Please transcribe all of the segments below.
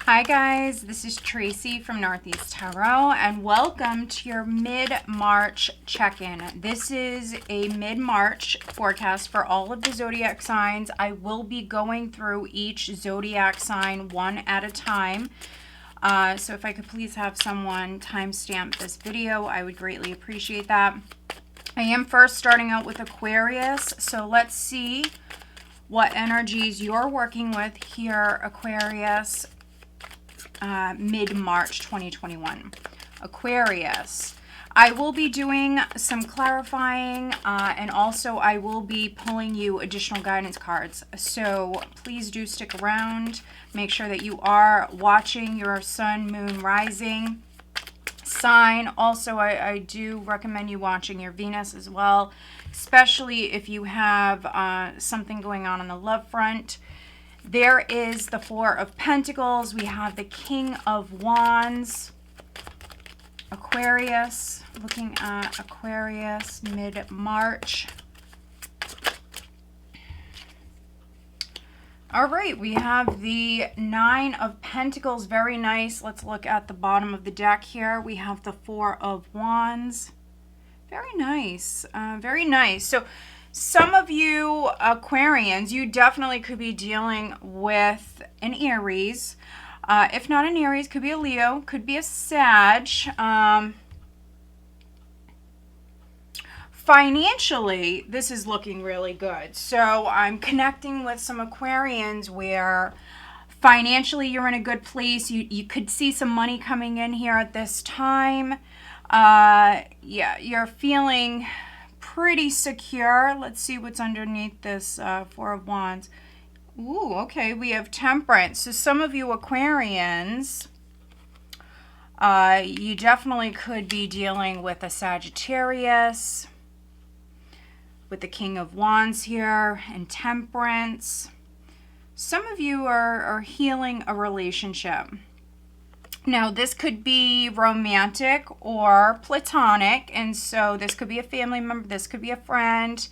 Hi guys, this is Tracy from Northeast Tarot and welcome to your mid-March check-in. This is a mid-March forecast for all of the zodiac signs. I will be going through each zodiac sign one at a time. So if I could please have someone timestamp this video, I would greatly appreciate that. I am first starting out with Aquarius, so let's see what energies you're working with here, Aquarius. Mid-March 2021. Aquarius. I will be doing some clarifying and also I will be pulling you additional guidance cards. So please do stick around. Make sure that you are watching your sun, moon, rising sign. Also, I do recommend you watching your Venus as well, especially if you have something going on the love front. There is the Four of Pentacles. We have the King of Wands. Aquarius. Looking at Aquarius mid-March. All right, we have the Nine of Pentacles. Very nice. Let's look at the bottom of the deck here. We have the Four of Wands. Very nice. Very nice. So some of you Aquarians, you definitely could be dealing with an Aries. If not an Aries, could be a Leo, could be a Sag. Financially, this is looking really good. So I'm connecting with some Aquarians where financially you're in a good place. You could see some money coming in here at this time. Yeah, you're feeling pretty secure. Let's see what's underneath this Four of Wands. Ooh, okay, we have Temperance. So some of you Aquarians, you definitely could be dealing with a Sagittarius, with the King of Wands here, and Temperance. Some of you are healing a relationship. Now, this could be romantic or platonic, and so this could be a family member, this could be a friend.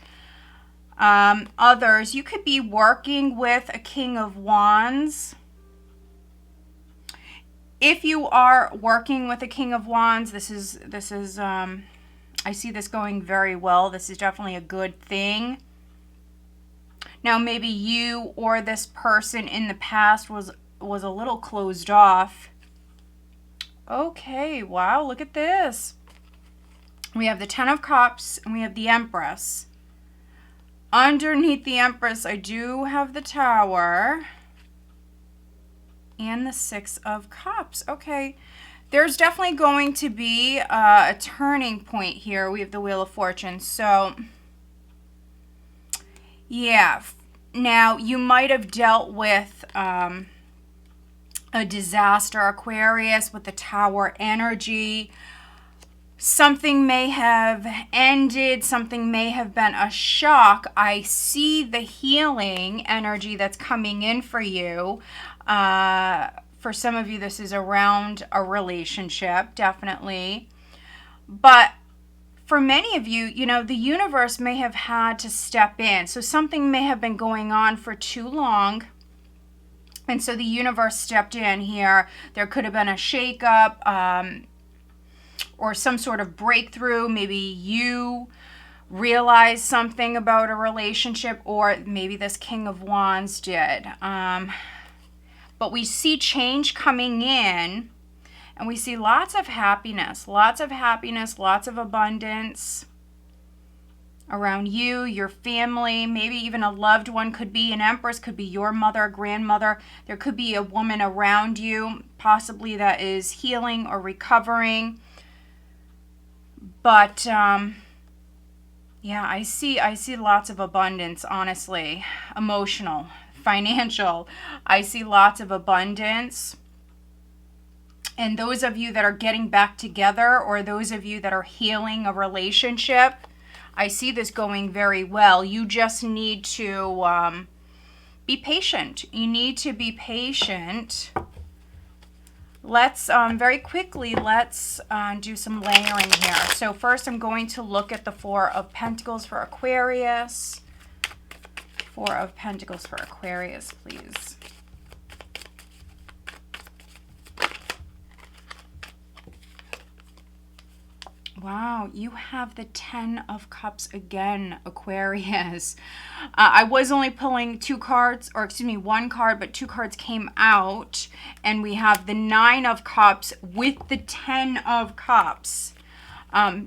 Others, you could be working with a King of Wands. If you are working with a King of Wands, this is I see this going very well. This is definitely a good thing. Now, maybe you or this person in the past was a little closed off. Okay, wow, look at this. We have the Ten of Cups and we have the Empress. Underneath the Empress, I do have the Tower and the Six of Cups. Okay, there's definitely going to be a turning point here. We have the Wheel of Fortune. So, yeah. Now, you might have dealt with a disaster, Aquarius, with the Tower energy. Something may have ended. Something may have been a shock. I see the healing energy that's coming in for you. For some of you, this is around a relationship, definitely. But for many of you, you know, the universe may have had to step in. So something may have been going on for too long. And so the universe stepped in here. There could have been a shakeup or some sort of breakthrough. Maybe you realized something about a relationship, or maybe this King of Wands did. But we see change coming in, and we see lots of happiness, lots of abundance around you, your family, maybe even a loved one. Could be an Empress, could be your mother, grandmother. There could be a woman around you, possibly that is healing or recovering. But yeah, I see lots of abundance, honestly. Emotional, financial. I see lots of abundance. And those of you that are getting back together, or those of you that are healing a relationship, I see this going very well. You just need to be patient. You need to be patient. Let's very quickly, let's do some layering here. So first I'm going to look at the Four of Pentacles for Aquarius. Four of Pentacles for Aquarius, please. Wow, you have the 10 of Cups again, Aquarius. I was only pulling one card, but two cards came out. And we have the 9 of Cups with the 10 of Cups.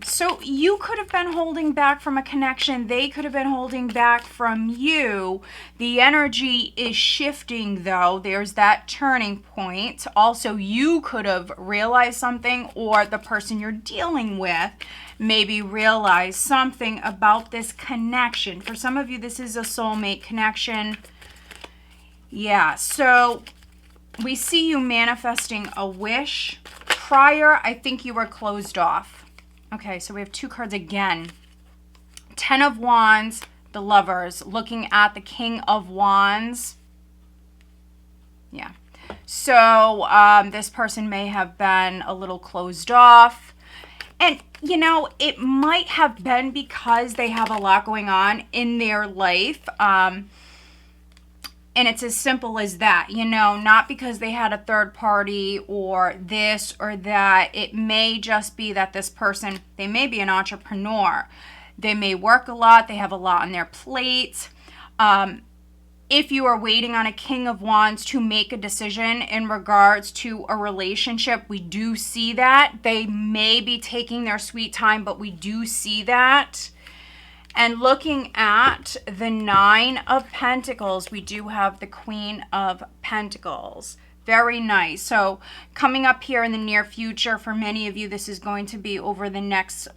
So you could have been holding back from a connection. They could have been holding back from you. The energy is shifting, though. There's that turning point. Also, you could have realized something, or the person you're dealing with maybe realized something about this connection. For some of you, this is a soulmate connection. Yeah, so we see you manifesting a wish. Prior, I think you were closed off. Okay, so we have two cards again. 10 of Wands, the Lovers, looking at the King of Wands. Yeah. So this person may have been a little closed off. And, you know, it might have been because they have a lot going on in their life. And it's as simple as that, you know, not because they had a third party or this or that. It may just be that this person, they may be an entrepreneur. They may work a lot. They have a lot on their plate. If you are waiting on a King of Wands to make a decision in regards to a relationship, we do see that. They may be taking their sweet time, but we do see that. And looking at the 9 of Pentacles, we do have the Queen of Pentacles. Very nice. So coming up here in the near future, for many of you, this is going to be over the next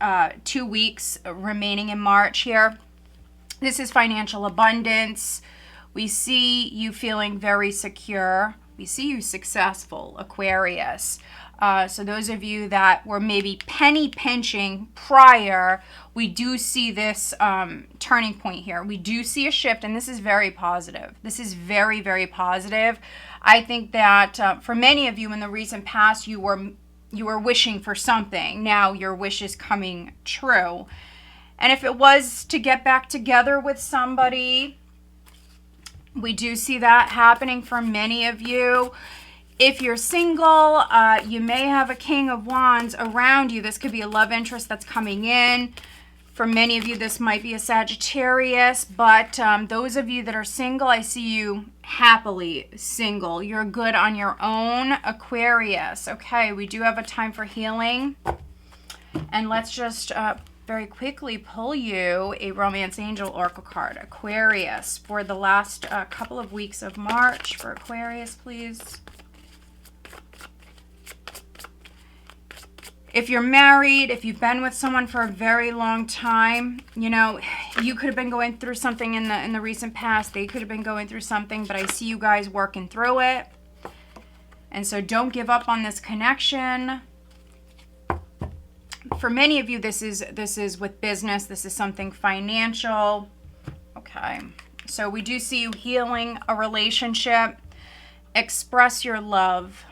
2 weeks remaining in March here. This is financial abundance. We see you feeling very secure. We see you successful, Aquarius. So those of you that were maybe penny pinching prior, we do see this turning point here. We do see a shift, and this is very positive. This is very, very positive. I think that for many of you in the recent past, you were wishing for something. Now your wish is coming true. And if it was to get back together with somebody, we do see that happening for many of you. If you're single, you may have a King of Wands around you. This could be a love interest that's coming in. For many of you, this might be a Sagittarius. But those of you that are single, I see you happily single. You're good on your own, Aquarius. Okay, we do have a time for healing. And let's just very quickly pull you a Romance Angel Oracle card, Aquarius, for the last couple of weeks of March. For Aquarius, please. If you're married, if you've been with someone for a very long time, you know, you could have been going through something in the recent past. They could have been going through something, but I see you guys working through it. And so don't give up on this connection. For many of you, this is with business. This is something financial. Okay. So we do see you healing a relationship. Express your love.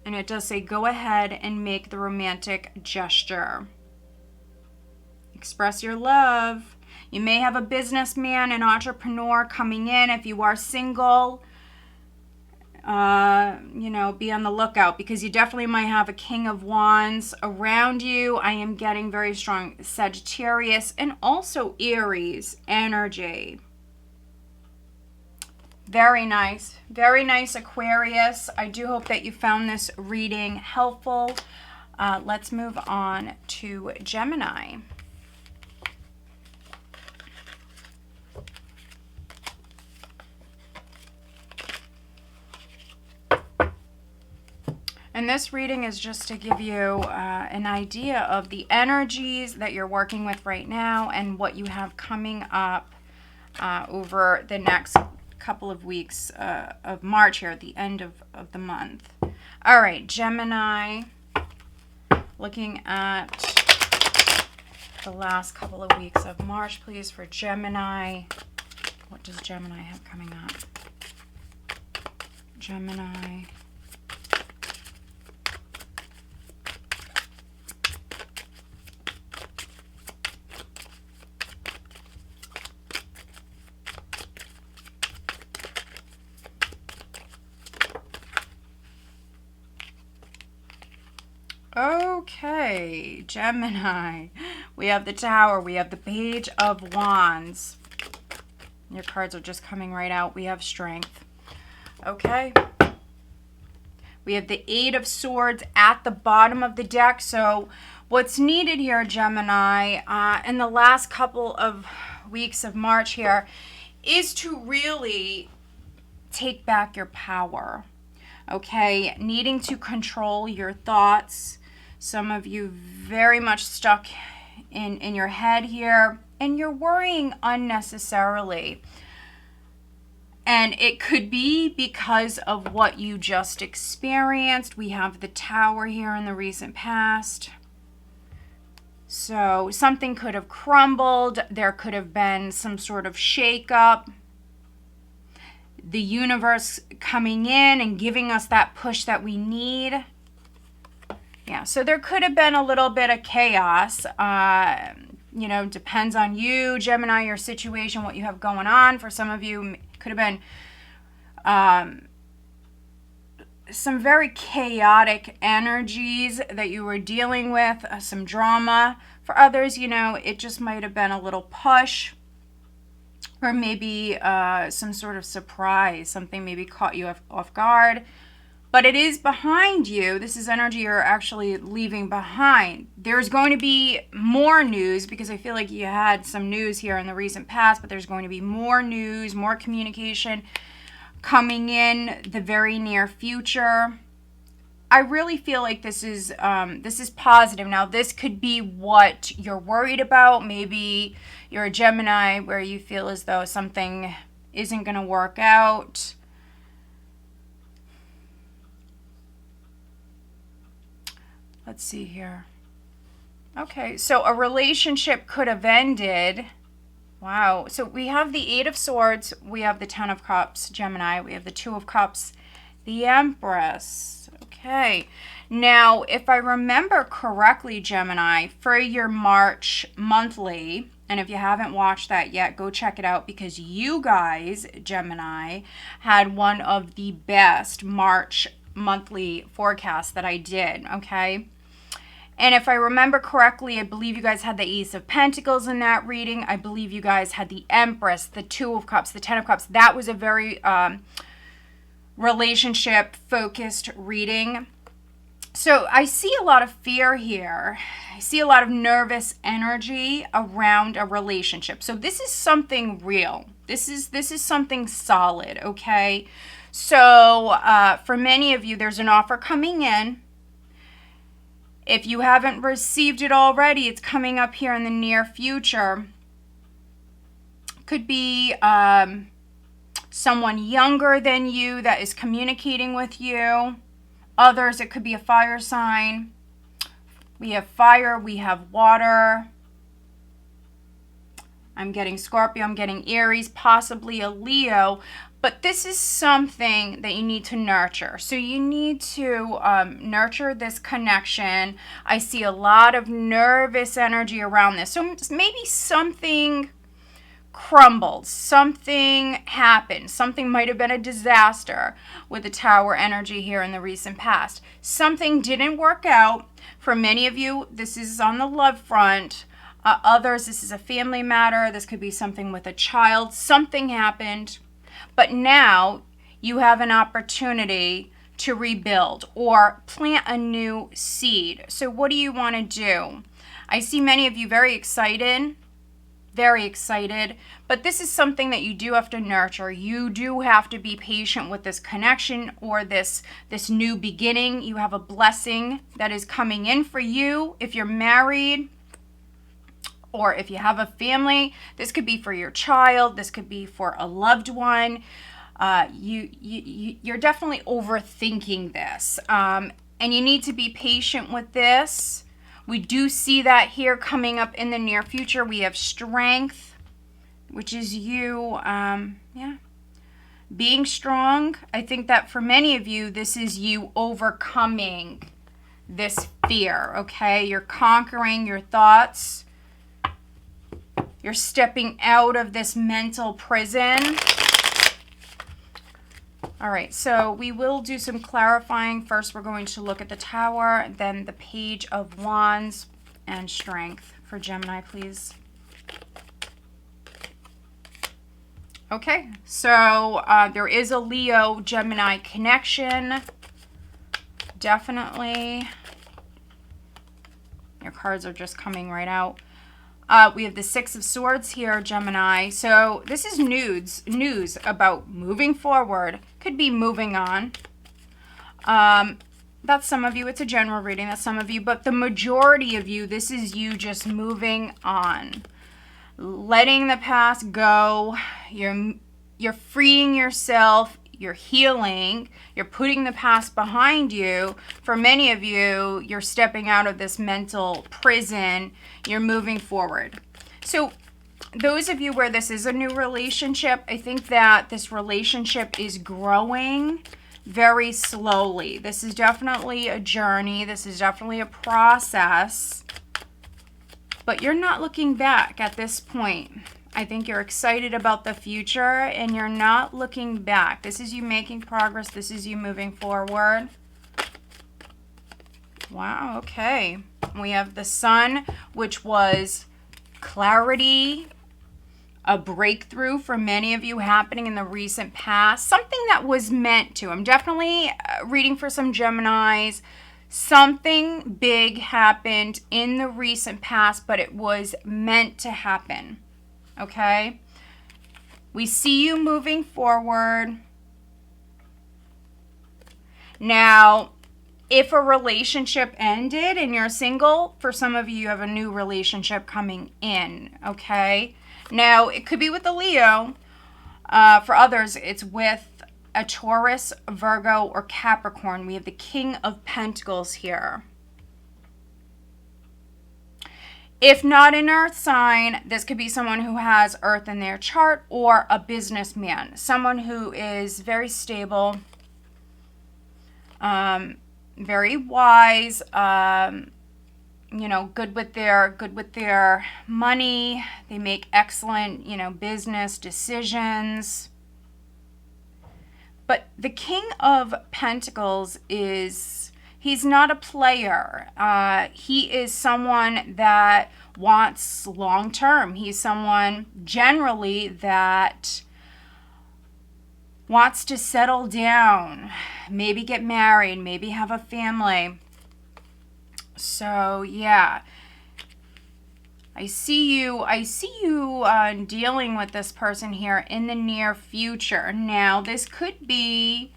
And it does say, go ahead and make the romantic gesture. Express your love. You may have a businessman, an entrepreneur coming in. If you are single, you know, be on the lookout, because you definitely might have a King of Wands around you. I am getting very strong Sagittarius and also Aries energy. Very nice. Very nice, Aquarius. I do hope that you found this reading helpful. Let's move on to Gemini. And this reading is just to give you an idea of the energies that you're working with right now and what you have coming up over the next couple of weeks of March here at the end of the month. All right, Gemini, looking at the last couple of weeks of March, please, for Gemini. What does Gemini have coming up? Gemini. Okay, Gemini. We have the Tower. We have the Page of Wands. Your cards are just coming right out. We have Strength. Okay. We have the Eight of Swords at the bottom of the deck. So what's needed here, Gemini, in the last couple of weeks of March here, is to really take back your power. Okay, needing to control your thoughts. Some of you very much stuck in your head here, and you're worrying unnecessarily. And it could be because of what you just experienced. We have the Tower here in the recent past. So something could have crumbled. There could have been some sort of shakeup. The universe coming in and giving us that push that we need. Yeah, so there could have been a little bit of chaos. You know, depends on you, Gemini, your situation, what you have going on. For some of you, could have been some very chaotic energies that you were dealing with, some drama. For others, you know, it just might have been a little push, or maybe some sort of surprise. Something maybe caught you off guard. But it is behind you. This is energy you're actually leaving behind. There's going to be more news, because I feel like you had some news here in the recent past, but there's going to be more news, more communication coming in the very near future. I really feel like this is positive. Now, this could be what you're worried about. Maybe you're a Gemini where you feel as though something isn't going to work out. Let's see here. Okay, so a relationship could have ended. Wow. So we have the Eight of Swords. We have the Ten of Cups, Gemini. We have the Two of Cups, the Empress. Okay. Now, if I remember correctly, Gemini, for your March monthly, and if you haven't watched that yet, go check it out, because you guys, Gemini, had one of the best March monthly forecasts that I did, okay? And if I remember correctly, I believe you guys had the Ace of Pentacles in that reading. I believe you guys had the Empress, the Two of Cups, the Ten of Cups. That was a very relationship-focused reading. So I see a lot of fear here. I see a lot of nervous energy around a relationship. So this is something real. This is something solid, okay? So for many of you, there's an offer coming in. If you haven't received it already, it's coming up here in the near future. Could be someone younger than you that is communicating with you. Others, it could be a fire sign. We have fire, we have water. I'm getting Scorpio, I'm getting Aries, possibly a Leo. But this is something that you need to nurture. So you need to nurture this connection. I see a lot of nervous energy around this. So maybe something crumbled, something happened, something might have been a disaster with the Tower energy here in the recent past. Something didn't work out. For many of you, this is on the love front. Others, this is a family matter. This could be something with a child. Something happened. But now you have an opportunity to rebuild or plant a new seed. So what do you want to do? I see many of you very excited, but this is something that you do have to nurture. You do have to be patient with this connection or this new beginning. You have a blessing that is coming in for you. If you're married, or if you have a family, this could be for your child. This could be for a loved one. You're definitely overthinking this. And you need to be patient with this. We do see that here coming up in the near future. We have Strength, which is you, being strong. I think that for many of you, this is you overcoming this fear, okay? You're conquering your thoughts. You're stepping out of this mental prison. All All right, so we will do some clarifying. First, we're going to look at the Tower, then the Page of Wands, and Strength for Gemini, please. Okay, so there is a Leo-Gemini connection. Definitely. Your cards are just coming right out. We have the Six of Swords here, Gemini. So this is news about moving forward. Could be moving on. That's some of you. It's a general reading. That's some of you. But the majority of you, this is you just moving on. Letting the past go. You're freeing yourself. You're healing. You're putting the past behind you. For many of you, you're stepping out of this mental prison. You're moving forward. So those of you where this is a new relationship, I think that this relationship is growing very slowly. This is definitely a journey. This is definitely a process. But you're not looking back at this point. I think you're excited about the future and you're not looking back. This is you making progress. This is you moving forward. Wow, okay. We have the Sun, which was clarity, a breakthrough for many of you happening in the recent past. Something that was meant to. I'm definitely reading for some Geminis. Something big happened in the recent past, but it was meant to happen. Okay, we see you moving forward. Now, if a relationship ended and you're single, for some of you, you have a new relationship coming in. Okay, now it could be with a Leo. For others, it's with a Taurus, Virgo, or Capricorn. We have the King of Pentacles here. If not an earth sign, this could be someone who has earth in their chart or a businessman. Someone who is very stable, very wise, you know, good with their money. They make excellent, you know, business decisions. But the King of Pentacles he's not a player. He is someone that wants long-term. He's someone generally that wants to settle down, maybe get married, maybe have a family. So, yeah. I see you dealing with this person here in the near future. Now, this could be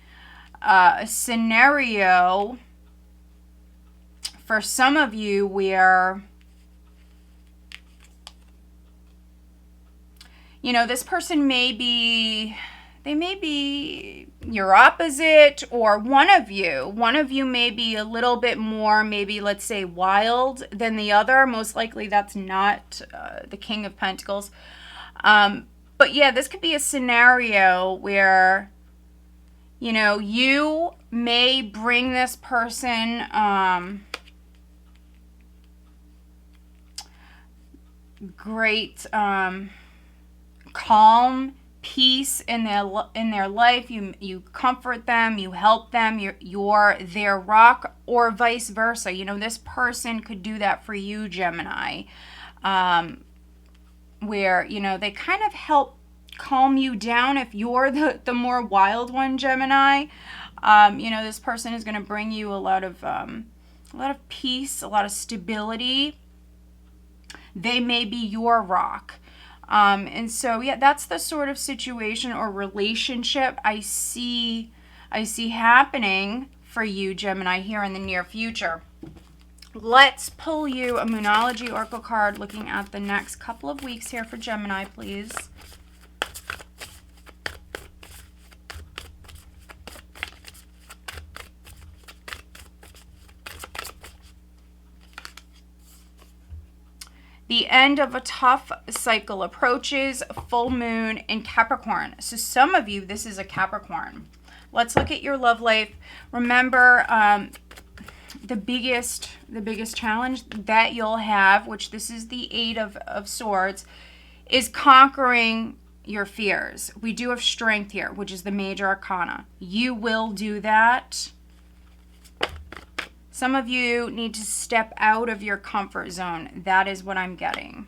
a scenario for some of you where, you know, this person may be your opposite, or one of you may be a little bit more, maybe let's say wild than the other. Most likely that's not the King of Pentacles. But yeah, this could be a scenario where, you know, you may bring this person great calm, peace in their life. You comfort them, you help them, you're their rock, or vice versa. You know, this person could do that for you, Gemini, where, you know, they kind of help calm you down if you're the more wild one, Gemini. You know, this person is going to bring you a lot of peace, a lot of stability. They may be your rock. And so, yeah, that's the sort of situation or relationship I see happening for you, Gemini, here in the near future. Let's pull you a Moonology Oracle card looking at the next couple of weeks here for Gemini, please. The end of a tough cycle approaches, full moon in Capricorn. So some of you, this is a Capricorn. Let's look at your love life. Remember, the biggest challenge that you'll have, which this is the Eight of Swords, is conquering your fears. We do have strength here, which is the major arcana. You will do that. Some of you need to step out of your comfort zone. That is what I'm getting.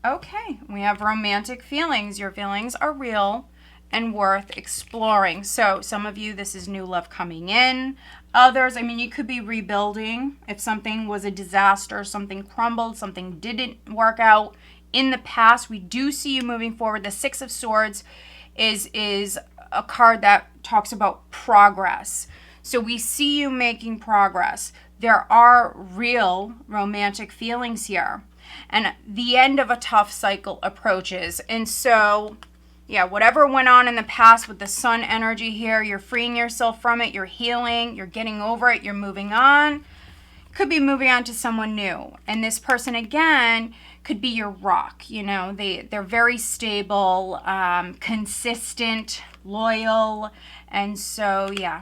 Okay, we have romantic feelings. Your feelings are real and worth exploring. So some of you, this is new love coming in. Others, I mean, you could be rebuilding. If something was a disaster, something crumbled, something didn't work out in the past, we do see you moving forward. The Six of Swords is a card that talks about progress. So we see you making progress. There are real romantic feelings here. And the end of a tough cycle approaches. And so, yeah, whatever went on in the past with the sun energy here, you're freeing yourself from it, you're healing, you're getting over it, you're moving on. Could be moving on to someone new. And this person, again, could be your rock. You know, they're very stable, consistent, loyal. And so, yeah.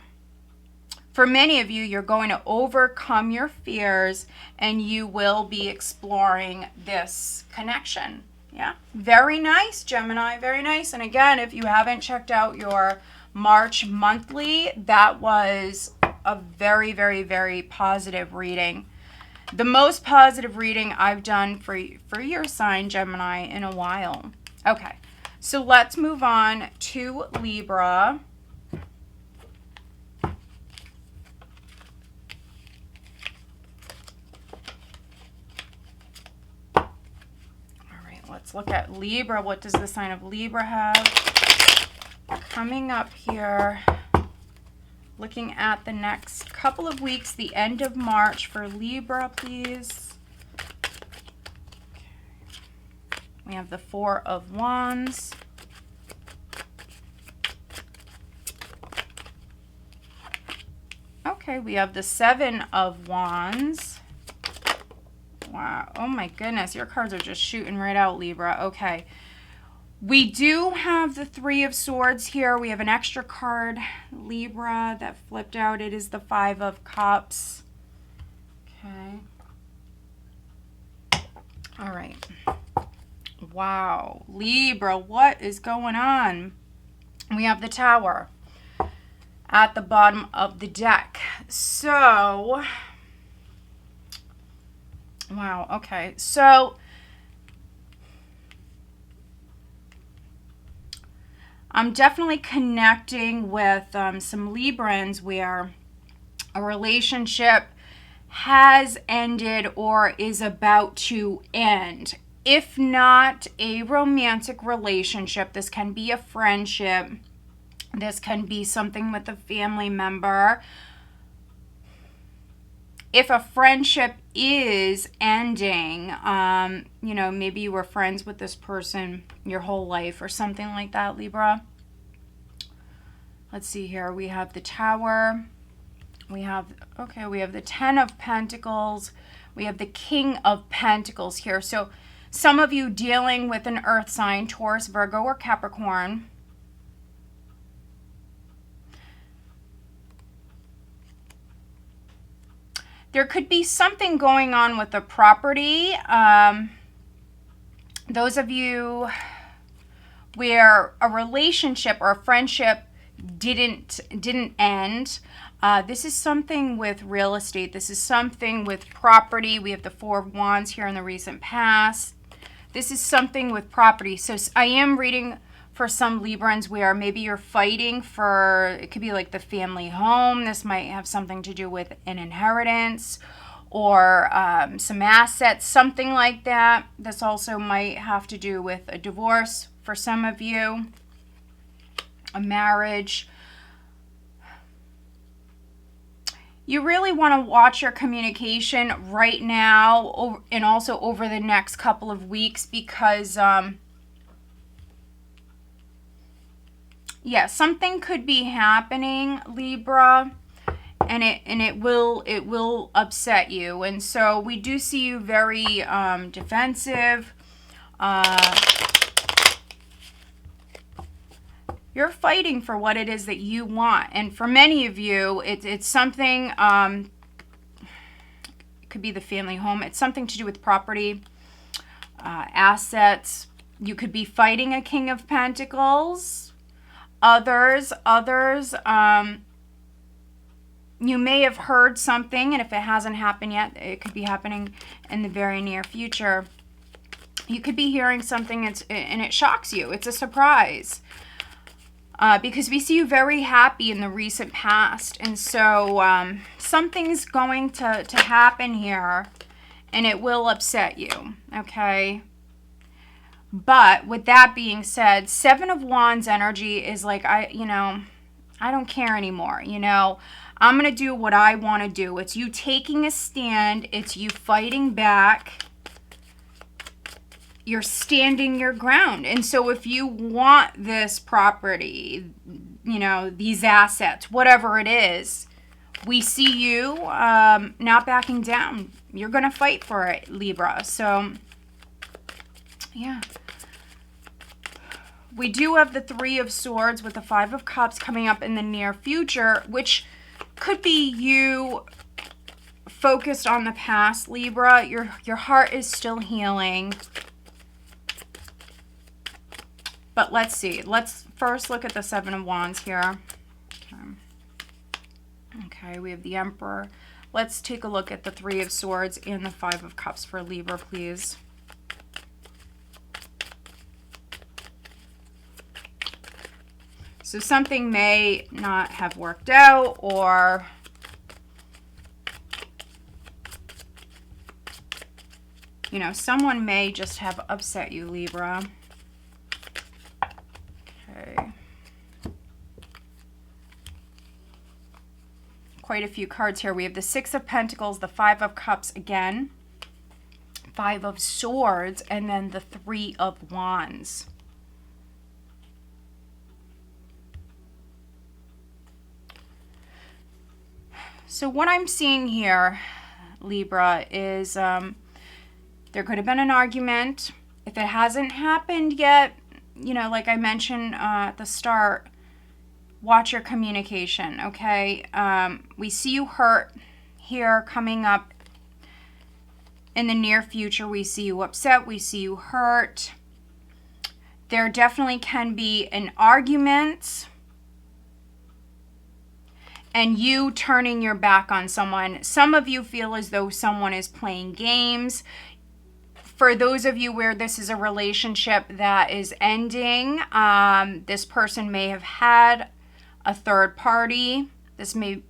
For many of you, you're going to overcome your fears and you will be exploring this connection. Yeah, very nice, Gemini, very nice. And again, if you haven't checked out your March monthly, that was a very, very, very positive reading. The most positive reading I've done for your sign, Gemini, in a while. Okay, so let's move on to Libra. Let's look at Libra. What does the sign of Libra have coming up here? Looking at the next couple of weeks, the end of March for Libra, please. Okay. We have the Four of Wands. Okay, we have the Seven of Wands. Wow. Oh my goodness. Your cards are just shooting right out, Libra. Okay. We do have the Three of Swords here. We have an extra card, Libra, that flipped out. It is the Five of Cups. Okay. All right. Wow. Libra, what is going on? We have the Tower at the bottom of the deck. So... wow, okay. So, I'm definitely connecting with some Librans where a relationship has ended or is about to end. If not a romantic relationship, this can be a friendship. This can be something with a family member. If a friendship is ending, you know, maybe you were friends with this person your whole life or something like that, Libra. Let's see here. We have the Tower. We have, okay, we have the Ten of Pentacles. We have the King of Pentacles here. So some of you dealing with an earth sign, Taurus, Virgo, or Capricorn. There could be something going on with the property. Those of you where a relationship or a friendship didn't end. This is something with real estate. This is something with property. We have the Four of Wands here in the recent past. This is something with property. So I am reading for some Librans where maybe you're fighting for, it could be like the family home. This might have something to do with an inheritance or some assets, something like that. This also might have to do with a divorce for some of you, a marriage. You really want to watch your communication right now and also over the next couple of weeks because yeah, something could be happening, Libra, and it will upset you. And so we do see you very defensive. You're fighting for what it is that you want. And for many of you, it's something, it could be the family home. It's something to do with property, assets, You could be fighting a King of Pentacles. Others, you may have heard something, and if it hasn't happened yet, it could be happening in the very near future. You could be hearing something and it shocks you. It's a surprise. Because we see you very happy in the recent past. And so something's going to happen here, and it will upset you, okay? But with that being said, Seven of Wands energy is like, I don't care anymore, I'm going to do what I want to do. It's you taking a stand. It's you fighting back. You're standing your ground. And so if you want this property, these assets, whatever it is, we see you not backing down. You're going to fight for it, Libra. So, yeah. We do have the Three of Swords with the Five of Cups coming up in the near future, which could be you focused on the past, Libra. Your heart is still healing. But let's see. Let's first look at the Seven of Wands here. Okay, we have the Emperor. Let's take a look at the Three of Swords and the Five of Cups for Libra, please. So something may not have worked out, or someone may just have upset you, Libra. Okay. Quite a few cards here. We have the Six of Pentacles, the Five of Cups again, Five of Swords, and then the Three of Wands. So what I'm seeing here, Libra, is there could have been an argument. If it hasn't happened yet, like I mentioned at the start, watch your communication, okay? We see you hurt here coming up in the near future. We see you upset. We see you hurt. There definitely can be an argument, and you turning your back on someone. Some of you feel as though someone is playing games. For those of you where this is a relationship that is ending, this person may have had a third party. This may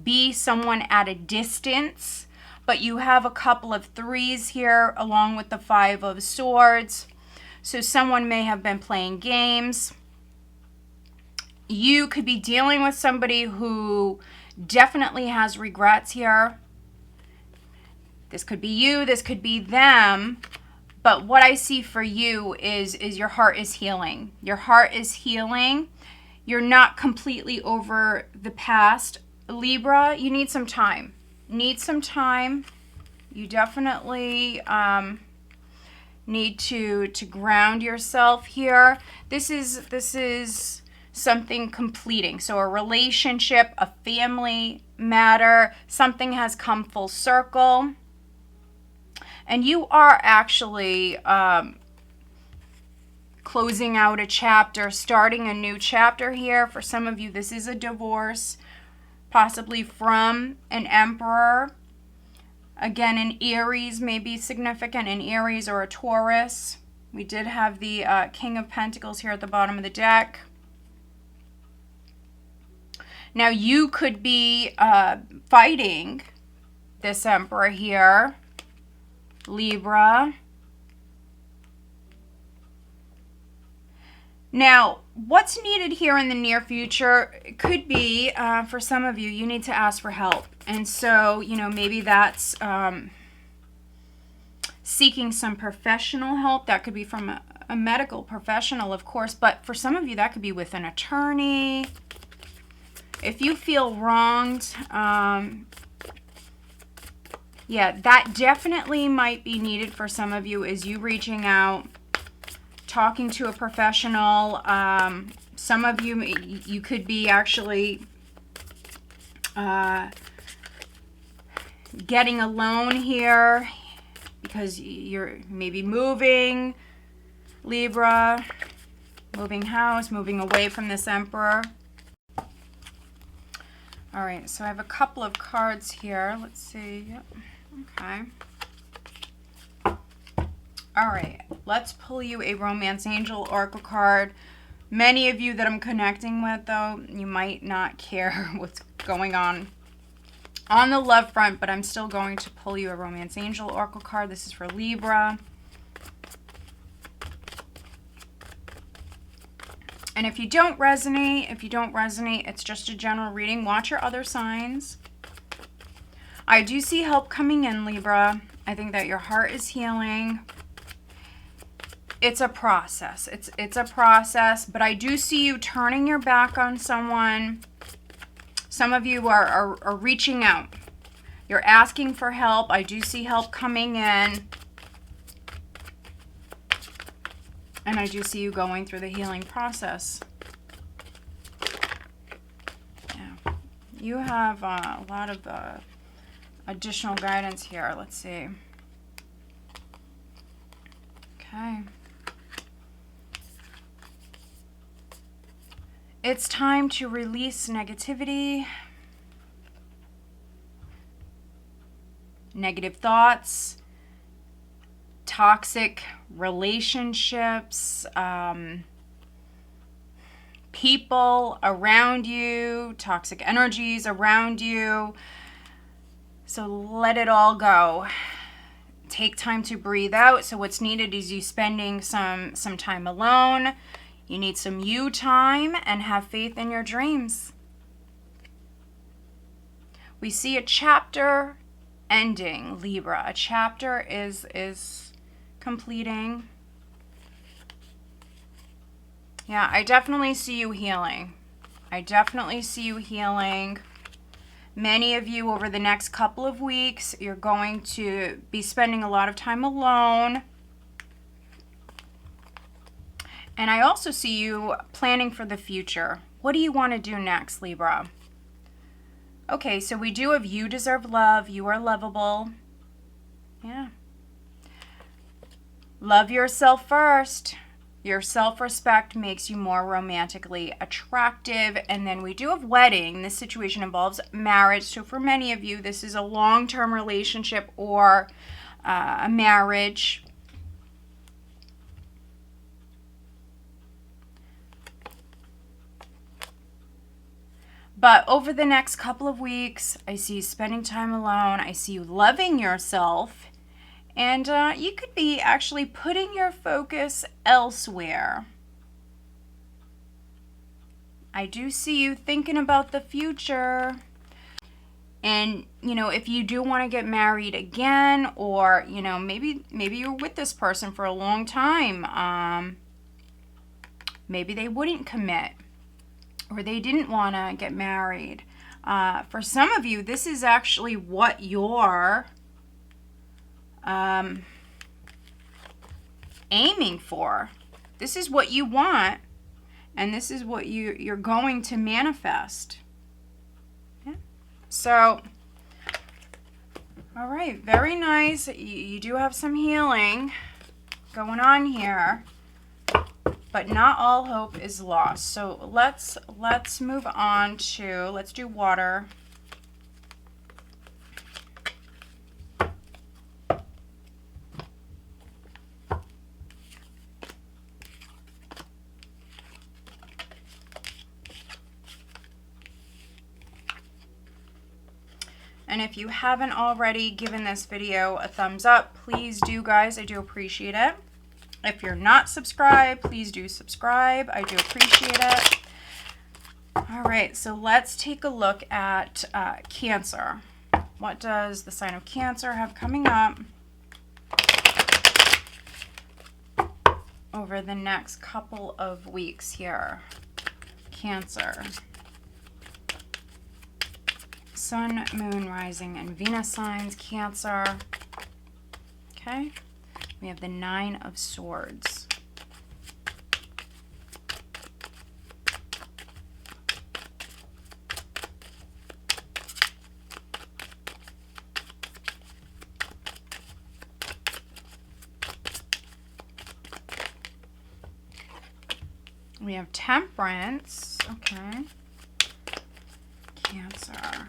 be someone at a distance, but you have a couple of threes here along with the Five of Swords. So someone may have been playing games. You could be dealing with somebody who definitely has regrets here. This could be you, this could be them. But what I see for you is your heart is healing. Your heart is healing. You're not completely over the past. Libra, you need some time. Need some time. You definitely need to ground yourself here. This is something completing. So a relationship, a family matter, something has come full circle. And you are actually closing out a chapter, starting a new chapter here. For some of you, this is a divorce, possibly from an Emperor. Again, an Aries may be significant, an Aries or a Taurus. We did have the King of Pentacles here at the bottom of the deck. Now, you could be fighting this Emperor here, Libra. Now, what's needed here in the near future could be, for some of you, you need to ask for help. And so, maybe that's seeking some professional help. That could be from a medical professional, of course. But for some of you, that could be with an attorney. If you feel wronged, yeah, that definitely might be needed for some of you, is you reaching out, talking to a professional. Some of you could be actually getting a loan here because you're maybe moving. Libra, moving house, moving away from this Emperor. All right, so I have a couple of cards here. Let's see. Yep. Okay. All right, let's pull you a Romance Angel Oracle card. Many of you that I'm connecting with, though, you might not care what's going on the love front, but I'm still going to pull you a Romance Angel Oracle card. This is for Libra. And if you don't resonate, it's just a general reading. Watch your other signs. I do see help coming in, Libra. I think that your heart is healing. It's a process. It's a process, but I do see you turning your back on someone. Some of you are reaching out. You're asking for help. I do see help coming in. And I do see you going through the healing process. Yeah. You have a lot of additional guidance here. Let's see. Okay. It's time to release negativity, negative thoughts, toxic relationships, people around you, toxic energies around you. So let it all go. Take time to breathe out. So what's needed is you spending some time alone. You need some you time, and have faith in your dreams. We see a chapter ending, Libra. A chapter is completing. Yeah, I definitely see you healing. Many of you over the next couple of weeks, you're going to be spending a lot of time alone. And I also see you planning for the future. What do you want to do next, Libra? Okay, so we do have you deserve love. You are lovable. Yeah. Love yourself first. Your self-respect makes you more romantically attractive. And then we do have wedding. This situation involves marriage. So for many of you, this is a long-term relationship or a marriage. But over the next couple of weeks, I see you spending time alone. I see you loving yourself. And you could be actually putting your focus elsewhere. I do see you thinking about the future. And, you know, if you do want to get married again, or, you know, maybe you're with this person for a long time. Maybe they wouldn't commit, or they didn't want to get married. For some of you, this is actually what you're aiming for. This is what you want, and this is what you're going to manifest. Yeah. So, all right, very nice. You do have some healing going on here, but not all hope is lost. So let's move on to, let's do water. And if you haven't already given this video a thumbs up, please do, guys. I do appreciate it. If you're not subscribed, please do subscribe. I do appreciate it. All right, so let's take a look at Cancer. What does the sign of Cancer have coming up over the next couple of weeks here? Cancer. Sun, Moon, Rising, and Venus signs, Cancer. Okay. We have the Nine of Swords. We have Temperance. Okay. Cancer.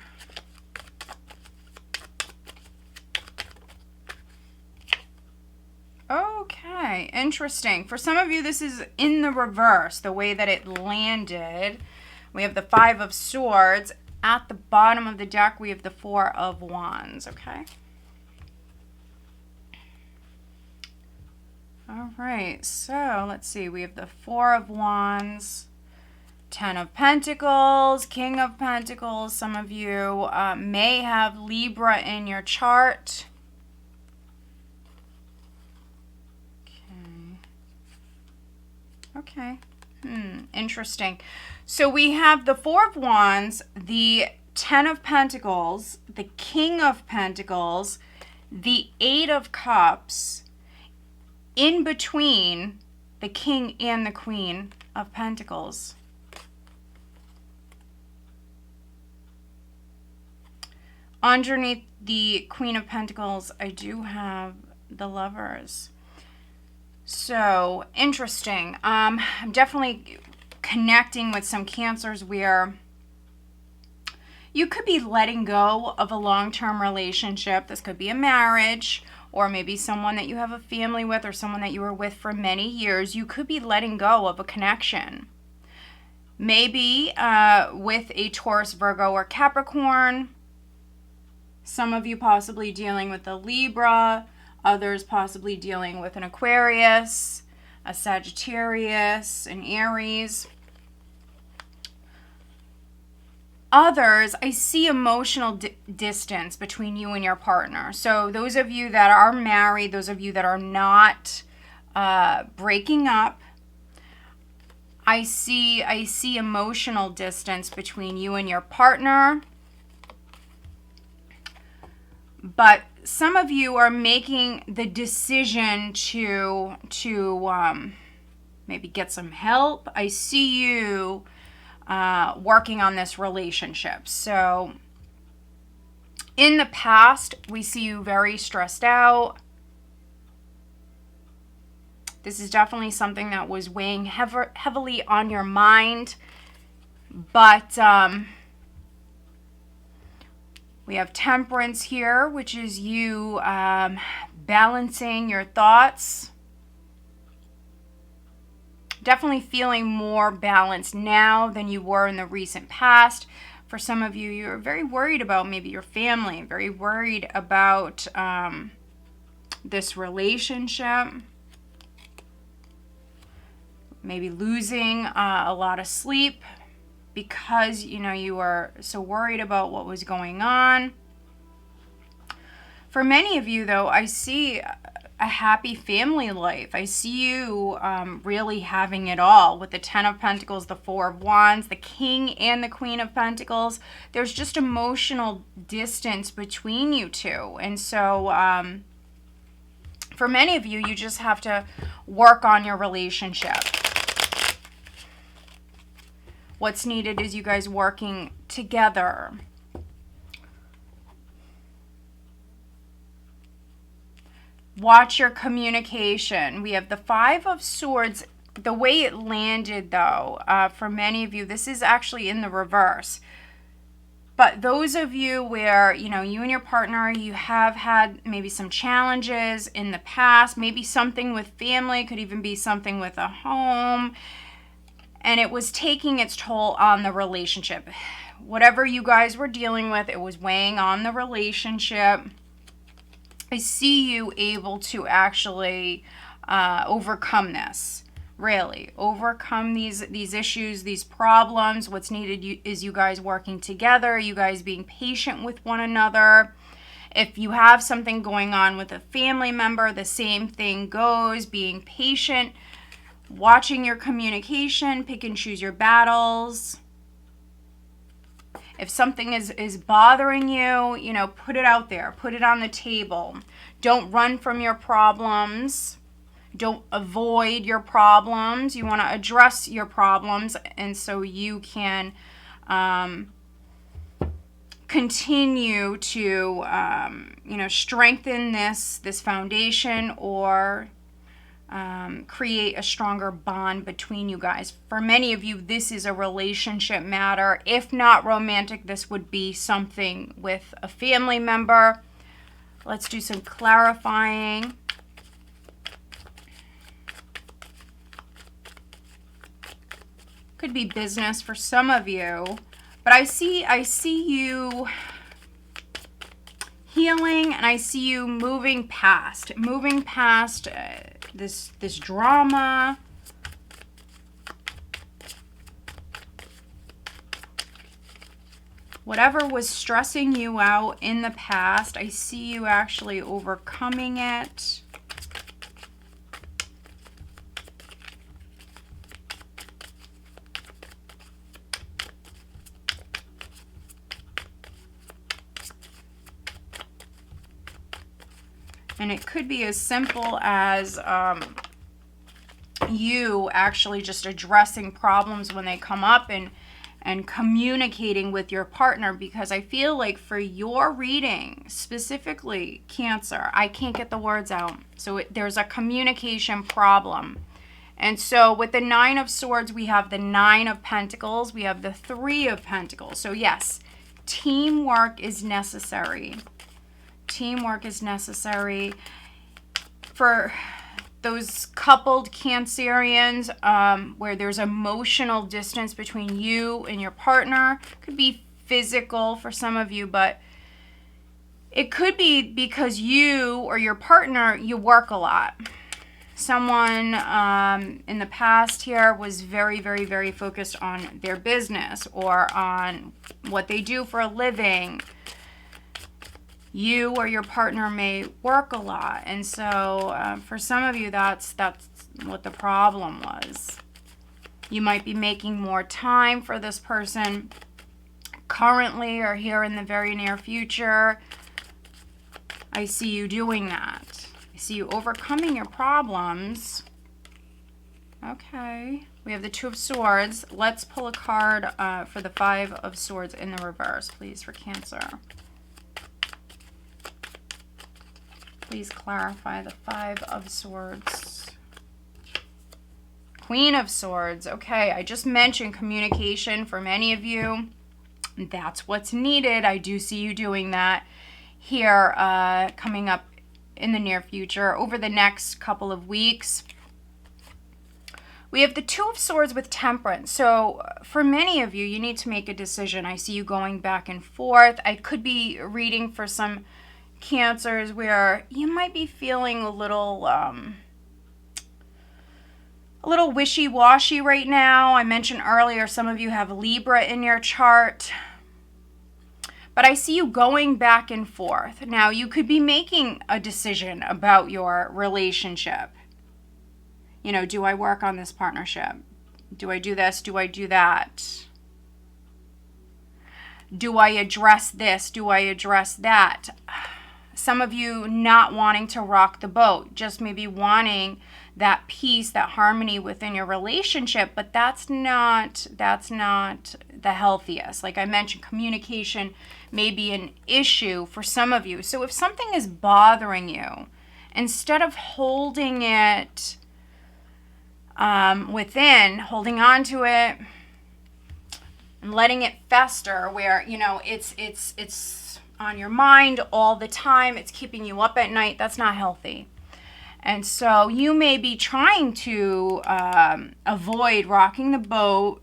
Okay, interesting. For some of you, this is in the reverse, the way that it landed. We have the Five of Swords. At the bottom of the deck, we have the Four of Wands, okay? All right, so let's see. We have the Four of Wands, Ten of Pentacles, King of Pentacles. Some of you may have Libra in your chart. Okay. Interesting. So we have the Four of Wands, the Ten of Pentacles, the King of Pentacles, the Eight of Cups, in between the King and the Queen of Pentacles. Underneath the Queen of Pentacles, I do have the Lovers. So, interesting. I'm definitely connecting with some Cancers where you could be letting go of a long-term relationship. This could be a marriage, or maybe someone that you have a family with, or someone that you were with for many years. You could be letting go of a connection. Maybe with a Taurus, Virgo, or Capricorn. Some of you possibly dealing with a Libra. Others possibly dealing with an Aquarius, a Sagittarius, an Aries. Others, I see emotional distance between you and your partner. So those of you that are married, those of you that are not breaking up, I see emotional distance between you and your partner. But some of you are making the decision to maybe get some help. I see you working on this relationship. So in the past, we see you very stressed out. This is definitely something that was weighing heavily on your mind. But we have Temperance here, which is you balancing your thoughts. Definitely feeling more balanced now than you were in the recent past. For some of you, you're very worried about maybe your family, very worried about this relationship. Maybe losing a lot of sleep because, you know, you were so worried about what was going on. For many of you, though, I see a happy family life. I see you really having it all with the Ten of Pentacles, the Four of Wands, the King and the Queen of Pentacles. There's just emotional distance between you two. And so for many of you, you just have to work on your relationship. What's needed is you guys working together. Watch your communication. We have the Five of Swords. The way it landed, though, for many of you, this is actually in the reverse. But those of you where, you know, you and your partner, you have had maybe some challenges in the past, maybe something with family, could even be something with a home, and it was taking its toll on the relationship. Whatever you guys were dealing with, it was weighing on the relationship. I see you able to actually overcome this. Really, overcome these issues, these problems. What's needed is you guys working together, you guys being patient with one another. If you have something going on with a family member, the same thing goes, being patient, watching your communication, pick and choose your battles. If something is bothering you, you know, put it out there, put it on the table. Don't run from your problems. Don't avoid your problems. You want to address your problems, and so you can continue to, you know, strengthen this foundation, or create a stronger bond between you guys. For many of you, this is a relationship matter. If not romantic, this would be something with a family member. Let's do some clarifying. Could be business for some of you, but I see you healing, and I see you moving past this drama. Whatever was stressing you out in the past, I see you actually overcoming it. And it could be as simple as you actually just addressing problems when they come up and communicating with your partner, because I feel like for your reading, specifically Cancer, I can't get the words out. So there's a communication problem. And so with the Nine of Swords, we have the Nine of Pentacles, we have the Three of Pentacles. So yes, teamwork is necessary. Teamwork is necessary for those coupled Cancerians where there's emotional distance between you and your partner. Could be physical for some of you, but it could be because you or your partner, you work a lot. Someone in the past here was very, very, very focused on their business or on what they do for a living. You or your partner may work a lot, and so for some of you, that's what the problem was. You might be making more time for this person currently or here in the very near future. I see you doing that. I see you overcoming your problems. Okay, we have the Two of Swords. Let's pull a card for the Five of Swords in the reverse, please, for Cancer. Please clarify the Five of Swords. Queen of Swords. Okay, I just mentioned communication for many of you. That's what's needed. I do see you doing that here coming up in the near future, over the next couple of weeks. We have the Two of Swords with Temperance. So for many of you, you need to make a decision. I see you going back and forth. I could be reading for some Cancers where you might be feeling a little wishy-washy right now. I mentioned earlier some of you have Libra in your chart, but I see you going back and forth. Now you could be making a decision about your relationship. You know, do I work on this partnership? Do I do this? Do I do that? Do I address this? Do I address that? Some of you not wanting to rock the boat, just maybe wanting that peace, that harmony within your relationship, but that's not the healthiest. Like I mentioned, communication may be an issue for some of you. So if something is bothering you, instead of holding it within, holding on to it and letting it fester, where you know it's on your mind all the time, it's keeping you up at night, that's not healthy. And so you may be trying to avoid rocking the boat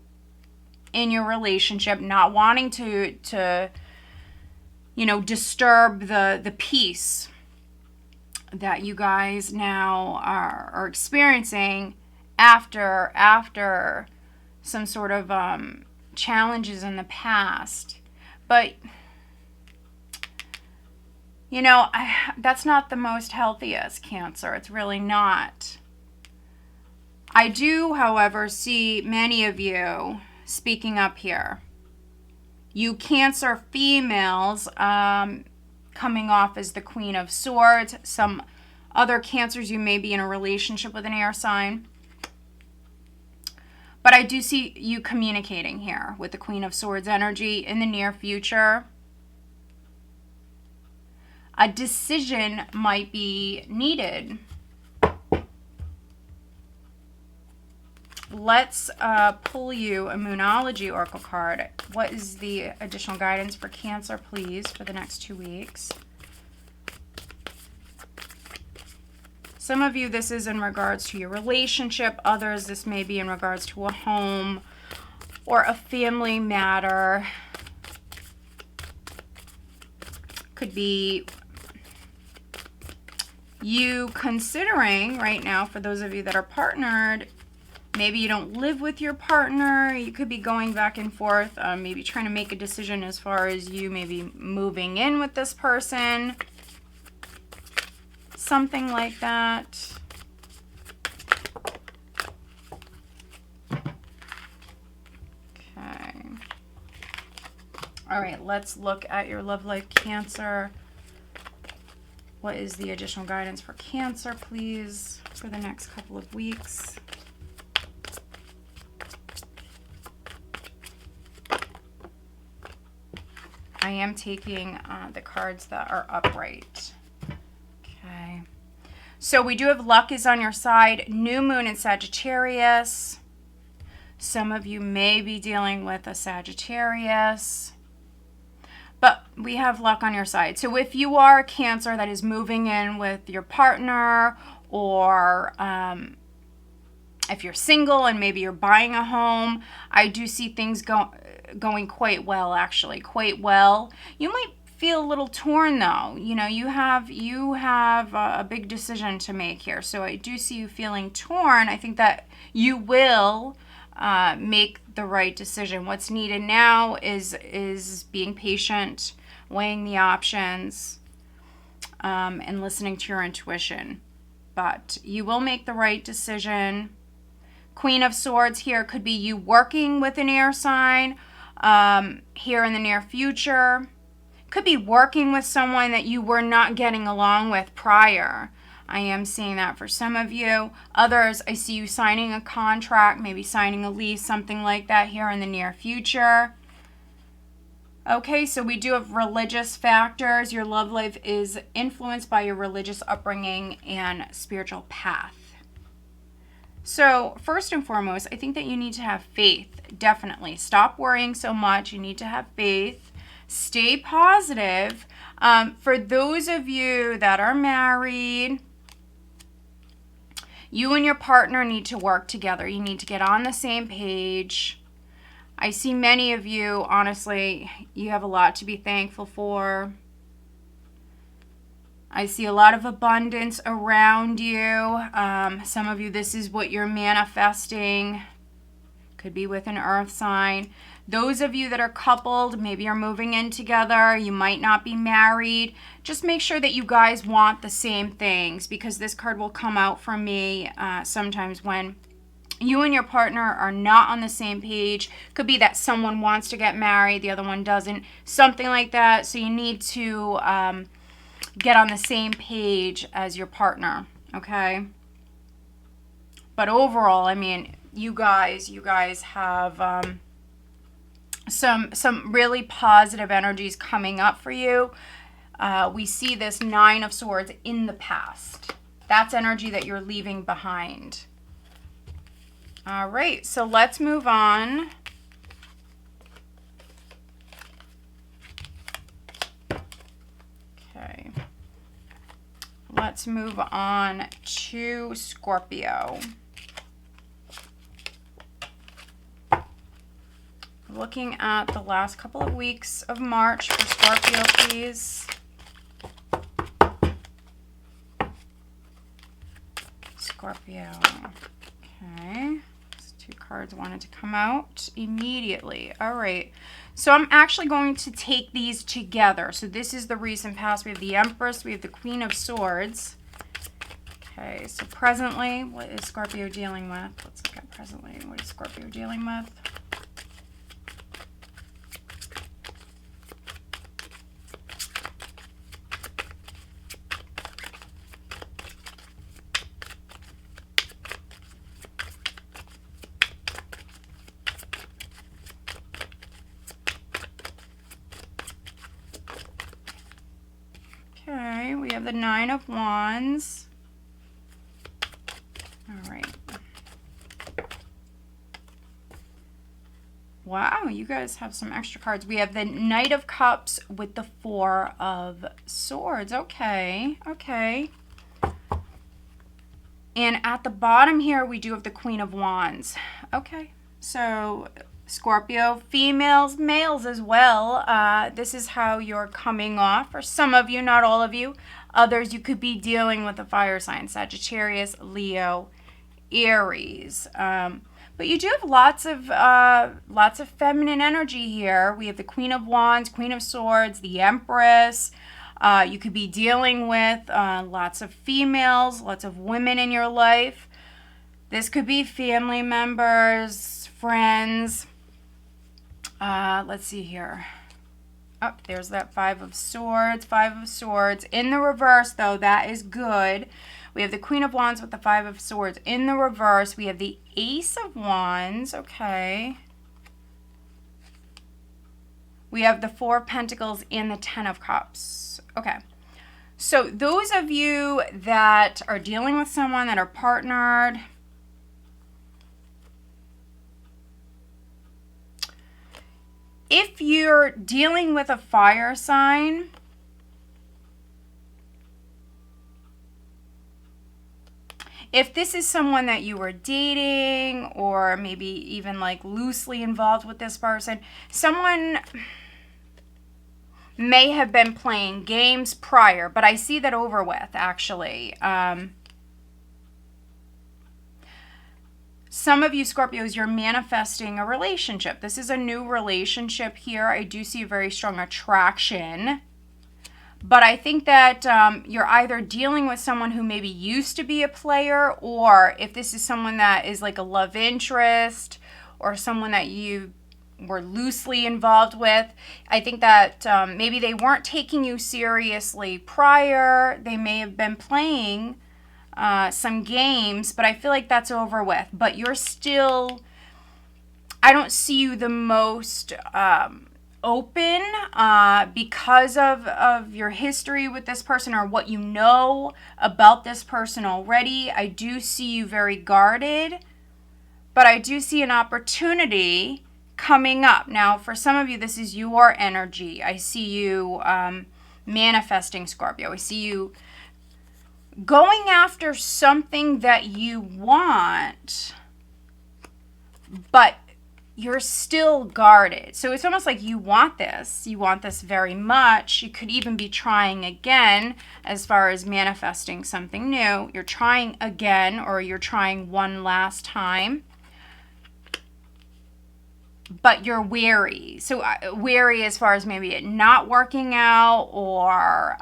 in your relationship, not wanting to you know, disturb the peace that you guys now are experiencing after some sort of challenges in the past. But you know, that's not the most healthiest, Cancer. It's really not. I do, however, see many of you speaking up here. You Cancer females coming off as the Queen of Swords. Some other Cancers, you may be in a relationship with an air sign. But I do see you communicating here with the Queen of Swords energy in the near future. A decision might be needed. let's pull you a Moonology Oracle card. What is the additional guidance for Cancer, please, for the next 2 weeks? Some of you, this is in regards to your relationship. Others, this may be in regards to a home or a family matter. Could be you considering right now, for those of you that are partnered, maybe you don't live with your partner. You could be going back and forth, maybe trying to make a decision as far as you maybe moving in with this person. Something like that. Okay. All right, let's look at your love life, Cancer. What is the additional guidance for Cancer, please, for the next couple of weeks? I am taking the cards that are upright. Okay. So we do have luck is on your side. New moon in Sagittarius. Some of you may be dealing with a Sagittarius. But we have luck on your side. So if you are a Cancer that is moving in with your partner, or if you're single and maybe you're buying a home, I do see things going quite well, actually, quite well. You might feel a little torn though. You know, you have a big decision to make here. So I do see you feeling torn. I think that you will make the right decision. What's needed now is being patient, weighing the options, and listening to your intuition. But you will make the right decision. Queen of Swords here could be you working with an air sign here in the near future. Could be working with someone that you were not getting along with prior. I am seeing that for some of you. Others, I see you signing a contract, maybe signing a lease, something like that here in the near future. Okay, so we do have religious factors. Your love life is influenced by your religious upbringing and spiritual path. So first and foremost, I think that you need to have faith, definitely. Stop worrying so much. You need to have faith. Stay positive. For those of you that are married, you and your partner need to work together. You need to get on the same page. I see many of you, honestly, you have a lot to be thankful for. I see a lot of abundance around you. Some of you, this is what you're manifesting. Could be with an earth sign. Those of you that are coupled, maybe you're moving in together, you might not be married. Just make sure that you guys want the same things, because this card will come out for me sometimes when you and your partner are not on the same page. Could be that someone wants to get married, the other one doesn't, something like that. So you need to get on the same page as your partner, okay? But overall, I mean, you guys have some really positive energies coming up for you. We see this Nine of Swords in the past. That's energy that you're leaving behind. All right, so let's move on. Okay. Let's move on to Scorpio. Looking at the last couple of weeks of March for Scorpio, please. Scorpio. Okay. These two cards wanted to come out immediately. All right. So I'm actually going to take these together. So this is the recent past. We have the Empress. We have the Queen of Swords. Okay. So presently, what is Scorpio dealing with? Let's look at presently. What is Scorpio dealing with? Okay, we have the Nine of Wands. All right. you guys have some extra cards. We have the Knight of Cups with the Four of Swords. Okay, okay. And at the bottom here, we do have the Queen of Wands. Okay, so Scorpio, females, males as well. This is how you're coming off. For some of you, not all of you. Others, you could be dealing with a fire sign, Sagittarius, Leo, Aries. But you do have lots of feminine energy here. We have the Queen of Wands, Queen of Swords, the Empress. You could be dealing with lots of females, lots of women in your life. This could be family members, friends. Let's see here. Oh, there's that Five of Swords, Five of Swords. In the reverse, though, that is good. We have the Queen of Wands with the Five of Swords. In the reverse, we have the Ace of Wands. Okay. We have the Four of Pentacles and the Ten of Cups. Okay. So those of you that are dealing with someone that are partnered, if you're dealing with a fire sign, if this is someone that you were dating or maybe even like loosely involved with this person, someone may have been playing games prior, but I see that over with, actually. Some of you Scorpios, you're manifesting a relationship. This is a new relationship here. I do see a very strong attraction. But I think that you're either dealing with someone who maybe used to be a player, or if this is someone that is like a love interest or someone that you were loosely involved with, I think that maybe they weren't taking you seriously prior. They may have been playing some games, but I feel like that's over with. But you're still, I don't see you the most open because of your history with this person or what you know about this person already. I do see you very guarded, but I do see an opportunity coming up. Now, for some of you, this is your energy. I see you manifesting, Scorpio. I see you going after something that you want, but you're still guarded. So it's almost like you want this. You want this very much. You could even be trying again as far as manifesting something new. You're trying again, or you're trying one last time. But you're wary. So wary as far as maybe it not working out, or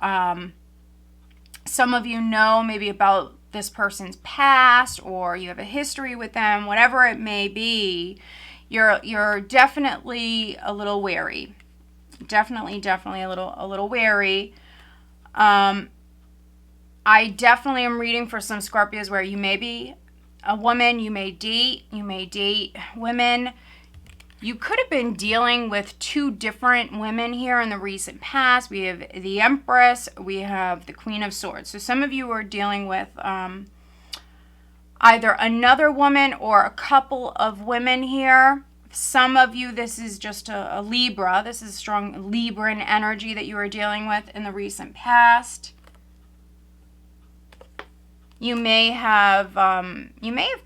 some of you know maybe about this person's past, or you have a history with them, whatever it may be. You're definitely a little wary. Definitely a little wary. I definitely am reading for some Scorpios where you may be a woman, you may date women. You could have been dealing with two different women here in the recent past. We have the Empress, we have the Queen of Swords. So some of you are dealing with either another woman or a couple of women here. Some of you, this is just a Libra. This is strong Libran energy that you are dealing with in the recent past. You may have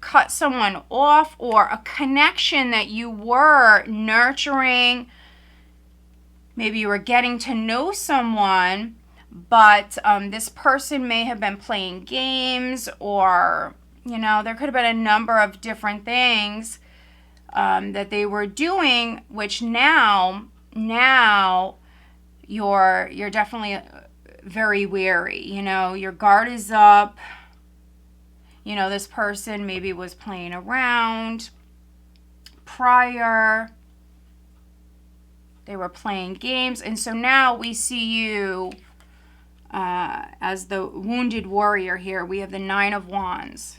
cut someone off, or a connection that you were nurturing. Maybe you were getting to know someone, but this person may have been playing games, or there could have been a number of different things that they were doing, which now you're definitely very wary. Your guard is up. This person maybe was playing around prior. They were playing games. And so now we see you as the wounded warrior here. We have the Nine of Wands.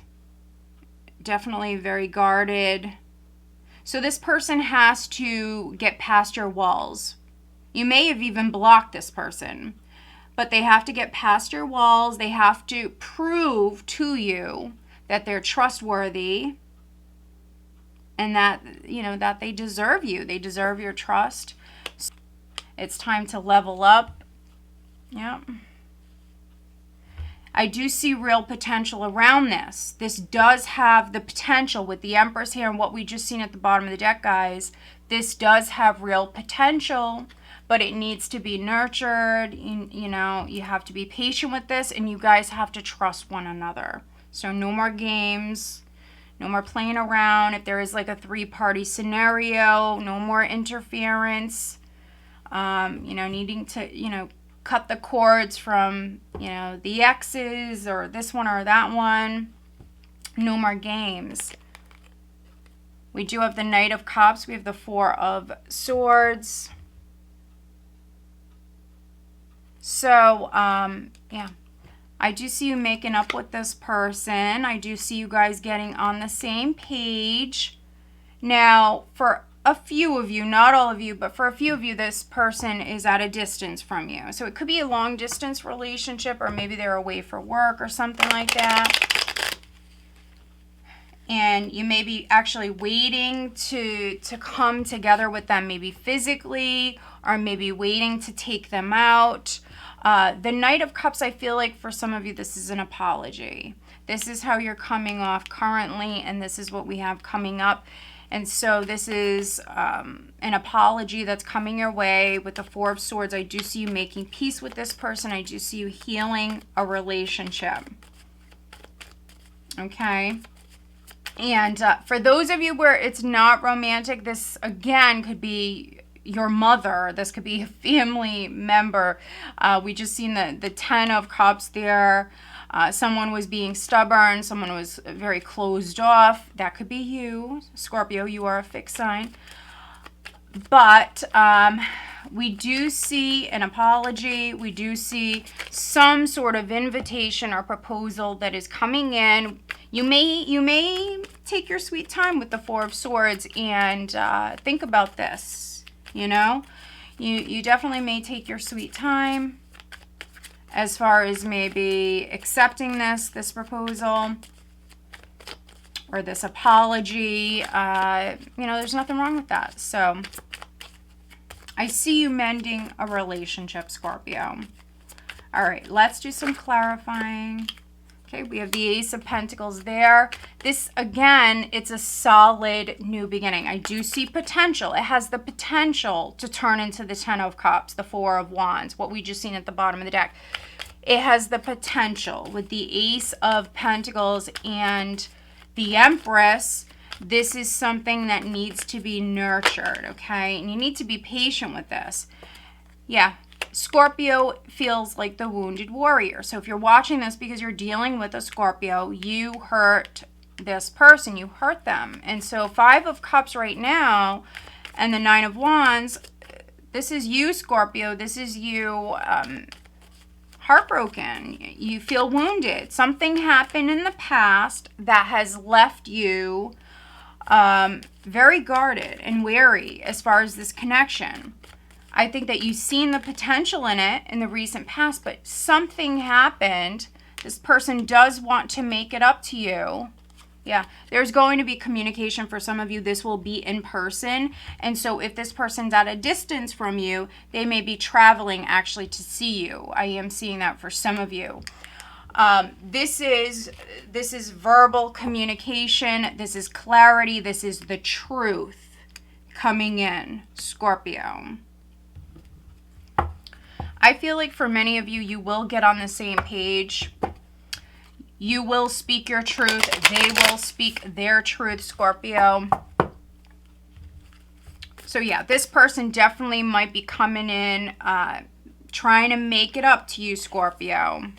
Definitely very guarded. So this person has to get past your walls. You may have even blocked this person, but they have to get past your walls. They have to prove to you that they're trustworthy. and that, you know, that they deserve you. They deserve your trust. It's time to level up. Yep. I do see real potential around this. This does have the potential with the Empress here and what we just seen at the bottom of the deck, guys. This does have real potential, but it needs to be nurtured. You know, you have to be patient with this, and you guys have to trust one another. So no more games, no more playing around. If there is like a three-party scenario, no more interference. You know, needing to, you know, cut the cords from, you know, the exes or this one or that one. No more games. We do have the Knight of Cups. We have the Four of Swords. So, yeah. I do see you making up with this person. I do see you guys getting on the same page. Now, for a few of you, not all of you, but for a few of you, this person is at a distance from you. So it could be a long distance relationship, or maybe they're away for work or something like that. And you may be actually waiting to come together with them, maybe physically, or maybe waiting to take them out. The Knight of Cups, I feel like for some of you, this is an apology. This is how you're coming off currently, and this is what we have coming up. And so this is an apology that's coming your way with the Four of Swords. I do see you making peace with this person. I do see you healing a relationship. Okay. And for those of you where it's not romantic, this, again, could be your mother. This could be a family member. We just seen the Ten of Cups there. Someone was being stubborn. Someone was very closed off. That could be you, Scorpio. You are a fixed sign. But we do see an apology. We do see some sort of invitation or proposal that is coming in. You may take your sweet time with the Four of Swords and think about this. You know, you definitely may take your sweet time as far as maybe accepting this proposal or this apology. You know, there's nothing wrong with that. So I see you mending a relationship, Scorpio. All right, let's do some clarifying. Okay, we have the Ace of Pentacles there. This, again, it's a solid new beginning. I do see potential. It has the potential to turn into the Ten of Cups, the Four of Wands, what we just seen at the bottom of the deck. It has the potential with the Ace of Pentacles and the Empress. This is something that needs to be nurtured, okay? And you need to be patient with this. Yeah. Scorpio feels like the wounded warrior. So if you're watching this because you're dealing with a Scorpio, you hurt this person, you hurt them. And so Five of Cups right now and the Nine of Wands, this is you, Scorpio. This is you heartbroken. You feel wounded. Something happened in the past that has left you very guarded and wary as far as this connection. I think that you've seen the potential in it in the recent past, but something happened. This person does want to make it up to you. Yeah, there's going to be communication for some of you. This will be in person. And so if this person's at a distance from you, they may be traveling actually to see you. I am seeing that for some of you. This is verbal communication. This is clarity. This is the truth coming in, Scorpio. I feel like for many of you, you will get on the same page. You will speak your truth. They will speak their truth, Scorpio. So yeah, this person definitely might be coming in, trying to make it up to you, Scorpio.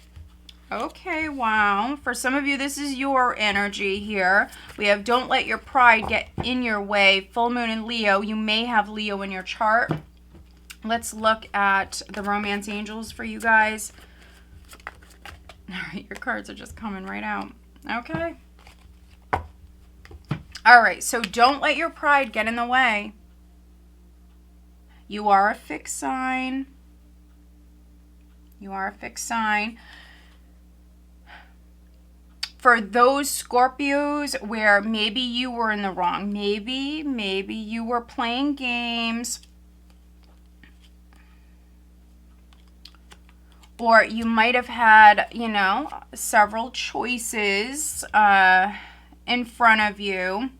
Okay, wow. For some of you, this is your energy here. We have don't let your pride get in your way. Full moon in Leo. You may have Leo in your chart. Let's look at the romance angels for you guys. All right, your cards are just coming right out. Okay. All right, so don't let your pride get in the way. You are a fixed sign. You are a fixed sign. For those Scorpios where maybe you were in the wrong, maybe you were playing games, or you might have had, you know, several choices in front of you,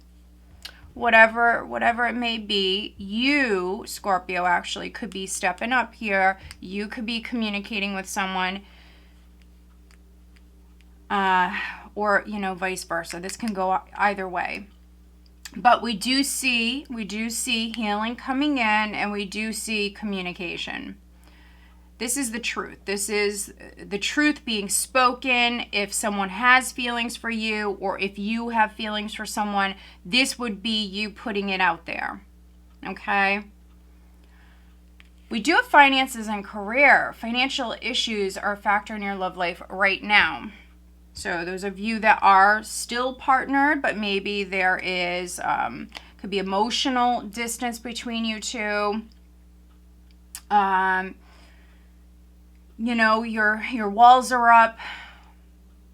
whatever it may be, you, Scorpio, actually could be stepping up here. You could be communicating with someone, or, you know, vice versa. This can go either way. But we do see healing coming in, and we do see communication. This is the truth. This is the truth being spoken. If someone has feelings for you, or if you have feelings for someone, this would be you putting it out there. Okay? We do have finances and career. Financial issues are a factor in your love life right now. So those of you that are still partnered, but maybe there is, could be emotional distance between you two. You know, your walls are up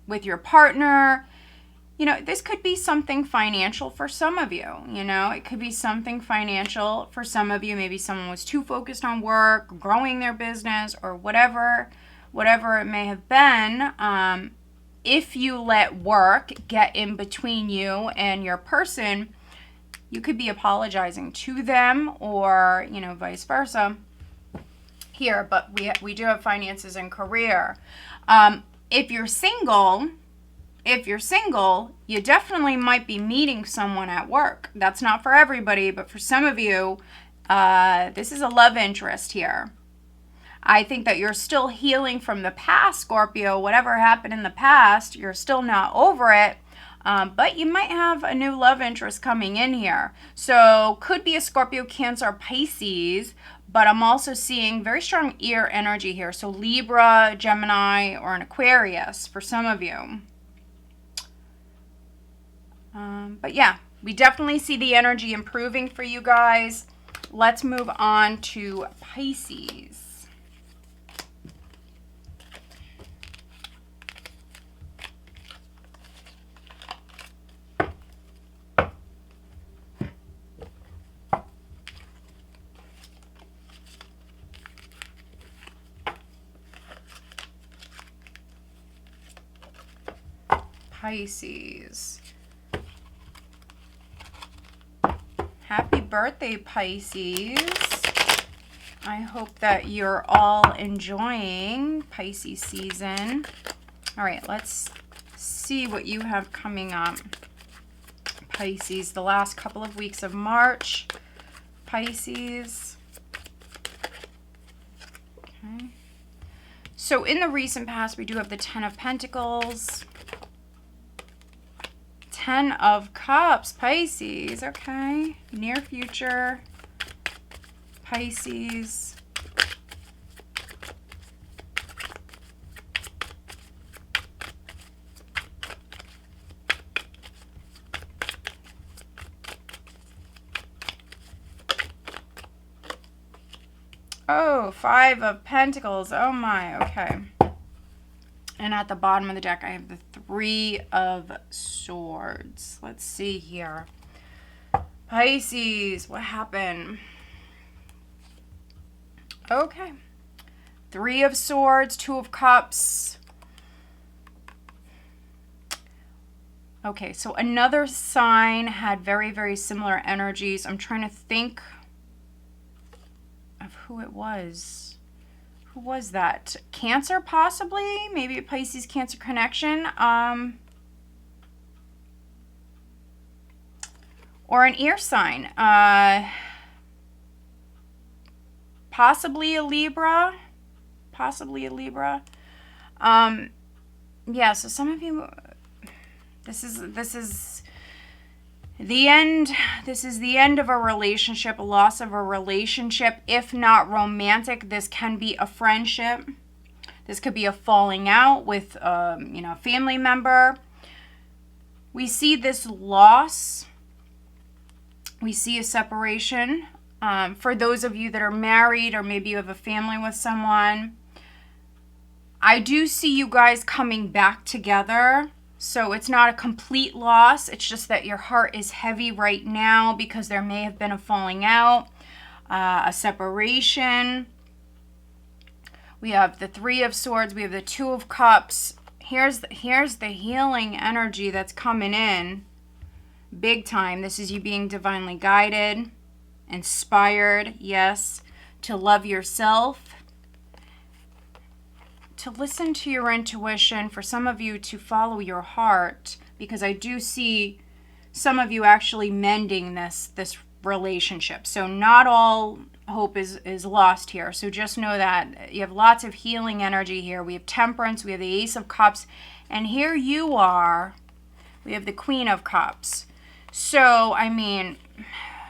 with your partner. You know, this could be something financial for some of you. You know, it could be something financial for some of you. Maybe someone was too focused on work, growing their business, or whatever it may have been. If you let work get in between you and your person, you could be apologizing to them, or, you know, vice versa here. But we do have finances and career. If you're single, you definitely might be meeting someone at work. That's not for everybody, but for some of you, this is a love interest here. I think that you're still healing from the past, Scorpio. Whatever happened in the past, you're still not over it. But you might have a new love interest coming in here. So could be a Scorpio, Cancer, Pisces. But I'm also seeing very strong ear energy here. So Libra, Gemini, or an Aquarius for some of you. But yeah, we definitely see the energy improving for you guys. Let's move on to Pisces. Pisces. Happy birthday, Pisces. I hope that you're all enjoying Pisces season. All right, let's see what you have coming up. Pisces, the last couple of weeks of March. Pisces. Okay. So in the recent past, we do have the Ten of Pentacles. Ten of Cups, Pisces, okay. Near future, Pisces. Oh, Five of Pentacles, oh my, okay. And at the bottom of the deck, I have the Three of Swords. Let's see here. Pisces, what happened? Okay. Three of Swords, Two of Cups. Okay, so another sign had very, very similar energies. I'm trying to think of who it was. Who was that? Cancer, possibly? Maybe a Pisces Cancer connection. Or an air sign. Possibly a Libra. Possibly a Libra. Yeah, so some of you, this is the end. This is the end of a relationship, a loss of a relationship. If not romantic, this can be a friendship. This could be a falling out with, you know, a family member. We see this loss. We see a separation. For those of you that are married, or maybe you have a family with someone, I do see you guys coming back together. So it's not a complete loss. It's just that your heart is heavy right now because there may have been a falling out, a separation. We have the Three of Swords. We have the Two of Cups. Here's the healing energy that's coming in big time. This is you being divinely guided, inspired, yes, to love yourself, to listen to your intuition, for some of you to follow your heart, because I do see some of you actually mending this relationship. So not all hope is lost here. So just know that you have lots of healing energy here. We have Temperance, we have the Ace of Cups, and here you are. We have the Queen of Cups. So, I mean,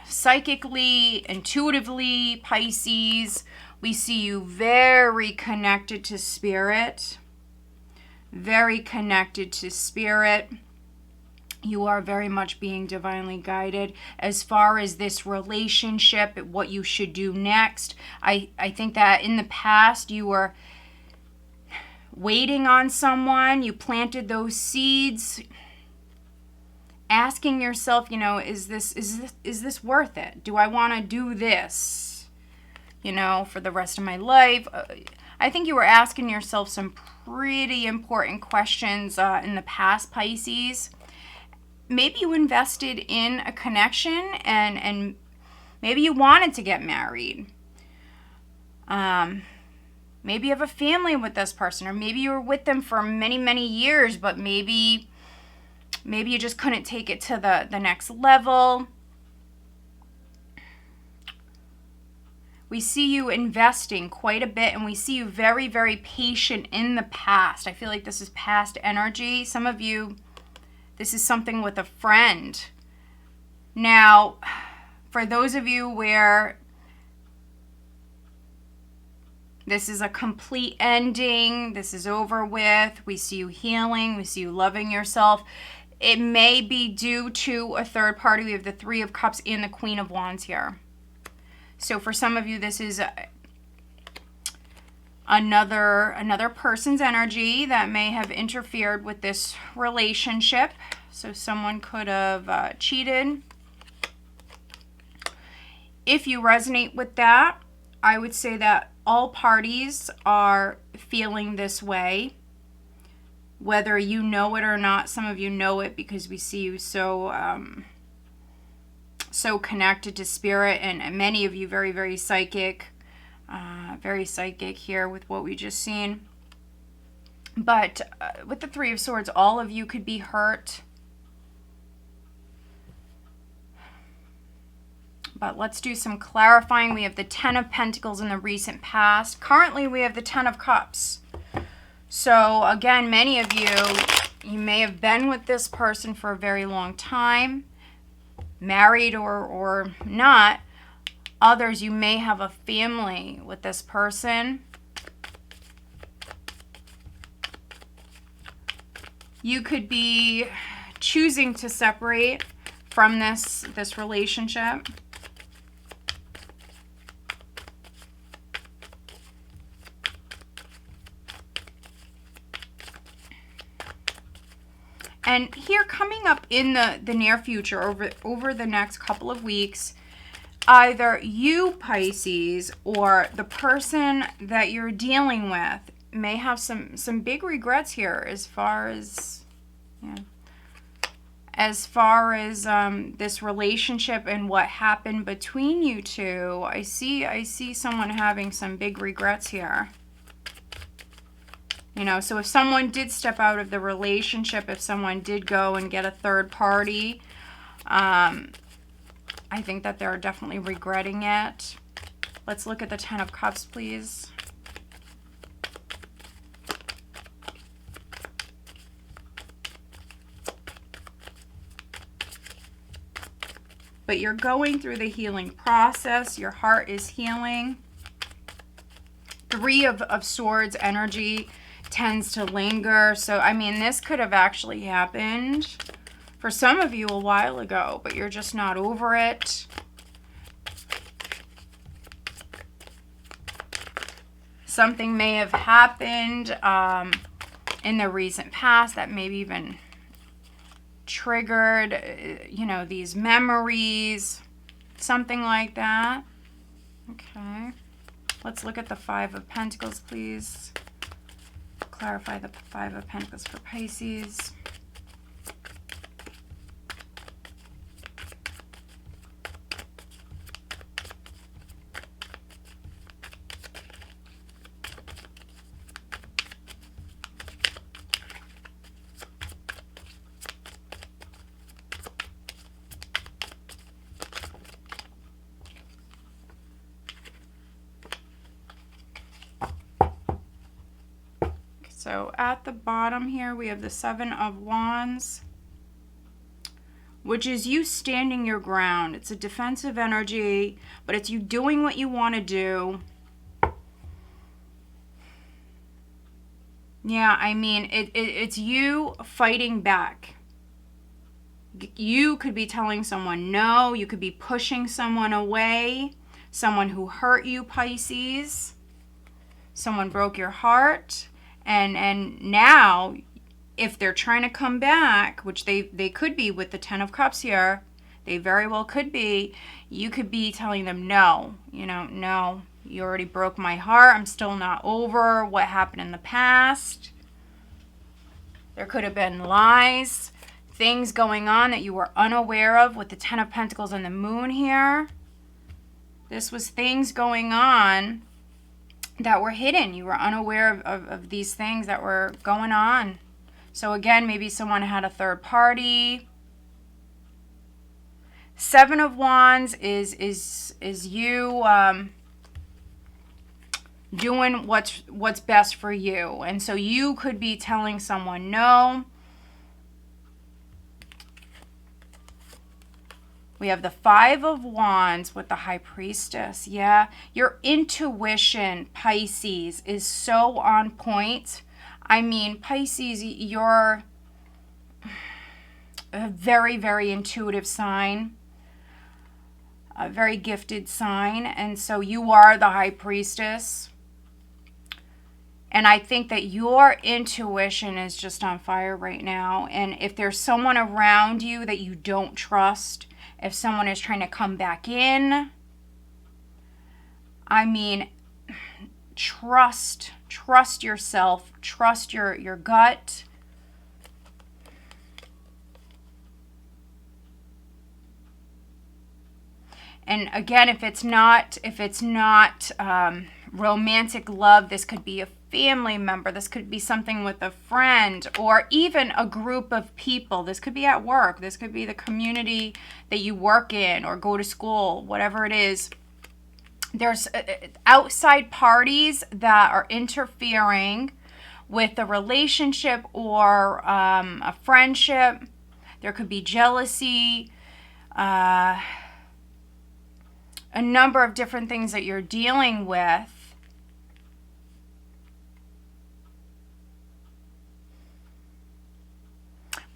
psychically, intuitively, Pisces, we see you very connected to spirit. Very connected to spirit. You are very much being divinely guided. As far as this relationship, what you should do next, I think that in the past you were waiting on someone. You planted those seeds, asking yourself, you know, is this worth it? Do I want to do this, you know, for the rest of my life? I think you were asking yourself some pretty important questions in the past, Pisces. Maybe you invested in a connection and maybe you wanted to get married. Maybe you have a family with this person, or maybe you were with them for many, many years, but maybe you just couldn't take it to the next level. We see you investing quite a bit, and we see you very, very patient in the past. I feel like this is past energy. Some of you, this is something with a friend. Now, for those of you where this is a complete ending, this is over with, we see you healing, we see you loving yourself. It may be due to a third party. We have the Three of Cups and the Queen of Wands here. So for some of you, this is another person's energy that may have interfered with this relationship. So someone could have cheated. If you resonate with that, I would say that all parties are feeling this way, whether you know it or not. Some of you know it because we see you so connected to spirit, and many of you very, very psychic here with what we just seen. But with the Three of Swords, all of you could be hurt. But let's do some clarifying. We have the Ten of Pentacles in the recent past. Currently, we have the Ten of Cups. So again, many of you may have been with this person for a very long time, married or not. Others, you may have a family with this person. You could be choosing to separate from this relationship. And here, coming up in the near future, over the next couple of weeks, either you, Pisces, or the person that you're dealing with may have some big regrets here as far as, this relationship and what happened between you two. I see someone having some big regrets here. You know, so if someone did step out of the relationship, if someone did go and get a third party, I think that they're definitely regretting it. Let's look at the Ten of Cups, please. But you're going through the healing process. Your heart is healing. Three of Swords energy tends to linger. So, I mean, this could have actually happened for some of you a while ago, but you're just not over it. Something may have happened in the recent past that maybe even triggered, you know, these memories, something like that. Okay. Let's look at the Five of Pentacles, please. Clarify the Five of Pentacles for Pisces. So at the bottom here, we have the Seven of Wands, which is you standing your ground. It's a defensive energy, but it's you doing what you want to do. Yeah, I mean, it's you fighting back. You could be telling someone no. You could be pushing someone away. Someone who hurt you, Pisces. Someone broke your heart. And now, if they're trying to come back, which they could be with the Ten of Cups here, they very well could be, you could be telling them, no, you know, no, you already broke my heart. I'm still not over what happened in the past. There could have been lies, things going on that you were unaware of with the Ten of Pentacles and the Moon here. This was things going on that were hidden. You were unaware of these things that were going on. So again, maybe someone had a third party. Seven of Wands is you doing what's best for you. And so you could be telling someone no. We have the Five of Wands with the High Priestess. Yeah, your intuition, Pisces, is so on point. I mean, Pisces, you're a very, very intuitive sign. A very gifted sign. And so you are the High Priestess. And I think that your intuition is just on fire right now. And if there's someone around you that you don't trust, if someone is trying to come back in, I mean, trust yourself, trust your gut. And again, if it's not romantic love, this could be a family member, this could be something with a friend, or even a group of people. This could be at work, this could be the community that you work in or go to school, whatever it is. There's outside parties that are interfering with a relationship or a friendship. There could be jealousy, a number of different things that you're dealing with.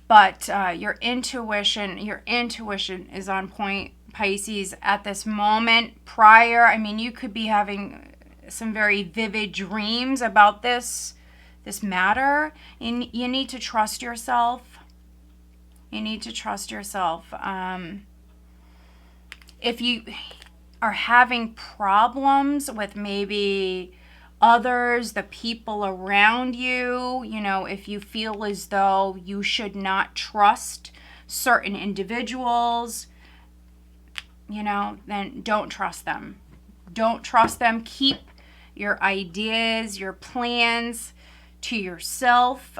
But your intuition is on point, Pisces, at this moment. Prior, I mean, you could be having some very vivid dreams about this matter. You need to trust yourself. You need to trust yourself. If you are having problems with maybe others, the people around you, you know, if you feel as though you should not trust certain individuals, you know, then don't trust them. Don't trust them. Keep your ideas, your plans to yourself,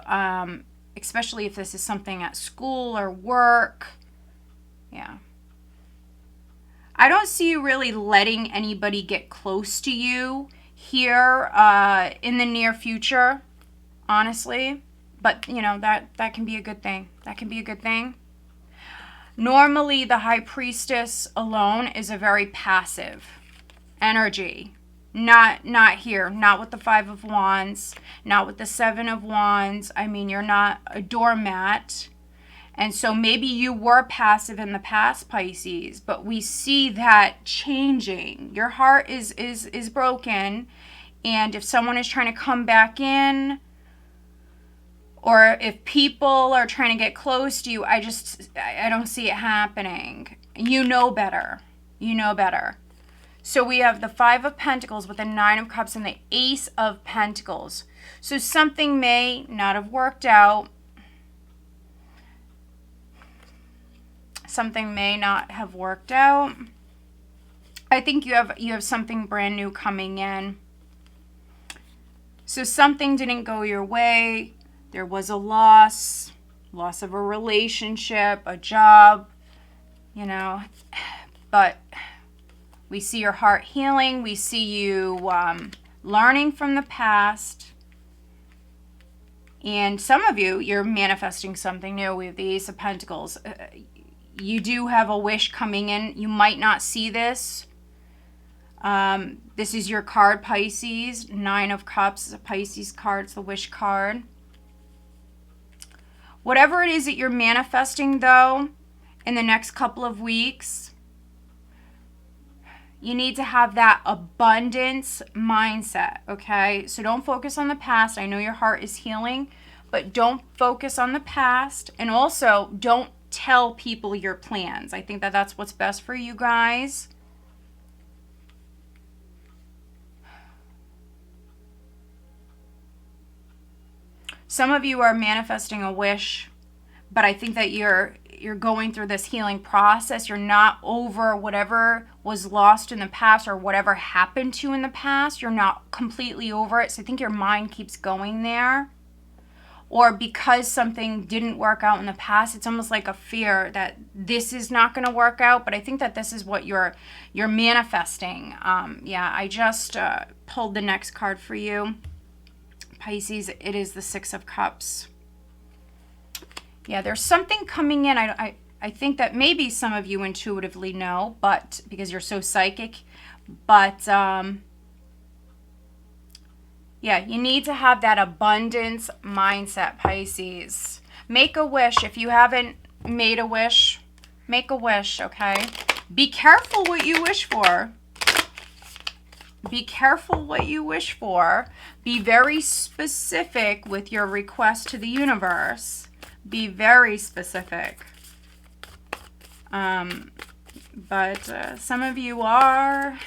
especially if this is something at school or work. Yeah. I don't see you really letting anybody get close to you here in the near future, honestly. But, you know, that can be a good thing. That can be a good thing. Normally, the High Priestess alone is a very passive energy. Not here. Not with the Five of Wands. Not with the Seven of Wands. I mean, you're not a doormat. And so maybe you were passive in the past, Pisces, but we see that changing. Your heart is broken, and if someone is trying to come back in, Or if people are trying to get close to you, I don't see it happening. You know better. You know better. So we have the Five of Pentacles with the Nine of Cups and the Ace of Pentacles. So something may not have worked out. Something may not have worked out. I think you have something brand new coming in. So something didn't go your way. There was a loss of a relationship, a job, you know, but we see your heart healing. We see you learning from the past. And some of you, you're manifesting something new with the Ace of Pentacles. You do have a wish coming in. You might not see this. This is your card, Pisces. Nine of Cups is a Pisces card. It's the wish card. Whatever it is that you're manifesting, though, in the next couple of weeks, you need to have that abundance mindset, okay? So don't focus on the past. I know your heart is healing, but don't focus on the past. And also, don't tell people your plans. I think that that's what's best for you guys. Some of you are manifesting a wish, but I think that you're going through this healing process. You're not over whatever was lost in the past or whatever happened to you in the past. You're not completely over it. So I think your mind keeps going there. Or because something didn't work out in the past, it's almost like a fear that this is not going to work out. But I think that this is what you're manifesting. Yeah, I just pulled the next card for you. Pisces, it is the Six of Cups. Yeah, there's something coming in. I think that maybe some of you intuitively know, but because you're so psychic. But yeah, you need to have that abundance mindset, Pisces. Make a wish. If you haven't made a wish, make a wish, okay? Be careful what you wish for. Be careful what you wish for. Be very specific with your request to the universe. Be very specific. But some of you are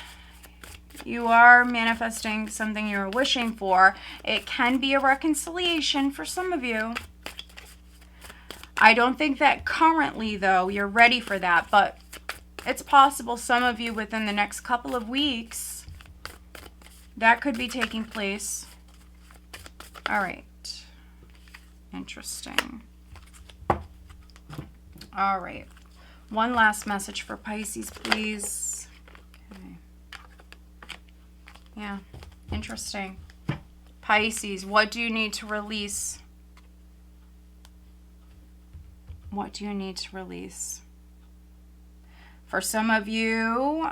manifesting something you're wishing for. It can be a reconciliation for some of you. I don't think that currently, though, you're ready for that, but it's possible some of you within the next couple of weeks, that could be taking place. All right. Interesting. All right. One last message for Pisces, please. Okay. Yeah. Interesting. Pisces, what do you need to release? What do you need to release? For some of you,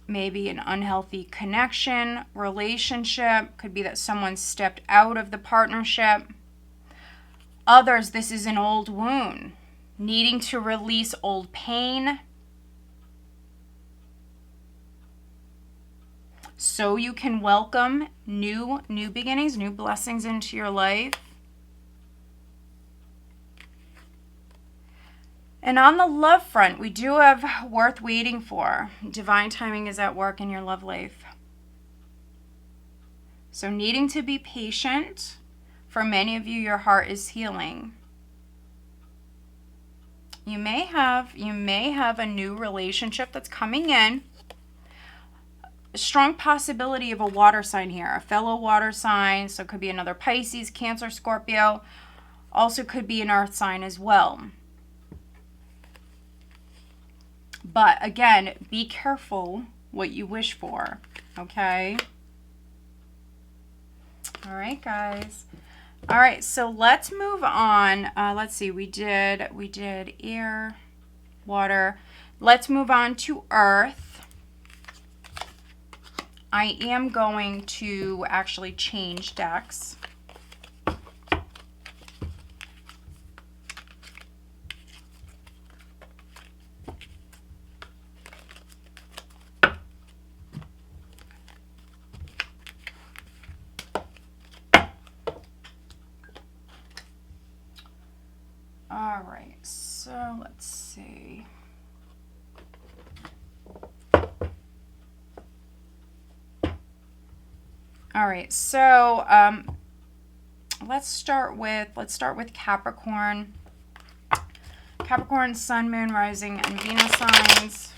maybe an unhealthy connection, relationship. Could be that someone stepped out of the partnership. Others, this is an old wound, needing to release old pain so you can welcome new beginnings, new blessings into your life. And on the love front, we do have worth waiting for. Divine timing is at work in your love life. So needing to be patient. For many of you, your heart is healing. You may have a new relationship that's coming in. A strong possibility of a water sign here, a fellow water sign. So it could be another Pisces, Cancer, Scorpio. Also could be an earth sign as well. But again, be careful what you wish for, okay? All right, guys. All right, so let's move on. Let's see, we did air, water. Let's move on to earth. I am going to actually change decks. All right, so let's start with Capricorn. Capricorn, Sun, Moon, Rising, and Venus signs.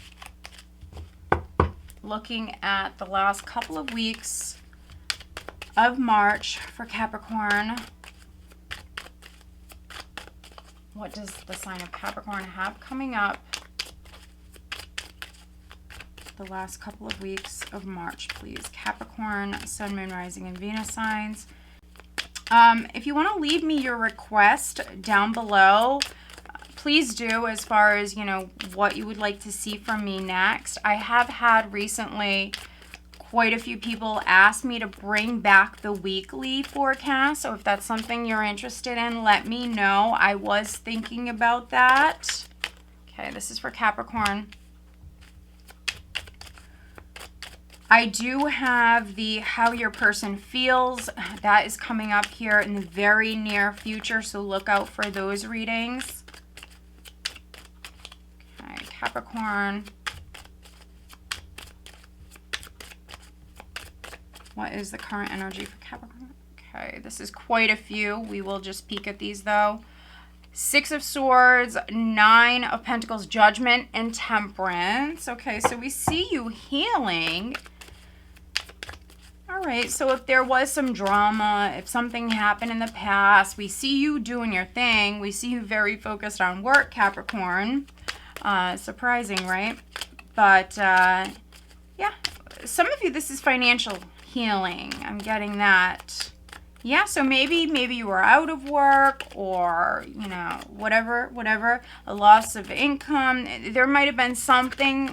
Looking at the last couple of weeks of March for Capricorn. What does the sign of Capricorn have coming up the last couple of weeks of March, please? Capricorn, Sun, Moon, Rising, and Venus signs. If you want to leave me your request down below, please do, as far as, you know, what you would like to see from me next. I have had recently quite a few people ask me to bring back the weekly forecast. So if that's something you're interested in, let me know. I was thinking about that. Okay, this is for Capricorn. I do have the how your person feels. That is coming up here in the very near future, so look out for those readings. Okay, Capricorn. What is the current energy for Capricorn? Okay, this is quite a few. We will just peek at these though. 6 of Swords, 9 of Pentacles, Judgment, and Temperance. Okay, so we see you healing. All right, so if there was some drama, if something happened in the past, we see you doing your thing. We see you very focused on work, Capricorn. Surprising, right? But yeah, some of you, this is financial healing. I'm getting that. Yeah, so maybe you were out of work, or, you know, whatever, a loss of income. There might have been something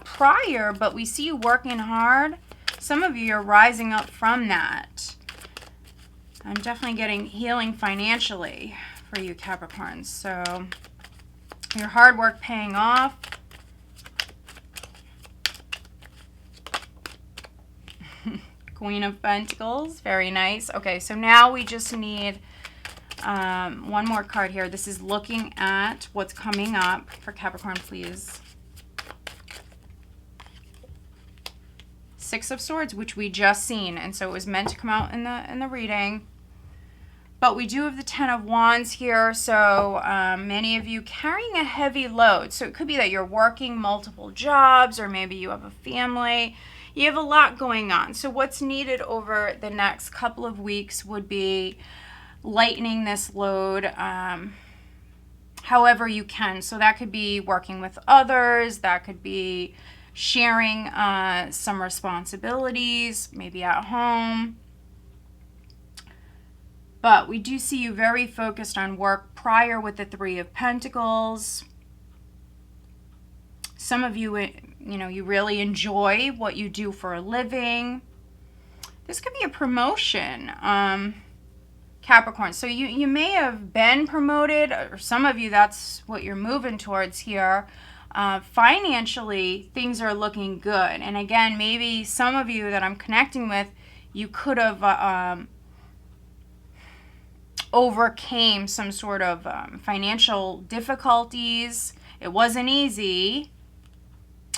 prior, but we see you working hard. Some of you are rising up from that. I'm definitely getting healing financially for you, Capricorns. So your hard work paying off. Queen of Pentacles, very nice. Okay, so now we just need one more card here. This is looking at what's coming up for Capricorn, please. 6 of Swords, which we just seen, and so it was meant to come out in the reading. But we do have the 10 of Wands here, so many of you carrying a heavy load. So it could be that you're working multiple jobs, or maybe you have a family. You have a lot going on. So what's needed over the next couple of weeks would be lightening this load however you can. So that could be working with others. That could be sharing some responsibilities, maybe at home. But we do see you very focused on work prior with the 3 of Pentacles. Some of you, you know, you really enjoy what you do for a living. This could be a promotion, Capricorn. So you may have been promoted, or some of you, that's what you're moving towards here. Financially, things are looking good. And again, maybe some of you that I'm connecting with, you could have overcame some sort of financial difficulties. It wasn't easy.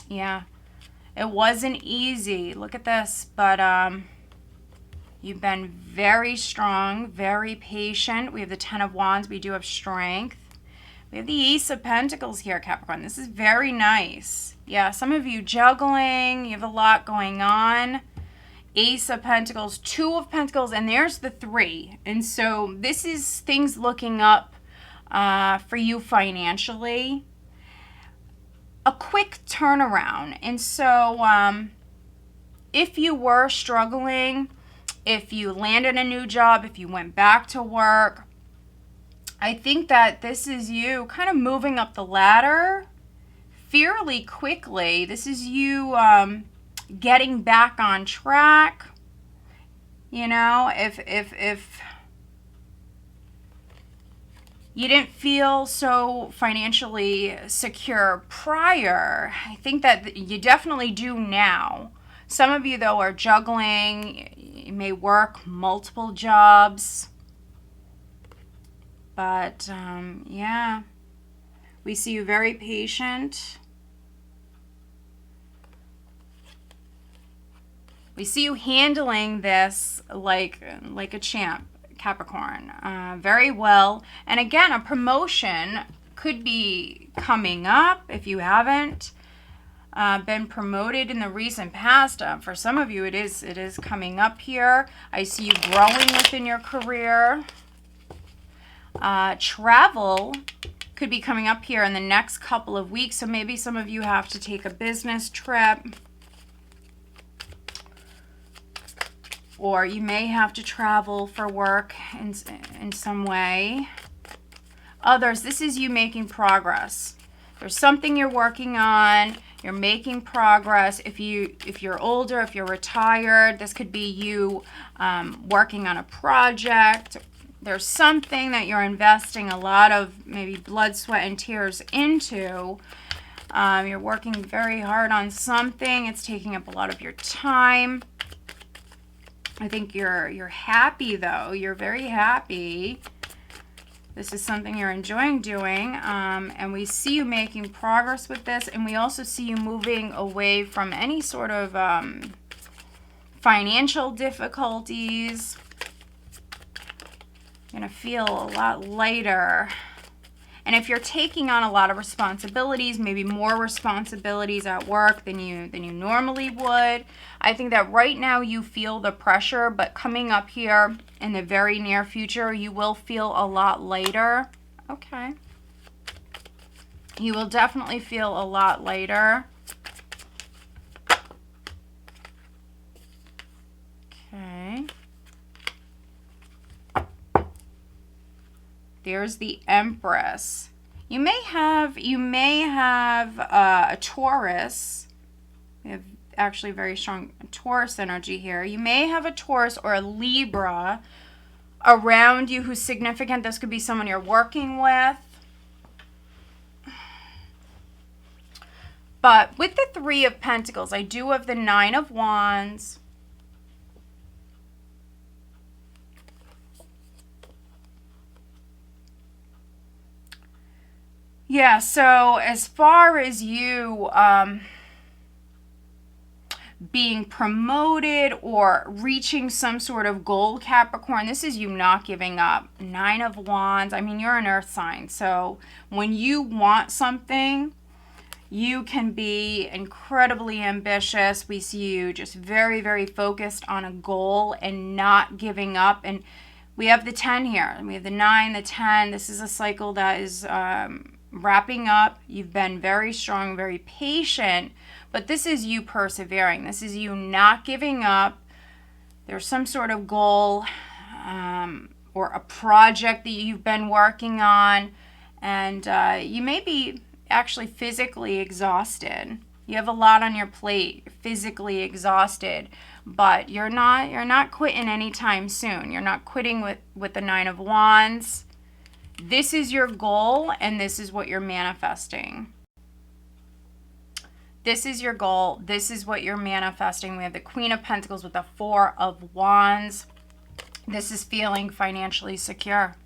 Yeah, it wasn't easy. Look at this. But you've been very strong, very patient. We have the 10 of Wands. We do have strength. We have the Ace of Pentacles here, Capricorn. This is very nice. Yeah, some of you juggling. You have a lot going on. Ace of Pentacles, 2 of Pentacles, and there's the 3. And so this is things looking up for you financially. A quick turnaround. And so if you were struggling, if you landed a new job, if you went back to work, I think that this is you kind of moving up the ladder fairly quickly. This is you getting back on track. You know, if you didn't feel so financially secure prior, I think that you definitely do now. Some of you, though, are juggling. You may work multiple jobs. But, yeah, we see you very patient. I see you handling this like a champ, Capricorn, very well. And again, a promotion could be coming up if you haven't been promoted in the recent past. For some of you, it is coming up here. I see you growing within your career. Travel could be coming up here in the next couple of weeks. So maybe some of you have to take a business trip. Or you may have to travel for work in some way. Others, this is you making progress. There's something you're working on. You're making progress. If you're older, if you're retired, this could be you working on a project. There's something that you're investing a lot of maybe blood, sweat, and tears into. You're working very hard on something. It's taking up a lot of your time. I think you're happy, though. You're very happy. This is something you're enjoying doing. And we see you making progress with this. And we also see you moving away from any sort of financial difficulties. You're going to feel a lot lighter. And if you're taking on a lot of responsibilities, maybe more responsibilities at work than you normally would, I think that right now you feel the pressure, but coming up here in the very near future, you will feel a lot lighter. Okay. You will definitely feel a lot lighter. Okay. There's the Empress. You may have a Taurus. We have actually very strong Taurus energy here. You may have a Taurus or a Libra around you who's significant. This could be someone you're working with. But with the Three of Pentacles, I do have the Nine of Wands. Yeah, so as far as you being promoted or reaching some sort of goal, Capricorn, this is you not giving up. Nine of Wands. I mean, you're an earth sign. So when you want something, you can be incredibly ambitious. We see you just very, very focused on a goal and not giving up. And we have the 10 here. We have the 9, the 10. This is a cycle that is wrapping up. You've been very strong, very patient, but this is you persevering. This is you not giving up. There's some sort of goal or a project that you've been working on, and you may be actually physically exhausted. You have a lot on your plate, physically exhausted, but you're not quitting anytime soon. You're not quitting with the Nine of Wands. This is your goal, and this is what you're manifesting. This is your goal. This is what you're manifesting. We have the Queen of Pentacles with the Four of Wands. This is feeling financially secure.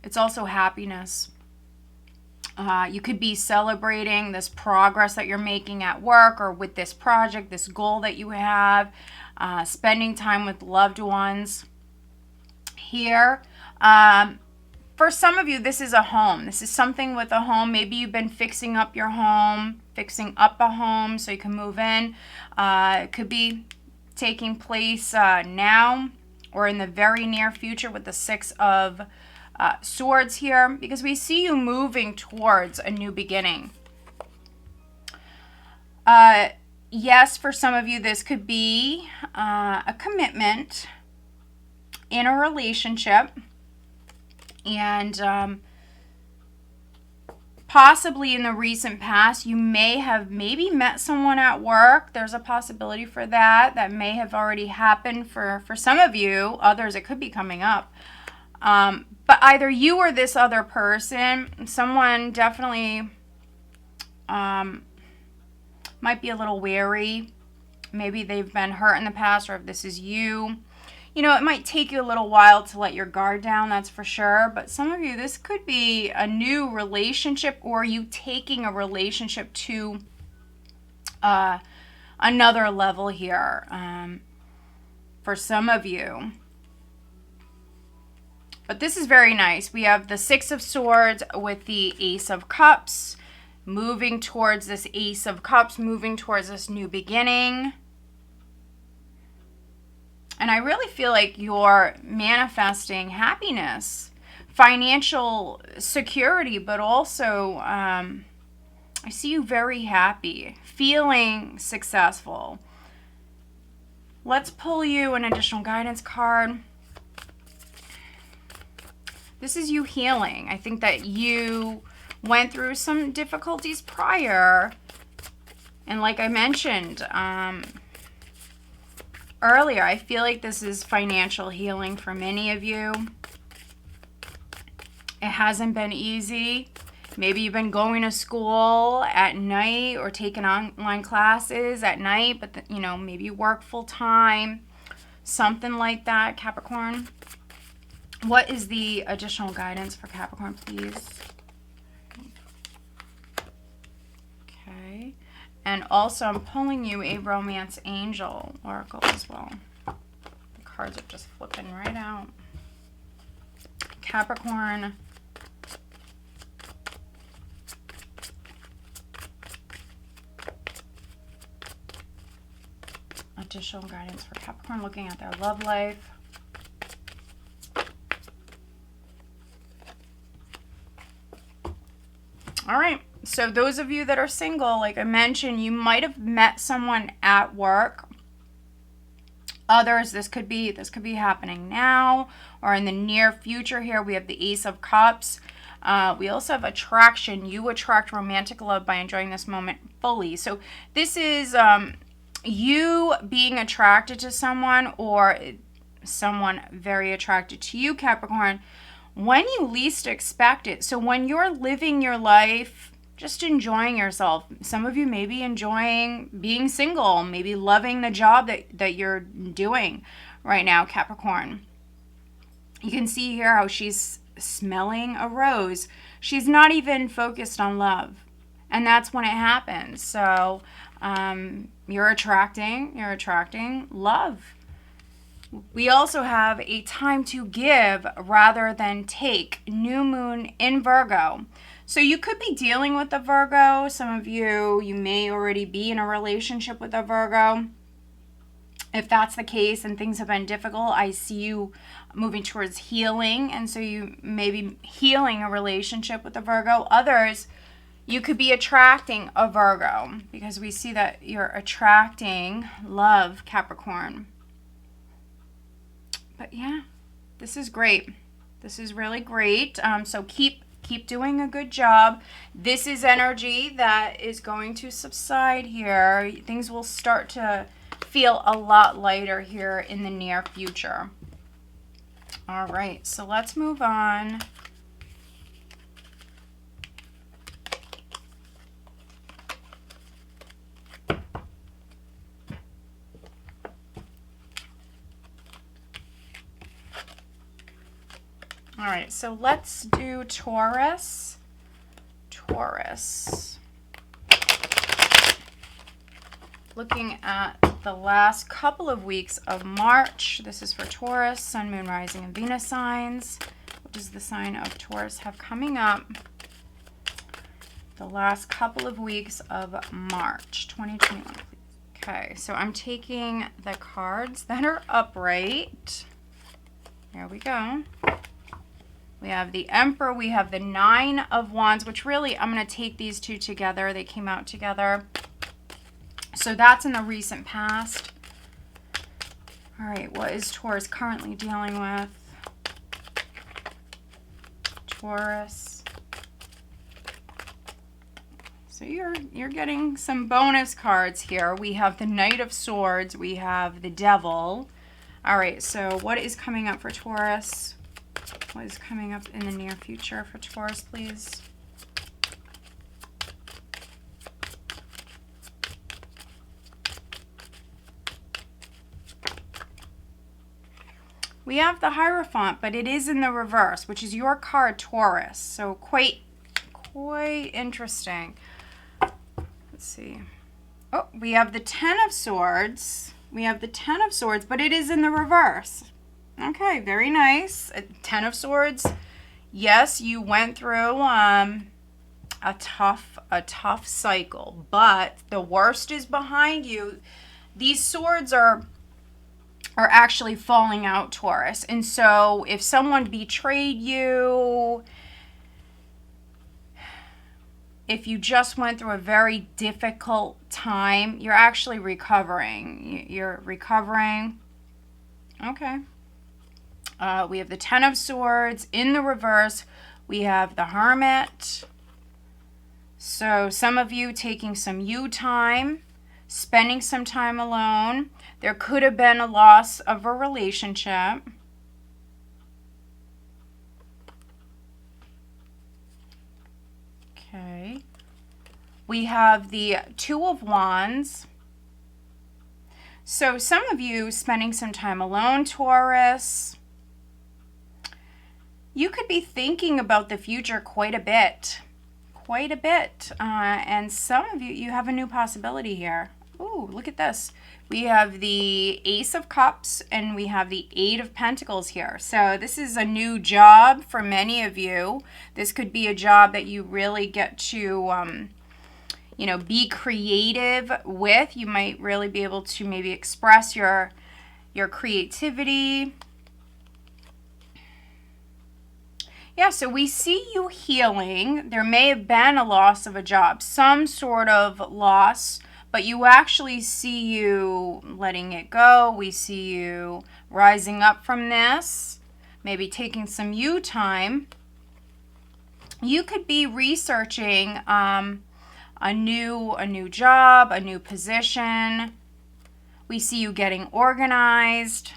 It's also happiness. You could be celebrating this progress that you're making at work or with this project, this goal that you have, spending time with loved ones here. For some of you, this is a home. This is something with a home. Maybe you've been fixing up your home, fixing up a home so you can move in. It could be taking place now or in the very near future with the Six of Swords here, because we see you moving towards a new beginning. Yes, for some of you, this could be a commitment in a relationship. And possibly in the recent past, you may have maybe met someone at work. There's a possibility for that. That may have already happened for some of you. Others, it could be coming up. But either you or this other person, someone definitely might be a little wary. Maybe they've been hurt in the past, or if this is you. You know, it might take you a little while to let your guard down, that's for sure. But some of you, this could be a new relationship, or you taking a relationship to a another level here for some of you. But this is very nice. We have the Six of Swords with the Ace of Cups, moving towards this Ace of Cups, moving towards this new beginning. And I really feel like you're manifesting happiness, financial security, but also I see you very happy, feeling successful. Let's pull you an additional guidance card. This is you healing. I think that you went through some difficulties prior. And like I mentioned earlier, I feel like this is financial healing for many of you. It hasn't been easy. Maybe you've been going to school at night or taking online classes at night, but you know, maybe you work full time, something like that, Capricorn. What is the additional guidance for Capricorn, please? Okay. And also, I'm pulling you a Romance Angel Oracle as well. The cards are just flipping right out. Capricorn. Additional guidance for Capricorn, looking at their love life. All right, so those of you that are single, like I mentioned, you might have met someone at work. Others, this could be happening now or in the near future. Here we have the Ace of Cups. We also have attraction. You attract romantic love by enjoying this moment fully. So this is you being attracted to someone or someone very attracted to you, Capricorn, when you least expect it. So when you're living your life, just enjoying yourself. Some of you may be enjoying being single, maybe loving the job that you're doing right now, Capricorn. You can see here how she's smelling a rose. She's not even focused on love. And that's when it happens. So you're attracting love. We also have a time to give rather than take. New moon in Virgo. So you could be dealing with a Virgo. Some of you may already be in a relationship with a Virgo. If that's the case and things have been difficult, I see you moving towards healing. And so you may be healing a relationship with a Virgo. Others, you could be attracting a Virgo because we see that you're attracting love, Capricorn. But yeah, this is great. This is really great. So keep doing a good job. This is energy that is going to subside here. Things will start to feel a lot lighter here in the near future. All right, so let's move on. All right, so let's do Taurus. Taurus. Looking at the last couple of weeks of March. This is for Taurus, Sun, Moon, Rising, and Venus signs. What does the sign of Taurus have coming up? The last couple of weeks of March 2021, please. Okay, so I'm taking the cards that are upright. There we go. We have the Emperor, we have the Nine of Wands, which really, I'm going to take these two together. They came out together. So that's in the recent past. All right, what is Taurus currently dealing with? Taurus. So you're getting some bonus cards here. We have the Knight of Swords. We have the Devil. All right, so what is coming up for Taurus? What is coming up in the near future for Taurus, please? We have the Hierophant, but it is in the reverse, which is your card, Taurus. So quite interesting. Let's see. Oh, we have the Ten of Swords. We have the Ten of Swords, but it is in the reverse. Okay, very nice. Ten of Swords. Yes, you went through a tough cycle, but the worst is behind you. These swords are actually falling out, Taurus. And so if someone betrayed you, if you just went through a very difficult time, you're actually recovering. You're recovering. Okay. We have the Ten of Swords. In the reverse, we have the Hermit. So some of you taking some you time, spending some time alone. There could have been a loss of a relationship. Okay. We have the Two of Wands. So some of you spending some time alone, Taurus. You could be thinking about the future quite a bit. And some of you have a new possibility here. Ooh, look at this. We have the Ace of Cups and we have the Eight of Pentacles here. So this is a new job for many of you. This could be a job that you really get to, be creative with. You might really be able to maybe express your creativity. Yeah, so we see you healing. There may have been a loss of a job, some sort of loss, but you actually see you letting it go. We see you rising up from this, maybe taking some you time. You could be researching a new job, a new position. We see you getting organized.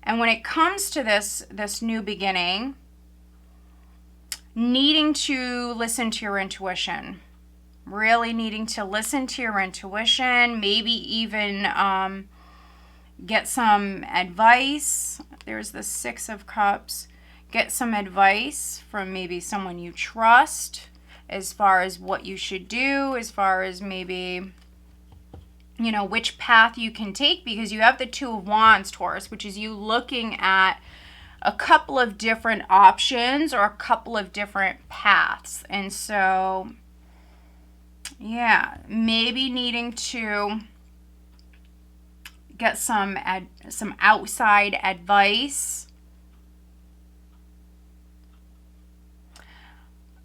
And when it comes to this new beginning, needing to listen to your intuition, really needing to listen to your intuition, maybe even get some advice. There's the Six of Cups. Get some advice from maybe someone you trust as far as what you should do, as far as maybe, which path you can take, because you have the Two of Wands, Taurus, which is you looking at a couple of different options or a couple of different paths. And so, yeah, maybe needing to get some outside advice.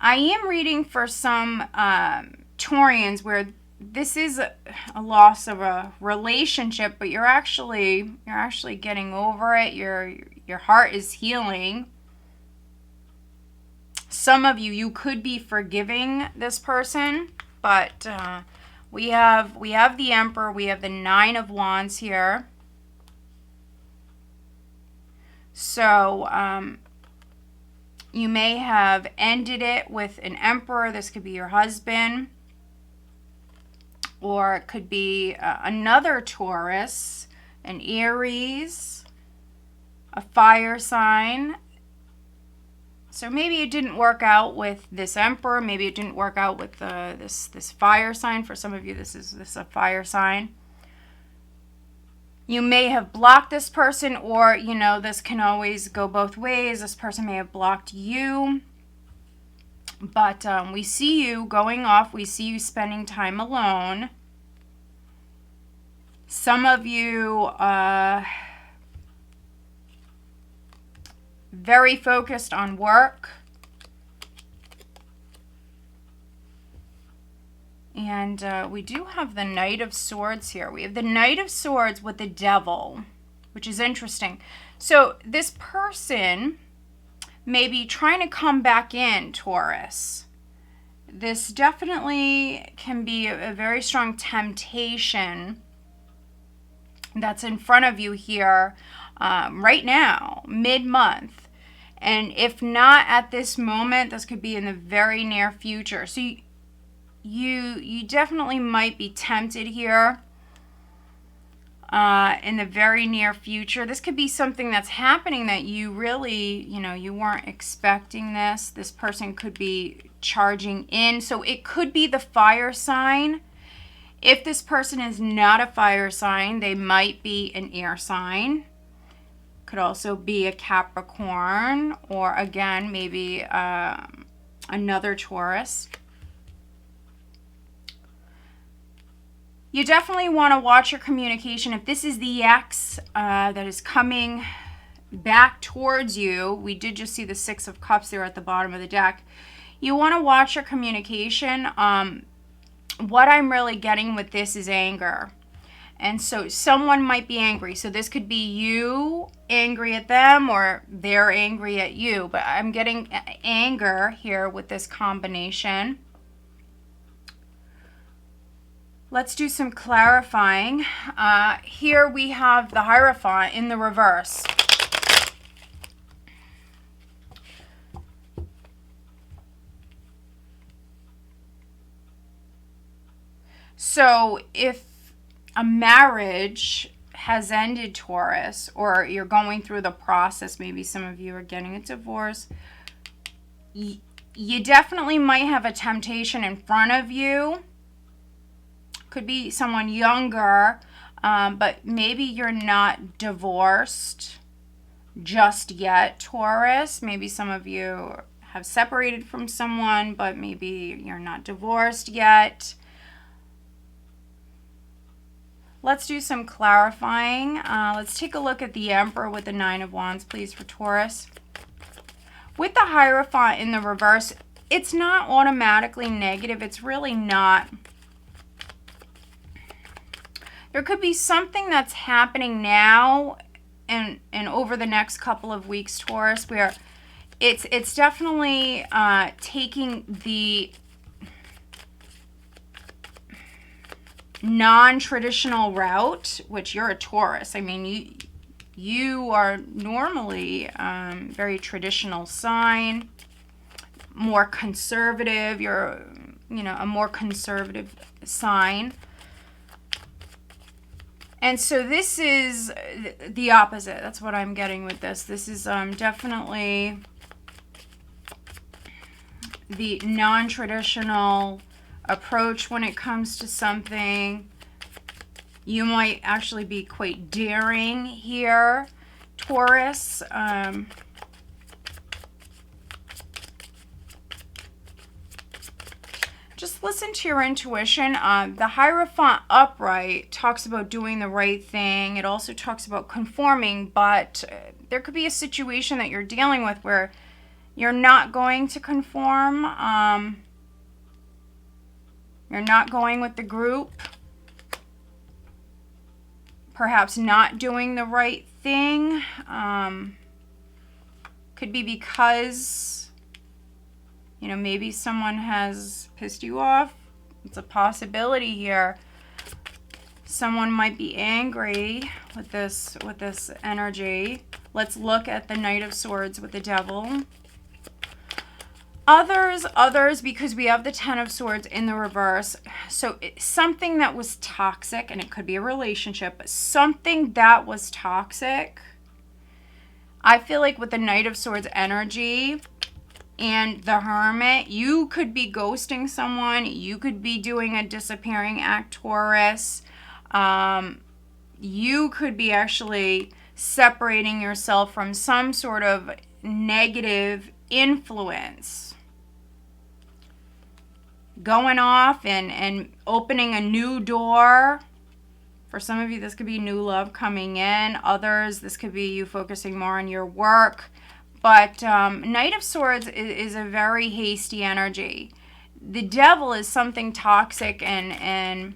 I am reading for some Taurians where this is a loss of a relationship, but you're actually getting over it. Your heart is healing. Some of you could be forgiving this person, but we have the Emperor, we have the Nine of Wands here. So you may have ended it with an Emperor. This could be your husband, or it could be another Taurus, an Aries, a fire sign. So maybe it didn't work out with this Emperor. Maybe it didn't work out with this fire sign. For some of you, this is a fire sign. You may have blocked this person, or, this can always go both ways. This person may have blocked you. But we see you going off. We see you spending time alone. Some of you very focused on work. And we do have the Knight of Swords here. We have the Knight of Swords with the Devil, which is interesting. So this person may be trying to come back in, Taurus. This definitely can be a very strong temptation that's in front of you here right now, mid-month. And if not at this moment, this could be in the very near future. So you definitely might be tempted here in the very near future. This could be something that's happening that you really, you weren't expecting this. This person could be charging in. So it could be the fire sign. If this person is not a fire sign, they might be an air sign. Could also be a Capricorn, or again, maybe another Taurus. You definitely want to watch your communication. If this is the ex that is coming back towards you, we did just see the Six of Cups there at the bottom of the deck. You want to watch your communication. What I'm really getting with this is anger. And so someone might be angry. So this could be you angry at them, or they're angry at you. But I'm getting anger here with this combination. Let's do some clarifying. Here we have the Hierophant in the reverse. So if a marriage has ended, Taurus, or you're going through the process, maybe some of you are getting a divorce, you definitely might have a temptation in front of you. Could be someone younger, but maybe you're not divorced just yet, Taurus. Maybe some of you have separated from someone, but maybe you're not divorced yet. Let's do some clarifying. Let's take a look at the Emperor with the Nine of Wands, please, for Taurus. With the Hierophant in the reverse, it's not automatically negative. It's really not. There could be something that's happening now and over the next couple of weeks, Taurus, where it's definitely taking the non-traditional route, which you're a Taurus. I mean, you are normally very traditional sign, more conservative. You're, a more conservative sign. And so this is the opposite. That's what I'm getting with this. This is definitely the non-traditional approach when it comes to something. You might actually be quite daring here, Taurus. Just listen to your intuition. The Hierophant upright talks about doing the right thing. It also talks about conforming, but there could be a situation that you're dealing with where you're not going to conform. You're not going with the group. Perhaps not doing the right thing. Could be because, maybe someone has pissed you off. It's a possibility here. Someone might be angry with this energy. Let's look at the Knight of Swords with the Devil. Others, because we have the Ten of Swords in the reverse. So something that was toxic, and it could be a relationship, but something that was toxic. I feel like with the Knight of Swords energy and the Hermit, you could be ghosting someone. You could be doing a disappearing act, Taurus. You could be actually separating yourself from some sort of negative influence. Going off and opening a new door. For some of you, this could be new love coming in. Others, this could be you focusing more on your work. But Knight of Swords is a very hasty energy. The Devil is something toxic and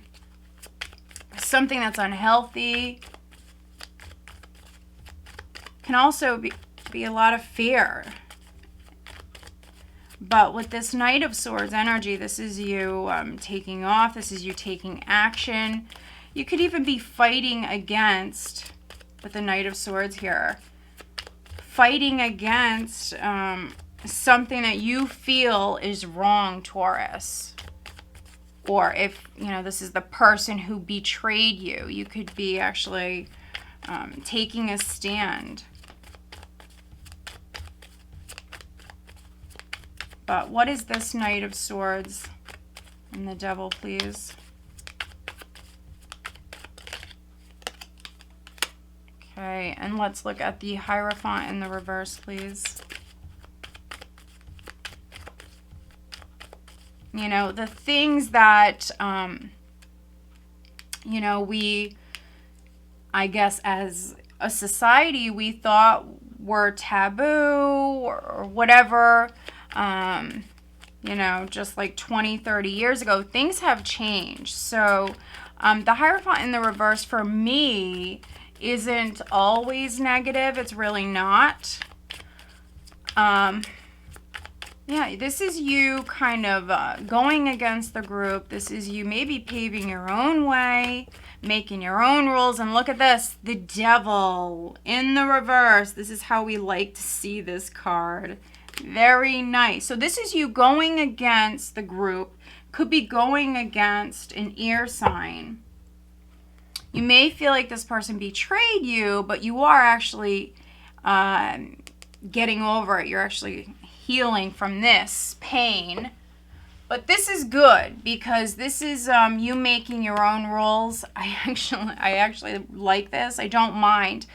something that's unhealthy. Can also be a lot of fear. But with this Knight of Swords energy, this is you taking off. This is you taking action. You could even be fighting against, with the Knight of Swords here, fighting against something that you feel is wrong, Taurus. Or if, this is the person who betrayed you, you could be actually taking a stand. But what is this Knight of Swords and the Devil, please? Okay, and let's look at the Hierophant in the reverse, please. You know, the things that, you know, I guess as a society, we thought were taboo or whatever, you know, just like 20, 30 years ago, things have changed. So the Hierophant in the reverse for me isn't always negative. It's really not. Yeah, this is you kind of going against the group. This is you maybe paving your own way, making your own rules. And look at this, the Devil in the reverse. This is how we like to see this card. Very nice. So this is you going against the group. Could be going against an air sign. You may feel like this person betrayed you, but you are actually getting over it. You're actually healing from this pain. But this is good because this is you making your own rules. I actually like this. I don't mind.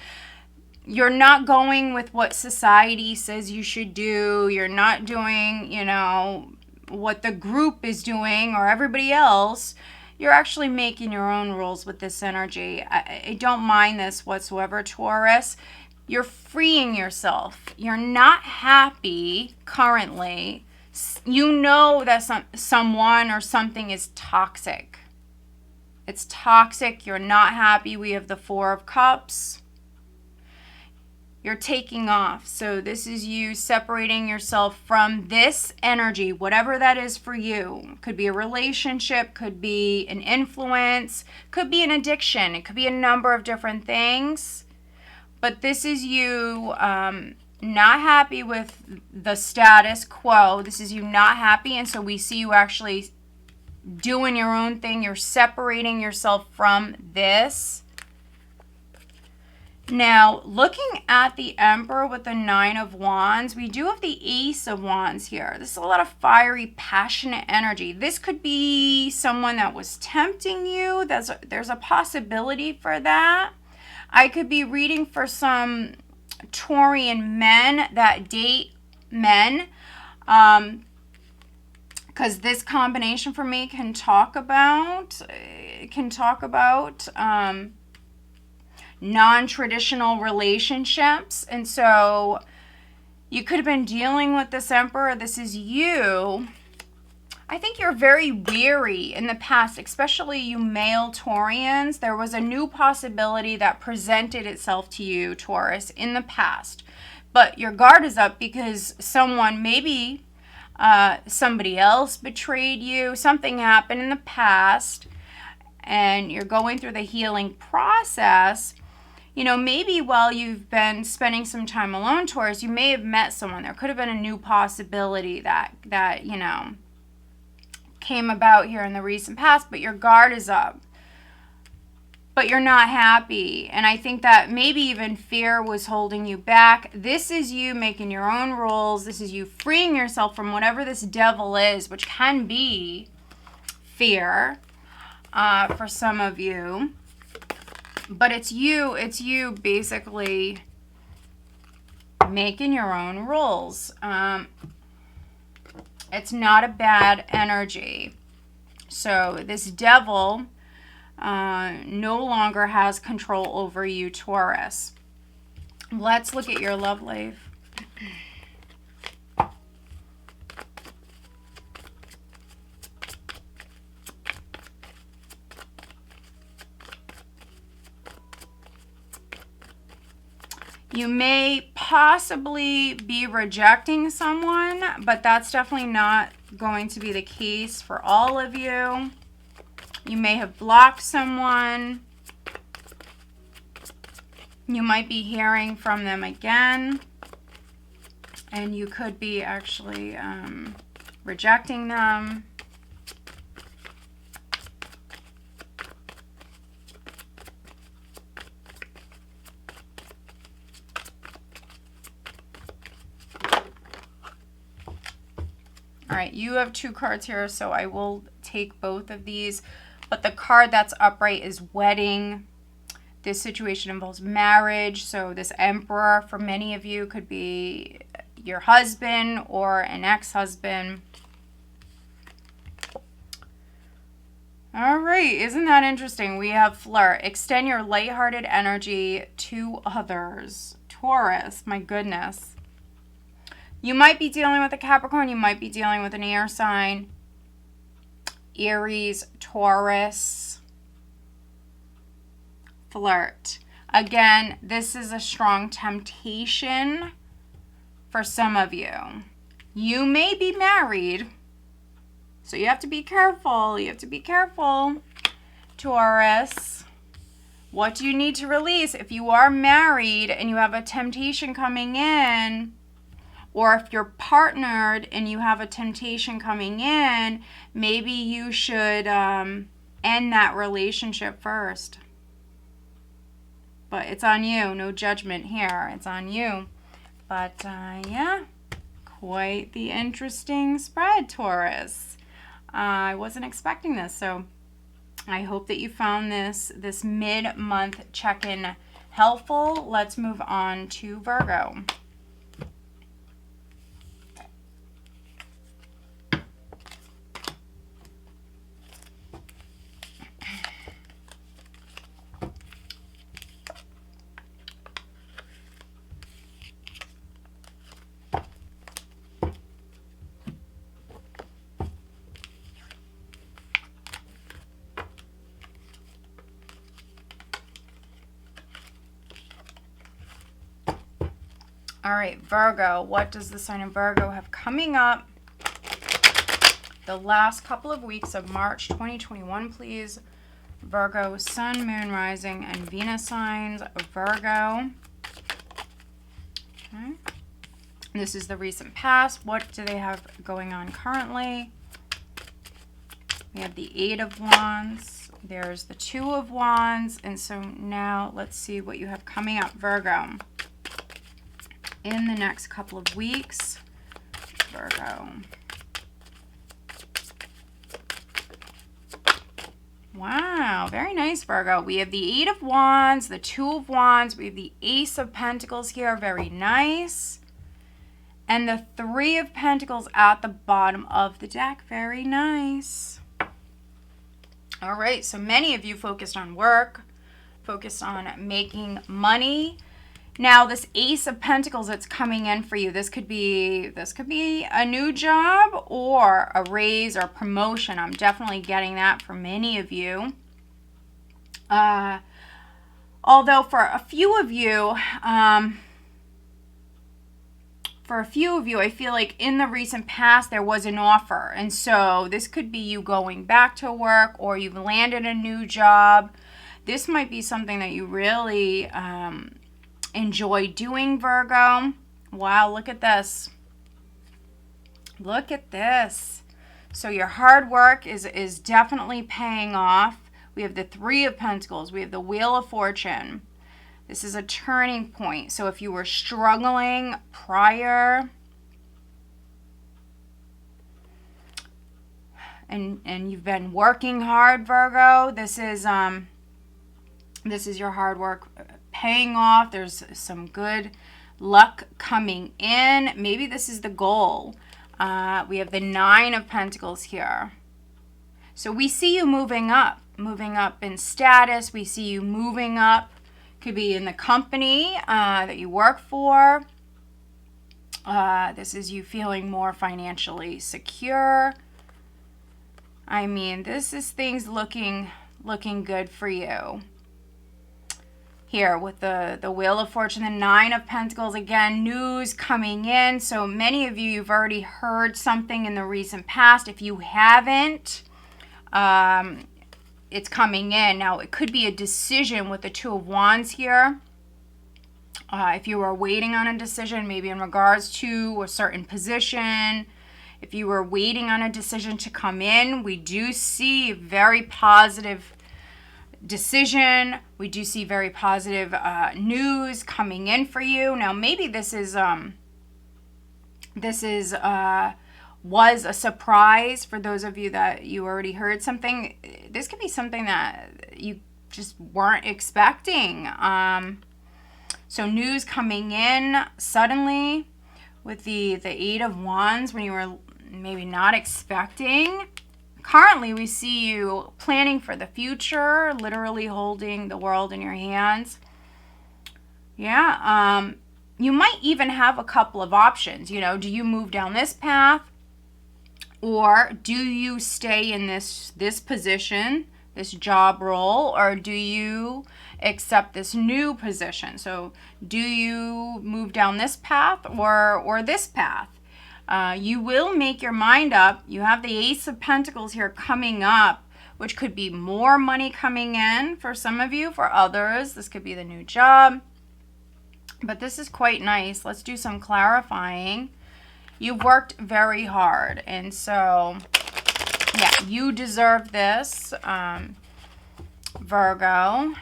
You're not going with what society says you should do. You're not doing, you know, what the group is doing or everybody else. You're actually making your own rules with this energy. I don't mind this whatsoever, Taurus. You're freeing yourself. You're not happy currently. You know that someone or something is toxic. It's toxic. You're not happy. We have the Four of Cups. You're taking off. So this is you separating yourself from this energy, whatever that is for you. Could be a relationship, could be an influence, could be an addiction. It could be a number of different things. But this is you not happy with the status quo. This is you not happy. And so we see you actually doing your own thing. You're separating yourself from this. Now, looking at the Emperor with the Nine of Wands, we do have the Ace of Wands here. This is a lot of fiery, passionate energy. This could be someone that was tempting you. There's a possibility for that. I could be reading for some Taurian men that date men. Because this combination for me can talk about non-traditional relationships. And so you could have been dealing with this Emperor. This is you. I think you're very weary in the past, especially you male Taurians. There was a new possibility that presented itself to you, Taurus, in the past. But your guard is up because someone, maybe somebody else betrayed you. Something happened in the past and you're going through the healing process. You know, maybe while you've been spending some time alone, Taurus, you may have met someone. There could have been a new possibility that you know, came about here in the recent past, but your guard is up. But you're not happy. And I think that maybe even fear was holding you back. This is you making your own rules. This is you freeing yourself from whatever this devil is, which can be fear for some of you. But it's you basically making your own rules. It's not a bad energy. So this devil no longer has control over you, Taurus. Let's look at your love life. You may possibly be rejecting someone, but that's definitely not going to be the case for all of you. You may have blocked someone. You might be hearing from them again. And you could be actually rejecting them. All right, you have two cards here, so I will take both of these. But the card that's upright is wedding. This situation involves marriage. So this Emperor for many of you could be your husband or an ex-husband. All right, isn't that interesting? We have flirt. Extend your lighthearted energy to others. Taurus, my goodness. You might be dealing with a Capricorn. You might be dealing with an air sign. Aries, Taurus. Flirt. Again, this is a strong temptation for some of you. You may be married, so you have to be careful. You have to be careful, Taurus. What do you need to release? If you are married and you have a temptation coming in, or if you're partnered and you have a temptation coming in, maybe you should end that relationship first. But it's on you. No judgment here. It's on you. But yeah, quite the interesting spread, Taurus. I wasn't expecting this, so I hope that you found this mid-month check-in helpful. Let's move on to Virgo. All right, Virgo, what does the sign of Virgo have coming up the last couple of weeks of March 2021, please? Virgo, Sun, Moon, Rising, and Venus signs. Virgo. Okay. This is the recent past. What do they have going on currently? We have the Eight of Wands. There's the Two of Wands. And so now let's see what you have coming up, Virgo, in the next couple of weeks. Virgo. Wow, very nice, Virgo. We have the Eight of Wands, the Two of Wands. We have the Ace of Pentacles here. Very nice. And the Three of Pentacles at the bottom of the deck. Very nice. All right, so many of you focused on work, focused on making money. Now, this Ace of Pentacles that's coming in for you, this could be a new job or a raise or promotion. I'm definitely getting that for many of you. Although for a few of you, I feel like in the recent past there was an offer. And so this could be you going back to work, or you've landed a new job. This might be something that you really enjoy doing, Virgo. Wow, look at this. Look at this. So your hard work is definitely paying off. We have the Three of Pentacles. We have the Wheel of Fortune. This is a turning point. So if you were struggling prior and you've been working hard, Virgo, this is your hard work paying off. There's some good luck coming in. Maybe this is the goal. We have the Nine of Pentacles here. So we see you moving up in status. We see you moving up. Could be in the company that you work for. This is you feeling more financially secure. I mean, this is things looking good for you. Here with the Wheel of Fortune, the Nine of Pentacles, again, news coming in. So many of you, you've already heard something in the recent past. If you haven't, it's coming in. Now, it could be a decision with the Two of Wands here. If you were waiting on a decision, maybe in regards to a certain position, if you were waiting on a decision to come in, we do see very positive decision. We do see very positive news coming in for you. Now, maybe this was a surprise for those of you that you already heard something. This could be something that you just weren't expecting. So news coming in suddenly with the Eight of Wands when you were maybe not expecting. Currently, we see you planning for the future, literally holding the world in your hands. Yeah, you might even have a couple of options. You know, do you move down this path, or do you stay in this position, this job role, or do you accept this new position? So do you move down this path or this path? You will make your mind up. You have the Ace of Pentacles here coming up, which could be more money coming in for some of you. For others, this could be the new job. But this is quite nice. Let's do some clarifying. You've worked very hard. And so, yeah, you deserve this, Virgo.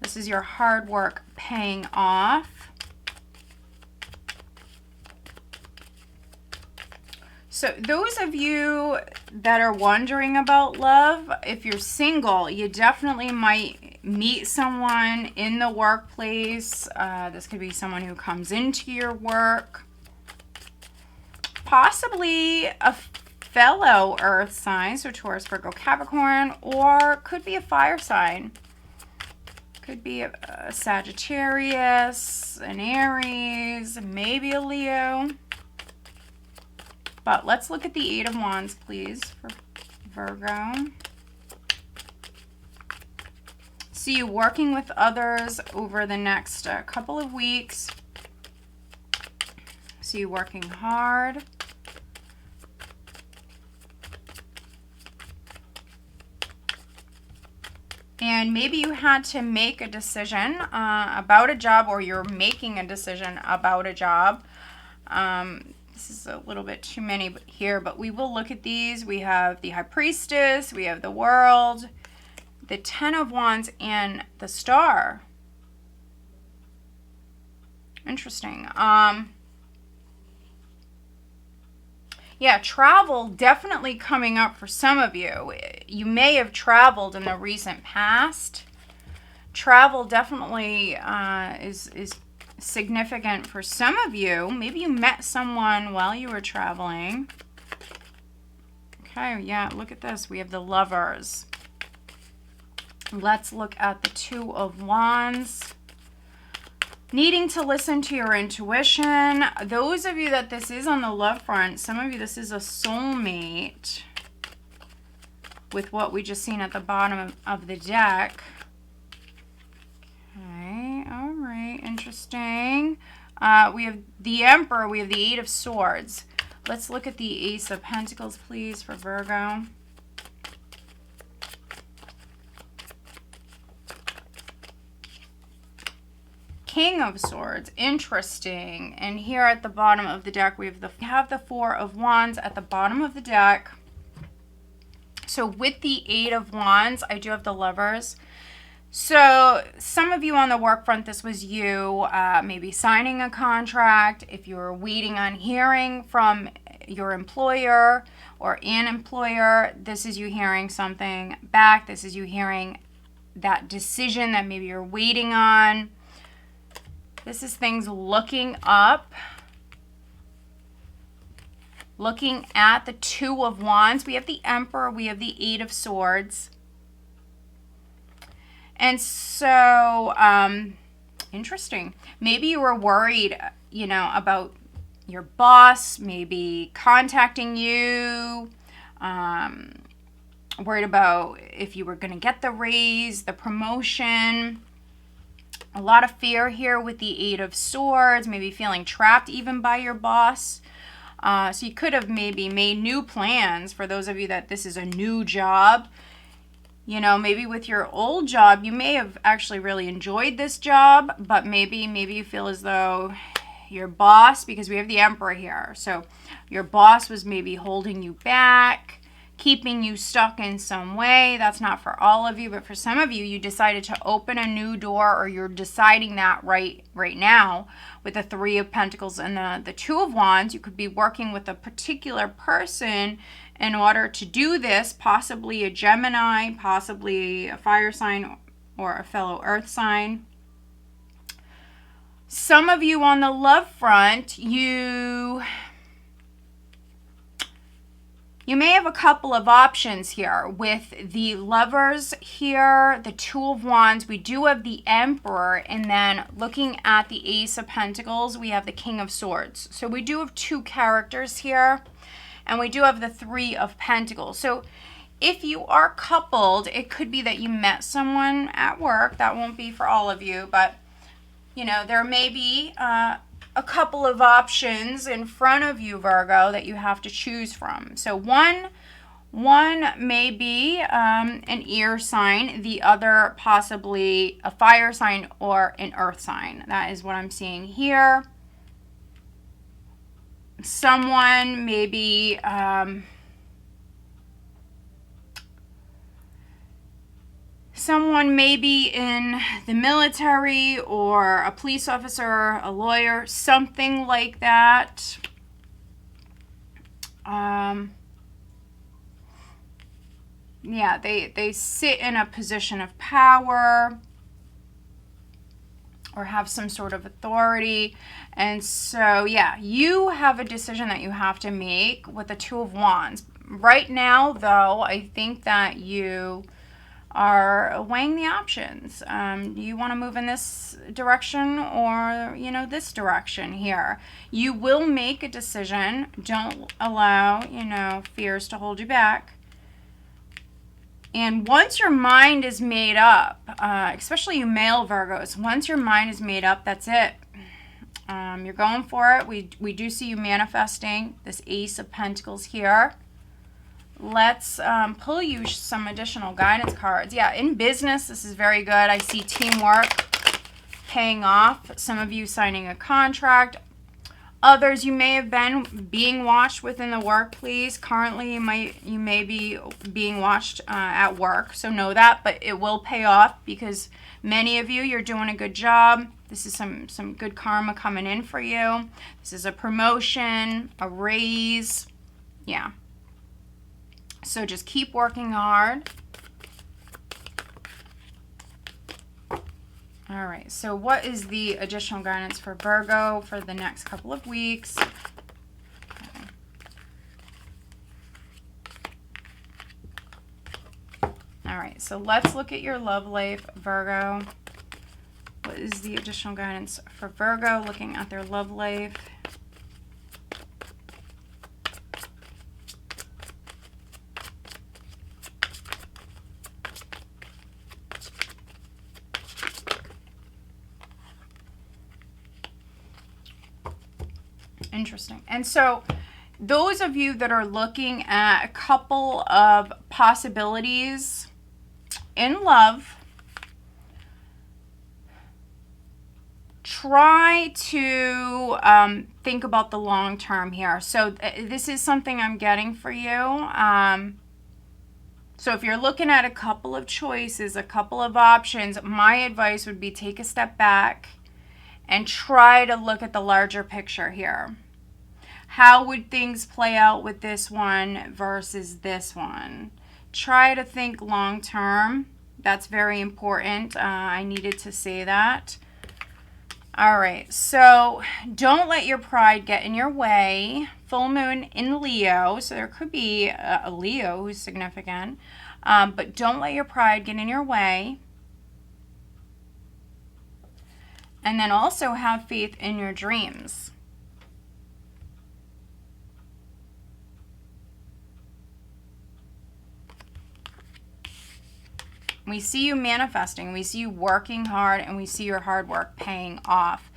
This is your hard work paying off. So those of you that are wondering about love, if you're single, you definitely might meet someone in the workplace. This could be someone who comes into your work. Possibly a fellow earth sign, so Taurus, Virgo, Capricorn, or could be a fire sign. Could be a Sagittarius, an Aries, maybe a Leo. But let's look at the Eight of Wands, please, for Virgo. See you working with others over the next couple of weeks. See you working hard. And maybe you had to make a decision about a job, or you're making a decision about a job. This is a little bit too many here, but we will look at these. We have the High Priestess, we have the World, the Ten of Wands, and the Star. Interesting. Yeah, travel definitely coming up for some of you. You may have traveled in the recent past. Travel definitely is significant for some of you. Maybe you met someone while you were traveling. Okay, yeah, look at this. We have the Lovers. Let's look at the Two of Wands. Needing to listen to your intuition. Those of you that this is on the love front, some of you this is a soulmate with what we just seen at the bottom of the deck. Okay, all right, interesting. We have the Emperor, we have the Eight of Swords. Let's look at the Ace of Pentacles, please, for Virgo. King of Swords, interesting. And here at the bottom of the deck, we have the Four of Wands at the bottom of the deck. So with the Eight of Wands, I do have the Lovers. So some of you on the work front, this was you maybe signing a contract. If you were waiting on hearing from your employer or an employer, this is you hearing something back. This is you hearing that decision that maybe you're waiting on. This is things looking up. Looking at the Two of Wands. We have the Emperor. We have the Eight of Swords. And so, interesting. Maybe you were worried, you know, about your boss maybe contacting you. Worried about if you were going to get the raise, the promotion. A lot of fear here with the Eight of Swords. Maybe feeling trapped even by your boss. So you could have maybe made new plans for those of you that this is a new job. You know, maybe with your old job, you may have actually really enjoyed this job, but maybe you feel as though your boss, because we have the Emperor here, so your boss was maybe holding you back, keeping you stuck in some way. That's not for all of you, but for some of you, you decided to open a new door, or you're deciding that right now with the Three of Pentacles and the Two of Wands. You could be working with a particular person in order to do this, possibly a Gemini, possibly a fire sign, or a fellow earth sign. Some of you on the love front, you may have a couple of options here with the Lovers here, the Two of Wands. We do have the Emperor, and then looking at the Ace of Pentacles, we have the King of Swords. So we do have two characters here, and we do have the Three of Pentacles. So if you are coupled, it could be that you met someone at work. That won't be for all of you, but you know, there may be a couple of options in front of you, Virgo, that you have to choose from. So one may be an air sign, the other possibly a fire sign or an earth sign. That is what I'm seeing here. Someone maybe someone maybe in the military, or a police officer, a lawyer, something like that. Yeah, they sit in a position of power or have some sort of authority. And so, yeah, you have a decision that you have to make with the Two of Wands. Right now, though, I think that you are weighing the options. Do you want to move in this direction or, you know, this direction here? You will make a decision. Don't allow, you know, fears to hold you back. And once your mind is made up, especially you male Virgos, once your mind is made up, that's it. You're going for it. We do see you manifesting this Ace of Pentacles here. Let's pull you some additional guidance cards. Yeah, in business, this is very good. I see teamwork paying off. Some of you signing a contract. Others, you may have been being watched within the workplace. Currently, you may be being watched at work. So know that, but it will pay off because many of you, you're doing a good job. This is some good karma coming in for you. This is a promotion, a raise. Yeah. So just keep working hard. All right, so what is the additional guidance for Virgo for the next couple of weeks? Okay. All right, so let's look at your love life, Virgo. What is the additional guidance for Virgo looking at their love life? Interesting. And so those of you that are looking at a couple of possibilities in love, try to think about the long term here. So this is something I'm getting for you. So if you're looking at a couple of choices, a couple of options, my advice would be take a step back and try to look at the larger picture here. How would things play out with this one versus this one? Try to think long term. That's very important. I needed to say that. All right, so don't let your pride get in your way. Full moon in Leo, so there could be a Leo who's significant, but don't let your pride get in your way. And then also have faith in your dreams. We see you manifesting, we see you working hard, and we see your hard work paying off.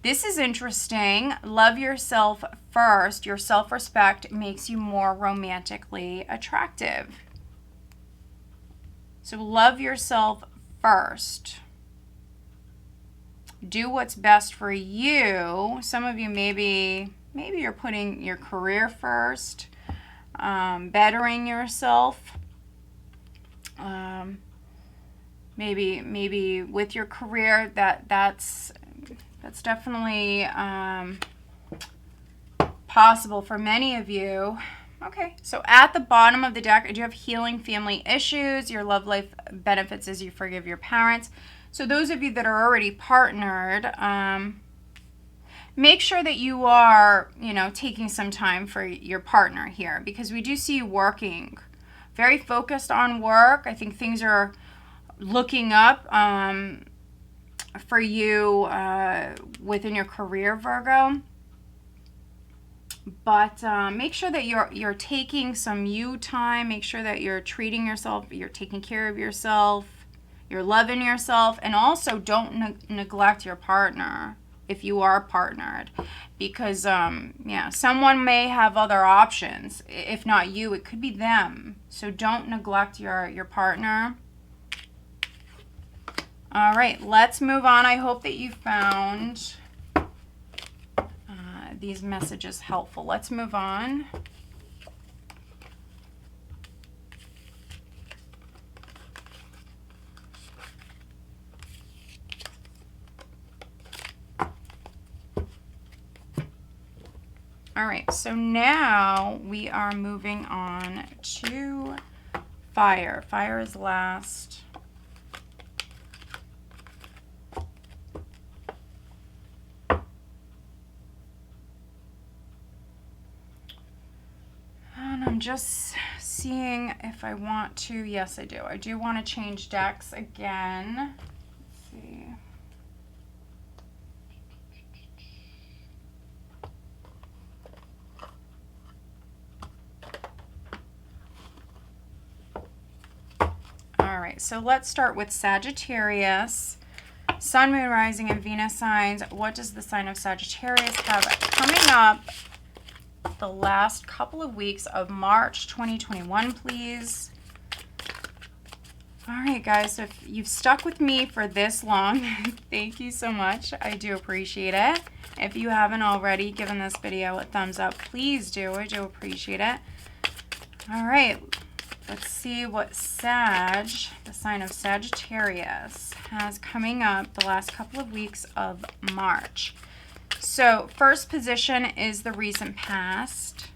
This is interesting. Love yourself first. Your self-respect makes you more romantically attractive. So love yourself first. Do what's best for you. Some of you maybe you're putting your career first. bettering yourself. Maybe with your career, that's definitely possible for many of you. Okay, so at the bottom of the deck, I do have healing family issues. Your love life benefits as you forgive your parents. So those of you that are already partnered, make sure that you are, taking some time for your partner here, because we do see you working, very focused on work. I think things are looking up for you within your career, Virgo. But make sure that you're taking some you time. Make sure that you're treating yourself, you're taking care of yourself, you're loving yourself, and also don't neglect your partner if you are partnered, because someone may have other options. If not you, it could be them. So don't neglect your partner. All right, let's move on. I hope that you found these messages helpful. Let's move on. All right, so now we are moving on to fire. Fire is last. And I'm just seeing if I want to. Yes, I do. I do want to change decks again. Let's see. All right, so let's start with Sagittarius. Sun, Moon, Rising, and Venus signs. What does the sign of Sagittarius have coming up the last couple of weeks of March 2021, please? All right, guys, so if you've stuck with me for this long, thank you so much. I do appreciate it. If you haven't already given this video a thumbs up, please do. I do appreciate it. All right, let's see what the sign of Sagittarius, has coming up the last couple of weeks of March. So first position is the recent past.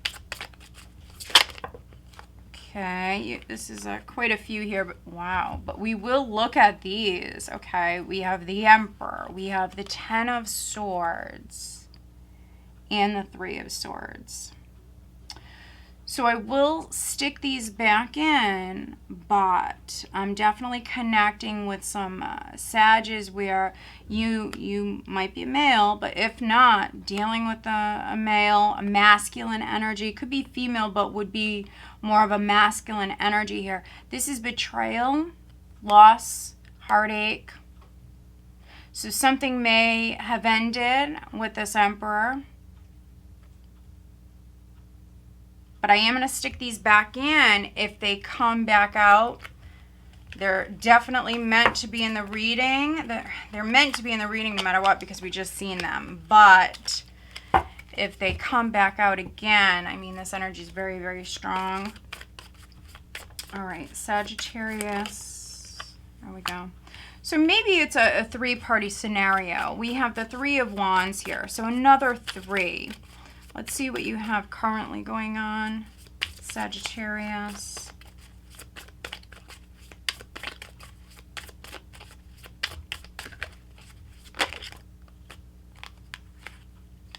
Okay, this is quite a few here, but wow. But we will look at these, okay? We have the Emperor, we have the Ten of Swords, and the Three of Swords. So I will stick these back in, but I'm definitely connecting with some Sages where you might be a male, but if not, dealing with a male, a masculine energy, could be female, but would be more of a masculine energy here. This is betrayal, loss, heartache. So something may have ended with this Emperor. But I am going to stick these back in if they come back out. They're definitely meant to be in the reading. They're meant to be in the reading no matter what, because we just seen them. But if they come back out again, I mean, this energy is very, very strong. All right, Sagittarius. There we go. So maybe it's a three-party scenario. We have the Three of Wands here, so another three. Let's see what you have currently going on, Sagittarius.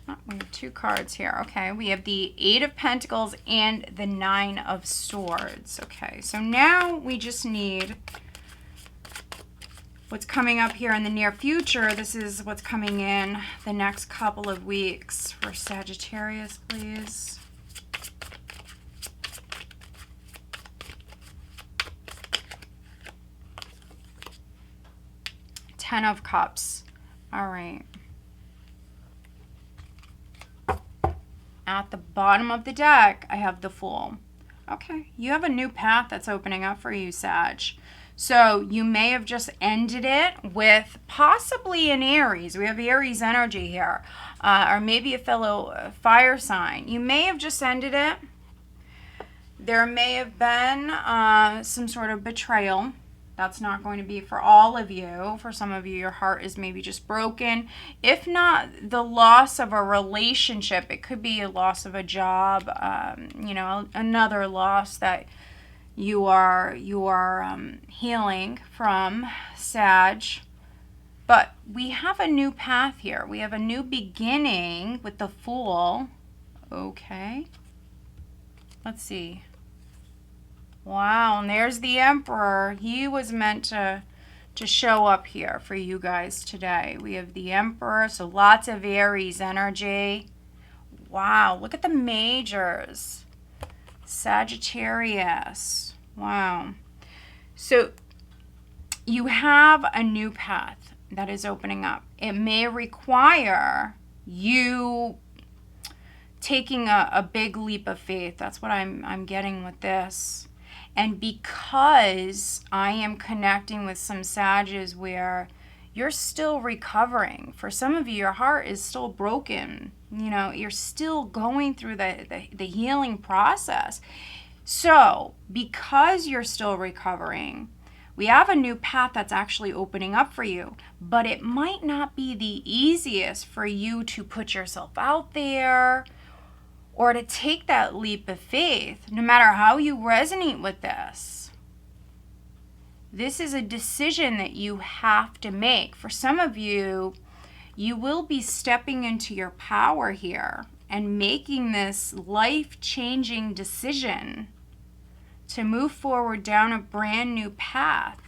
Oh, we have two cards here. Okay, we have the Eight of Pentacles and the Nine of Swords. Okay, so now we just need what's coming up here in the near future. This is what's coming in the next couple of weeks for Sagittarius, please. Ten of Cups. All right. At the bottom of the deck, I have the Fool. Okay, you have a new path that's opening up for you, Sag. So you may have just ended it with possibly an Aries. We have Aries energy here. Or maybe a fellow fire sign. You may have just ended it There may have been some sort of betrayal. That's not going to be for all of you. For some of you, your heart is maybe just broken. If not the loss of a relationship, it could be a loss of a job, you know, another loss that you are healing from, Sag. But we have a new path here. We have a new beginning with the Fool. Okay. Let's see. Wow, and there's the Emperor. He was meant to show up here for you guys today. We have the Emperor, so lots of Aries energy. Wow, look at the majors. Sagittarius. Wow. So you have a new path that is opening up. It may require you taking a big leap of faith. That's what I'm getting with this. And because I am connecting with some Sages where you're still recovering. For some of you, your heart is still broken. You know, you're still going through the healing process. So because you're still recovering, we have a new path that's actually opening up for you. But it might not be the easiest for you to put yourself out there or to take that leap of faith, no matter how you resonate with this. This is a decision that you have to make. For some of you, you will be stepping into your power here and making this life-changing decision to move forward down a brand new path.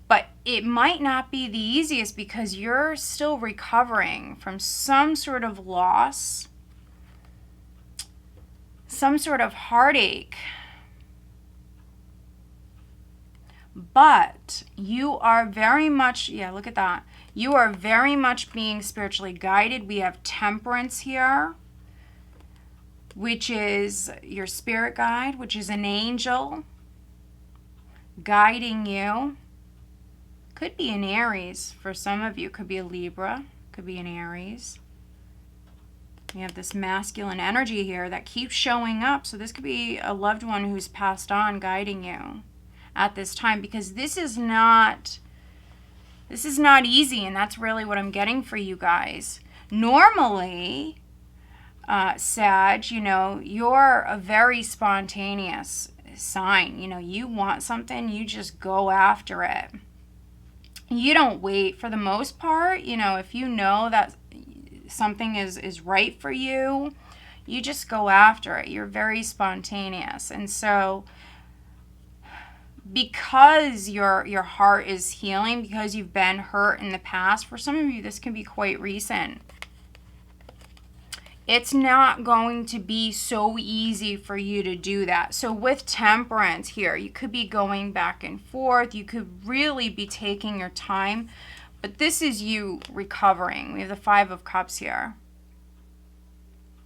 But it might not be the easiest because you're still recovering from some sort of loss, some sort of heartache. But you are very much, yeah, look at that. You are very much being spiritually guided. We have Temperance here, which is your spirit guide, which is an angel guiding you. Could be an Aries for some of you. Could be a Libra. Could be an Aries. We have this masculine energy here that keeps showing up. So this could be a loved one who's passed on guiding you at this time, because this is not easy, and that's really what I'm getting for you guys. Normally, Sag, you know, you're a very spontaneous sign. You know, you want something, you just go after it. You don't wait for the most part. You know, if you know that something is right for you, you just go after it. You're very spontaneous. And so because your heart is healing, because you've been hurt in the past, for some of you this can be quite recent. It's not going to be so easy for you to do that. So with Temperance here, you could be going back and forth. You could really be taking your time. But this is you recovering. We have the Five of Cups here.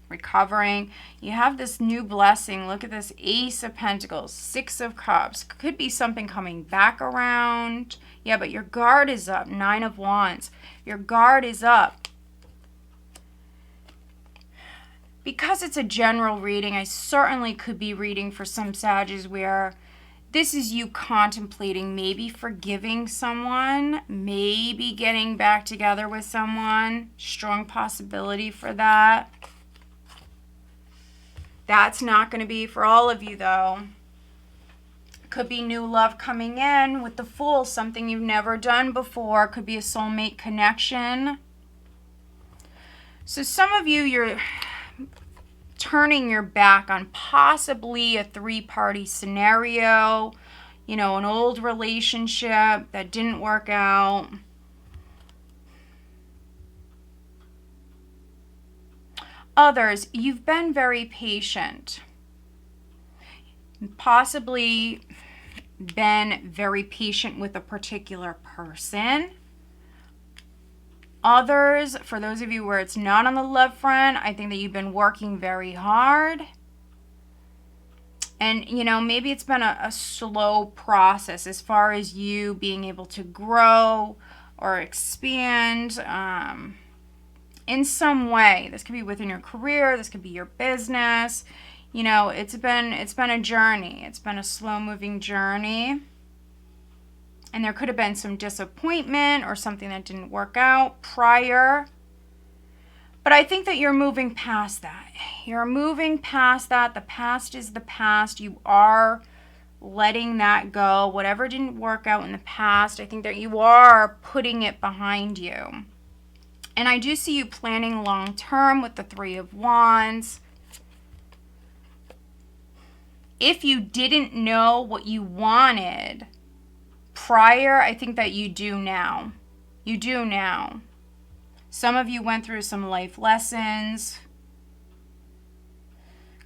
Recovering. You have this new blessing. Look at this Ace of Pentacles, Six of Cups. Could be something coming back around. Yeah, but your guard is up. Nine of Wands. Your guard is up. Because it's a general reading, I certainly could be reading for some Sages where this is you contemplating maybe forgiving someone, maybe getting back together with someone. Strong possibility for that. That's not going to be for all of you, though. Could be new love coming in with the Fool, something you've never done before. Could be a soulmate connection. So some of you, you're turning your back on possibly a three-party scenario, you know, an old relationship that didn't work out. Others, you've been very patient. Possibly been very patient with a particular person. Others, for those of you where it's not on the love front, I think that you've been working very hard. And, you know, maybe it's been a slow process as far as you being able to grow or expand in some way. This could be within your career. This could be your business. You know, it's been a journey. It's been a slow-moving journey. And there could have been some disappointment or something that didn't work out prior. But I think that you're moving past that. You're moving past that. The past is the past. You are letting that go. Whatever didn't work out in the past, I think that you are putting it behind you. And I do see you planning long term with the Three of Wands. If you didn't know what you wanted prior, I think that you do now. You do now. Some of you went through some life lessons.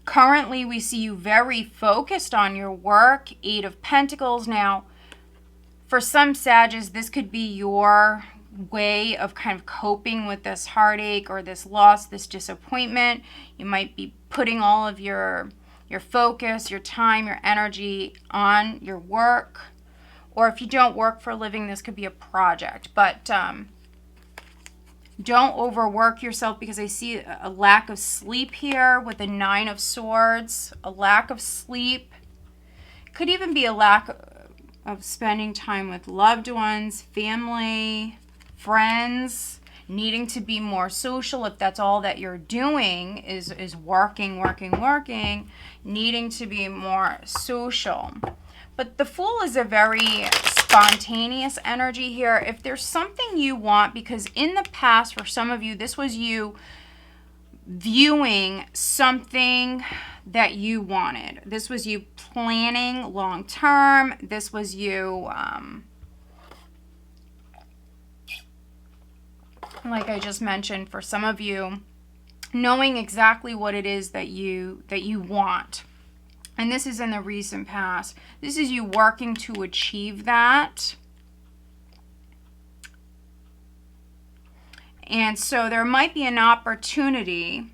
Currently, we see you very focused on your work. Eight of Pentacles. Now, for some Sagittarius, this could be your way of kind of coping with this heartache or this loss, this disappointment. You might be putting all of your focus, your time, your energy on your work. Or if you don't work for a living, this could be a project. But don't overwork yourself, because I see a lack of sleep here with the Nine of Swords. A lack of sleep. Could even be a lack of spending time with loved ones, family, friends, needing to be more social. If that's all that you're doing is working, needing to be more social. But the Fool is a very spontaneous energy here. If there's something you want, because in the past, for some of you, this was you viewing something that you wanted. This was you planning long term. This was you, like I just mentioned, for some of you, knowing exactly what it is that you want. And this is in the recent past. This is you working to achieve that. And so there might be an opportunity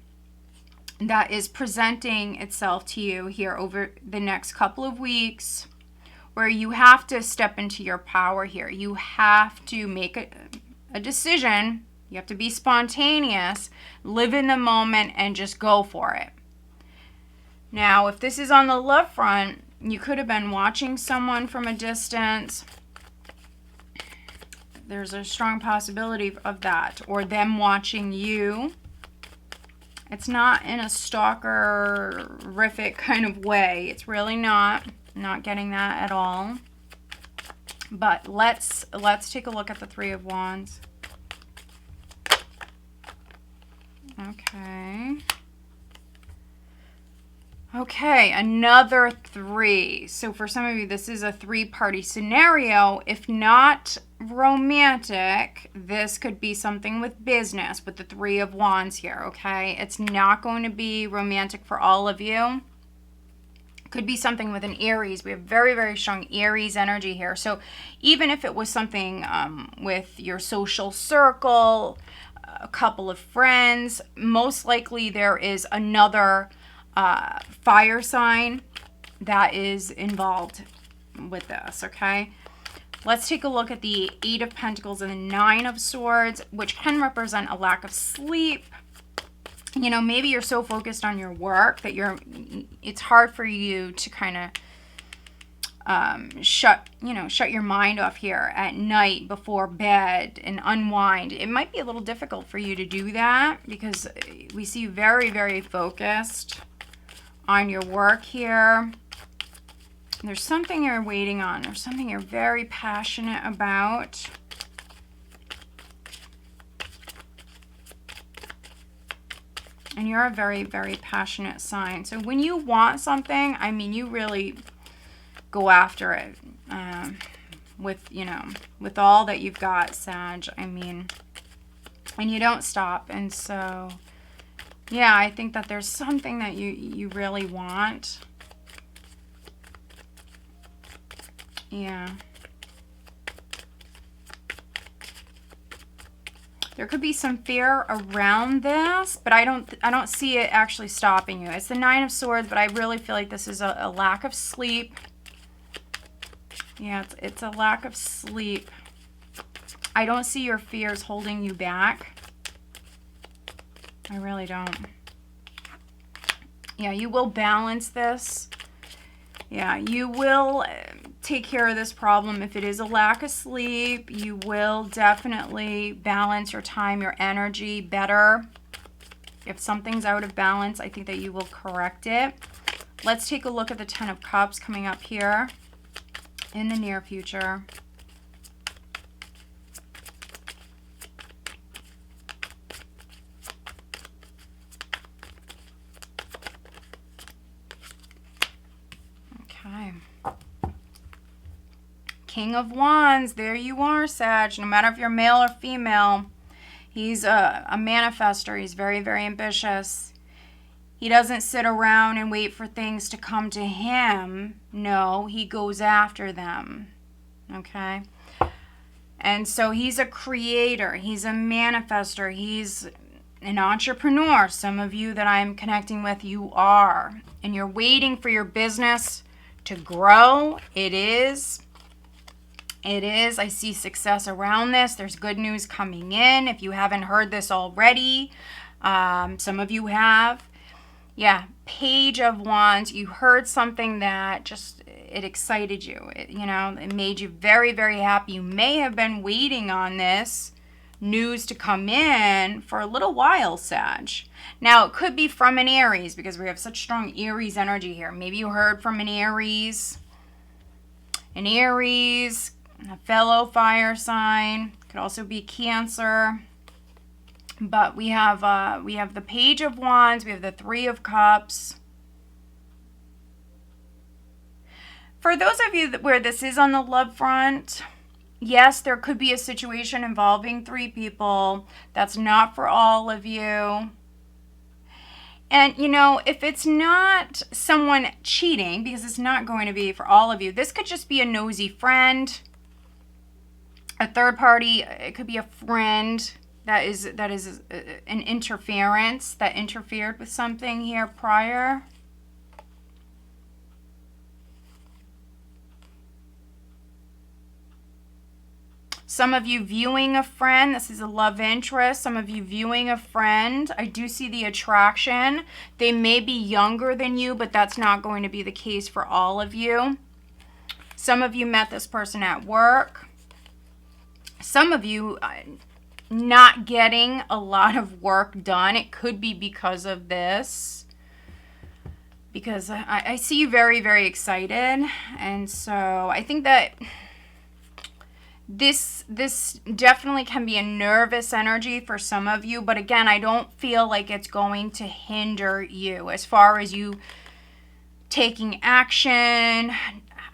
that is presenting itself to you here over the next couple of weeks, where you have to step into your power here. You have to make a decision. You have to be spontaneous, live in the moment, and just go for it. Now, if this is on the love front, you could have been watching someone from a distance. There's a strong possibility of that. Or them watching you. It's not in a stalkerific kind of way. It's really not. I'm not getting that at all. But let's take a look at the Three of Wands. Okay. Okay, another 3. So for some of you, this is a 3-party scenario. If not romantic, this could be something with business with the 3 of Wands here, okay? It's not going to be romantic for all of you. Could be something with an Aries. We have very, very strong Aries energy here. So even if it was something with your social circle, a couple of friends, most likely there is another fire sign that is involved with this, okay? Let's take a look at the 8 of Pentacles and the 9 of Swords, which can represent a lack of sleep. You know, maybe you're so focused on your work that it's hard for you to kind of shut your mind off here at night before bed and unwind. It might be a little difficult for you to do that, because we see you very, very focused on your work here. There's something you're waiting on. There's something you're very passionate about. And you're a very, very passionate sign. So when you want something, I mean, you really go after it with all that you've got, Sag. I mean, and you don't stop. And so, yeah, I think that there's something that you really want. Yeah. There could be some fear around this, but I don't see it actually stopping you. It's the 9 of Swords, but I really feel like this is a lack of sleep. Yeah, it's a lack of sleep. I don't see your fears holding you back. I really don't. Yeah, you will balance this. Yeah, you will take care of this problem. If it is a lack of sleep, you will definitely balance your time, your energy better. If something's out of balance, I think that you will correct it. Let's take a look at the Ten of Cups coming up here in the near future. Okay. King of Wands, there you are, Sag. No matter if you're male or female, he's a manifester. He's very, very ambitious. He doesn't sit around and wait for things to come to him. No, he goes after them. Okay? And so he's a creator. He's a manifester. He's an entrepreneur. Some of you that I'm connecting with, you are. And you're waiting for your business to grow. It is. I see success around this. There's good news coming in. If you haven't heard this already, some of you have. Yeah, Page of Wands. You heard something that just, it excited you. It made you very, very happy. You may have been waiting on this news to come in for a little while, Sag. Now, it could be from an Aries because we have such strong Aries energy here. Maybe you heard from an Aries. A fellow fire sign. Could also be Cancer. But we have the Page of Wands. We have the Three of Cups. For those of you where this is on the love front, yes, there could be a situation involving 3 people. That's not for all of you. And, if it's not someone cheating, because it's not going to be for all of you, this could just be a nosy friend, a third party. It could be a friend that is an interference that interfered with something here prior. Some of you viewing a friend. This is a love interest. Some of you viewing a friend. I do see the attraction. They may be younger than you, but that's not going to be the case for all of you. Some of you met this person at work. Some of you not getting a lot of work done. It could be because of this. Because I see you very, very excited. And so I think that this definitely can be a nervous energy for some of you, but again, I don't feel like it's going to hinder you as far as you taking action.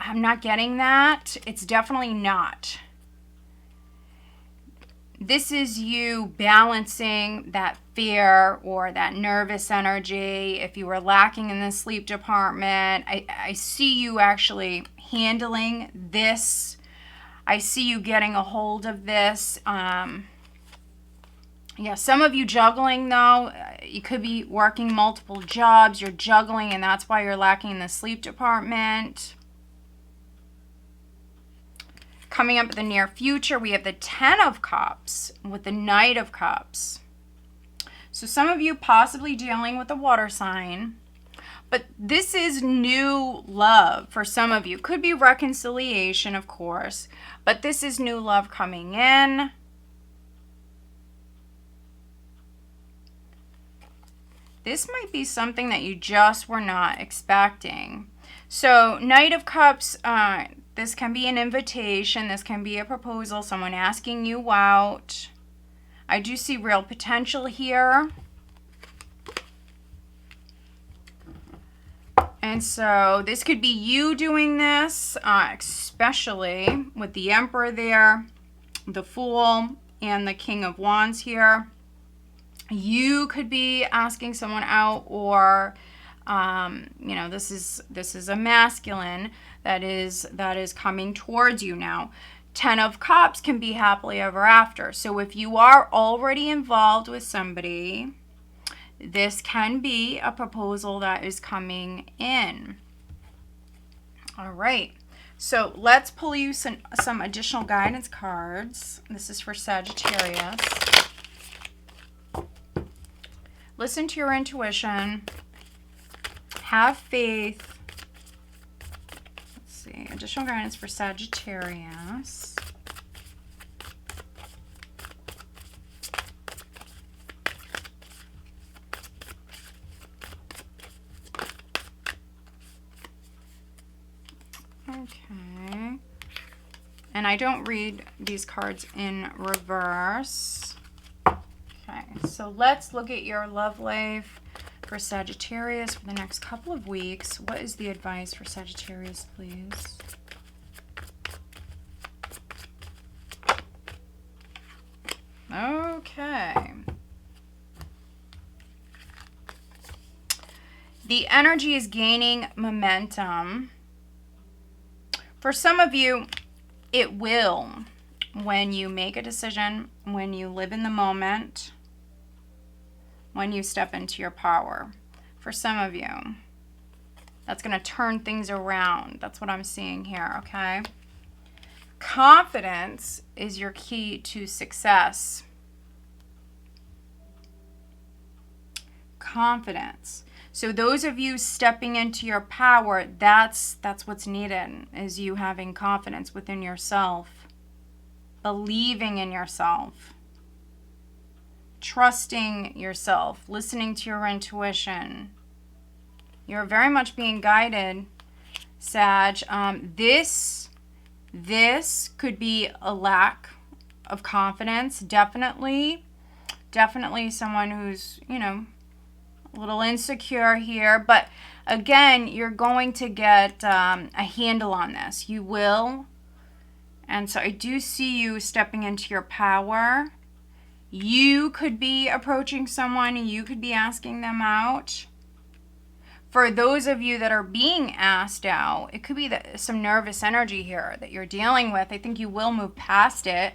I'm not getting that. It's definitely not. This is you balancing that fear or that nervous energy. If you were lacking in the sleep department, I see you actually handling this. I see you getting a hold of this. Yeah, some of you juggling, though. You could be working multiple jobs. You're juggling, and that's why you're lacking in the sleep department. Coming up in the near future, we have the Ten of Cups with the Knight of Cups. So some of you possibly dealing with a water sign. But this is new love for some of you. Could be reconciliation, of course. But this is new love coming in. This might be something that you just were not expecting. So Knight of Cups, this can be an invitation. This can be a proposal. Someone asking you out. I do see real potential here. And so this could be you doing this, especially with the Emperor there, the Fool, and the King of Wands here. You could be asking someone out, or this is a masculine that is coming towards you now. Ten of Cups can be happily ever after. So if you are already involved with somebody, this can be a proposal that is coming in. All right. So let's pull you some additional guidance cards. This is for Sagittarius. Listen to your intuition. Have faith. Let's see. Additional guidance for Sagittarius. Okay. And I don't read these cards in reverse. Okay, so let's look at your love life for Sagittarius for the next couple of weeks. What is the advice for Sagittarius, please? Okay. The energy is gaining momentum. For some of you, it will when you make a decision, when you live in the moment, when you step into your power. For some of you, that's going to turn things around. That's what I'm seeing here, okay? Confidence is your key to success. Confidence. So those of you stepping into your power, that's what's needed, is you having confidence within yourself, believing in yourself, trusting yourself, listening to your intuition. You're very much being guided, Sag. This could be a lack of confidence, definitely someone who's, you know, a little insecure here, but again, you're going to get a handle on this. You will. And so I do see you stepping into your power. You could be approaching someone and you could be asking them out. For those of you that are being asked out, it could be some nervous energy here that you're dealing with. I think you will move past it.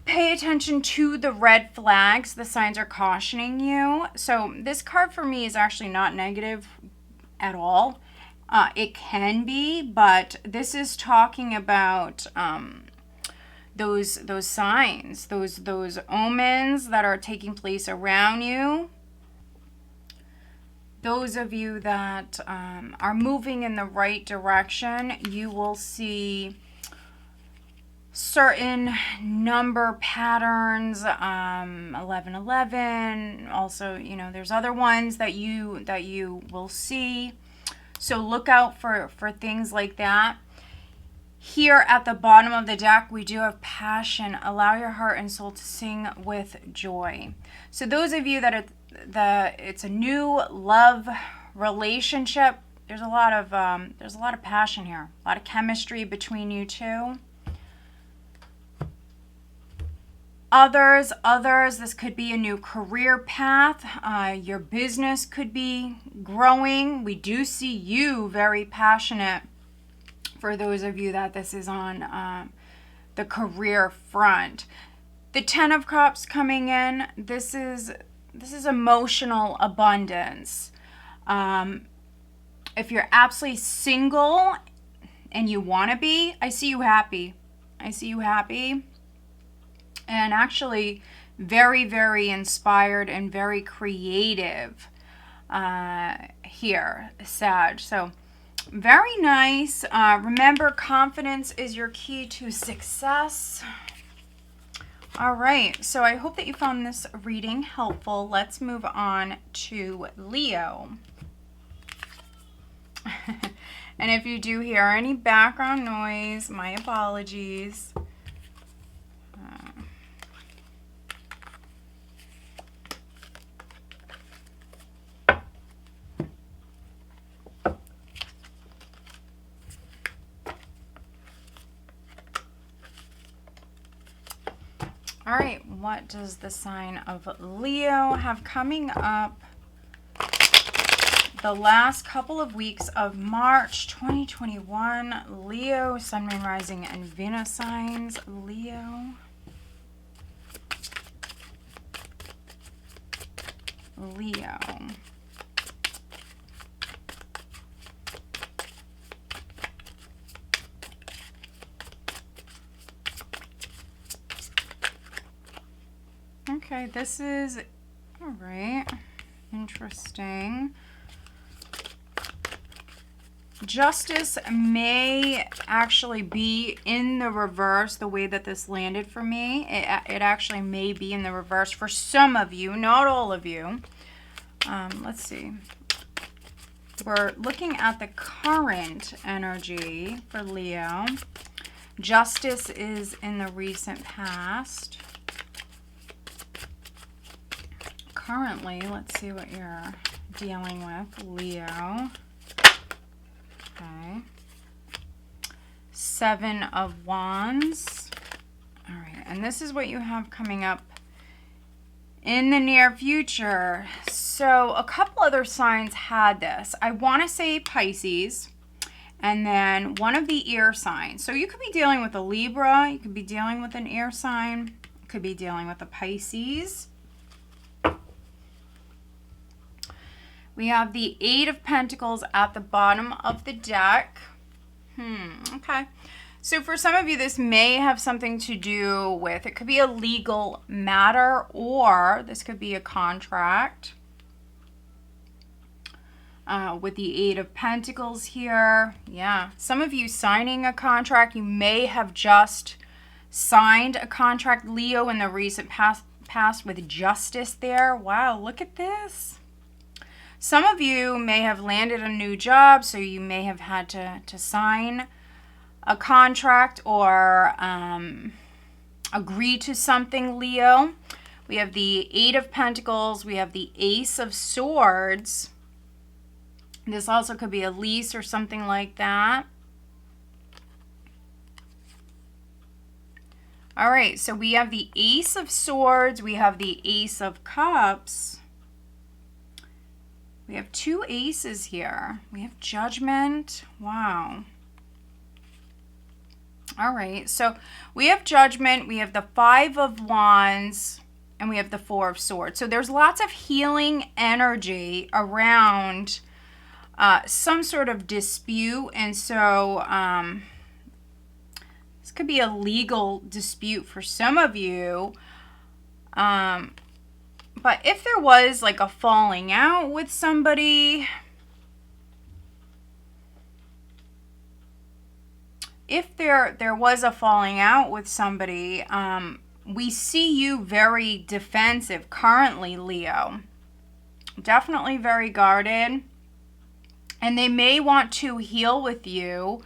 Pay attention to the red flags. The signs are cautioning you. So this card for me is actually not negative at all. It can be, but this is talking about those signs, those omens that are taking place around you. Those of you that are moving in the right direction, you will see certain number patterns, 1111. Also, you know, there's other ones that you will see. So look out for things like that. Here at the bottom of the deck, we do have passion. Allow your heart and soul to sing with joy. So those of you that it's a new love relationship, there's a lot of passion here, a lot of chemistry between you two. Others, this could be a new career path. Your business could be growing. We do see you very passionate. For those of you that this is on the career front. The Ten of Cups coming in. This is emotional abundance. If you're absolutely single and you want to be, I see you happy. And actually very, very inspired and very creative here, Sag. So very nice. Remember, confidence is your key to success. All right, so I hope that you found this reading helpful. Let's move on to Leo. And if you do hear any background noise, my apologies. All right, what does the sign of Leo have coming up the last couple of weeks of March 2021? Leo, Sun, Moon, Rising, and Venus signs. Leo. Okay, this is, all right, interesting. Justice may actually be in the reverse the way that this landed for me. It actually may be in the reverse for some of you, not all of you. Let's see. We're looking at the current energy for Leo. Justice is in the recent past. Currently, let's see what you're dealing with, Leo. Okay. 7 of Wands. All right, and this is what you have coming up in the near future. So a couple other signs had this. I want to say Pisces, and then one of the air signs. So you could be dealing with a Libra, you could be dealing with an air sign, you could be dealing with a Pisces. We have the 8 of Pentacles at the bottom of the deck. Okay. So for some of you, this may have something to do with, it could be a legal matter, or this could be a contract. With the 8 of Pentacles here. Yeah. Some of you signing a contract, you may have just signed a contract, Leo, in the recent past with justice there. Wow, look at this. Some of you may have landed a new job, so you may have had to sign a contract or agree to something, Leo. We have the 8 of Pentacles. We have the Ace of Swords. This also could be a lease or something like that. All right, so we have the Ace of Swords. We have the Ace of Cups. We have 2 aces here. We have Judgment. Wow. All right, so we have Judgment. We have the 5 of Wands, and we have the 4 of Swords. So there's lots of healing energy around some sort of dispute. And so this could be a legal dispute for some of you. But if there was like a falling out with somebody, if there was a falling out with somebody, we see you very defensive currently, Leo. Definitely very guarded. And they may want to heal with you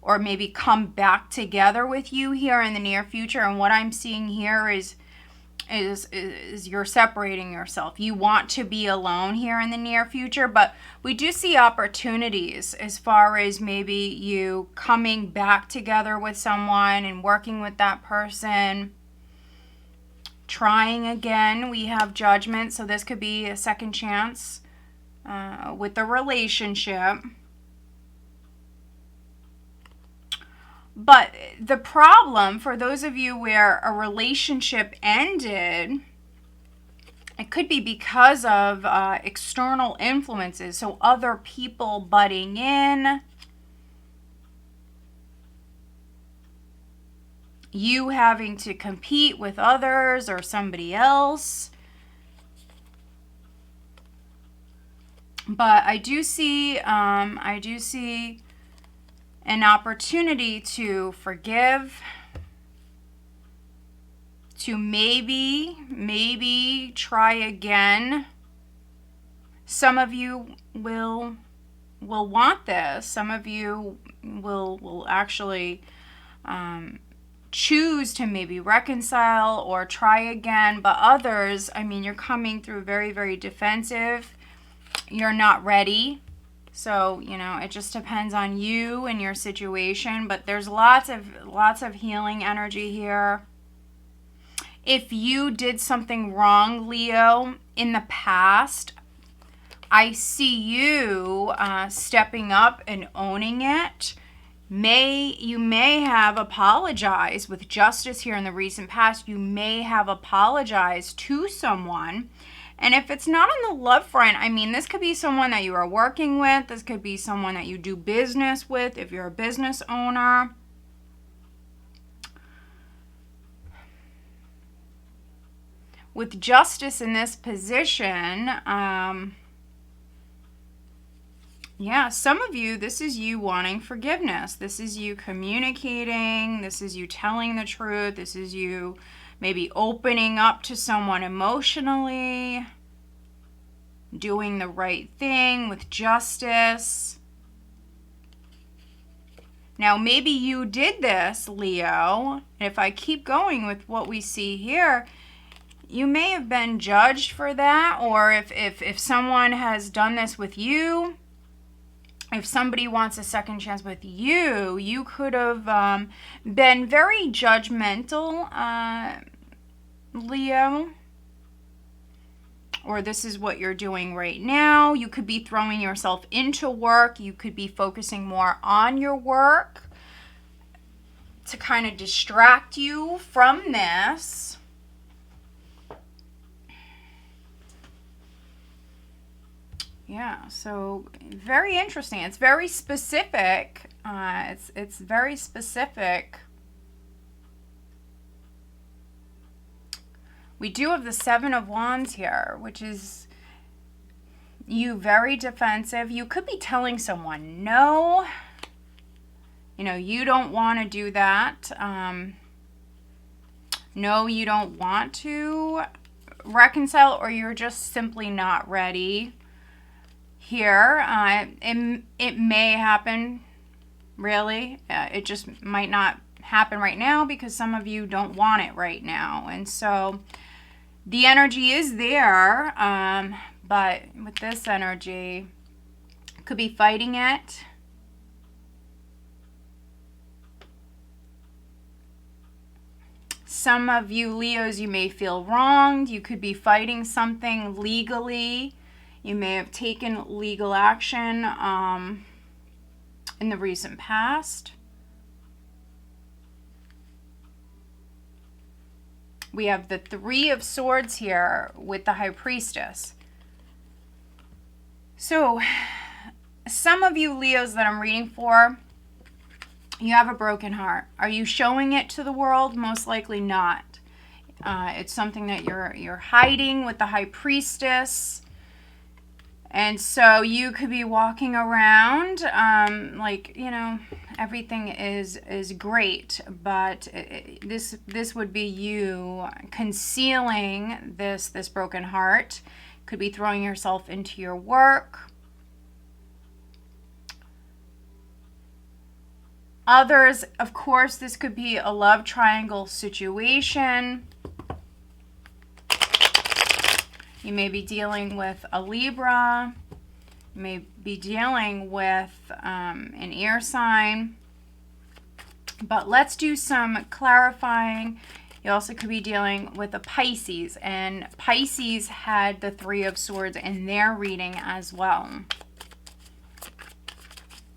or maybe come back together with you here in the near future. And what I'm seeing here is you're separating yourself. You want to be alone here in the near future, but we do see opportunities as far as maybe you coming back together with someone and working with that person. Trying again, we have Judgment, so this could be a second chance with the relationship. But the problem for those of you where a relationship ended, it could be because of external influences. So other people butting in, you having to compete with others or somebody else. But I do see an opportunity to forgive, to maybe try again. Some of you will want this. Some of you will actually choose to maybe reconcile or try again. But others, I mean, you're coming through very, very defensive. You're not ready. So, you know, it just depends on you and your situation, but there's lots of healing energy here. If you did something wrong, Leo, in the past, I see you stepping up and owning it. You may have apologized with justice here in the recent past. You may have apologized to someone. And if it's not on the love front, I mean, this could be someone that you are working with. This could be someone that you do business with if you're a business owner. With justice in this position, Yeah, some of you, this is you wanting forgiveness. This is you communicating. This is you telling the truth. This is you maybe opening up to someone emotionally, doing the right thing with justice. Now, maybe you did this, Leo. And if I keep going with what we see here, you may have been judged for that. Or if someone has done this with you, if somebody wants a second chance with you, you could have been very judgmental, Leo. Or this is what you're doing right now. You could be throwing yourself into work. You could be focusing more on your work to kind of distract you from this. Yeah, so very interesting. It's very specific. It's very specific. We do have the Seven of Wands here, which is you very defensive. You could be telling someone no. You know, you don't want to do that. No, you don't want to reconcile, or you're just simply not ready. Here, it may happen, really. It just might not happen right now because some of you don't want it right now. And so the energy is there, but with this energy, could be fighting it. Some of you Leos, you may feel wronged. You could be fighting something legally. You may have taken legal action in the recent past. We have the Three of Swords here with the High Priestess. So, some of you Leos that I'm reading for, you have a broken heart. Are you showing it to the world? Most likely not. It's something that you're hiding with the High Priestess. And so you could be walking around like, you know, everything is great, but this would be you concealing this broken heart. Could be throwing yourself into your work. Others, of course, this could be a love triangle situation. You may be dealing with a Libra. You may be dealing with an air sign. But let's do some clarifying. You also could be dealing with a Pisces. And Pisces had the Three of Swords in their reading as well.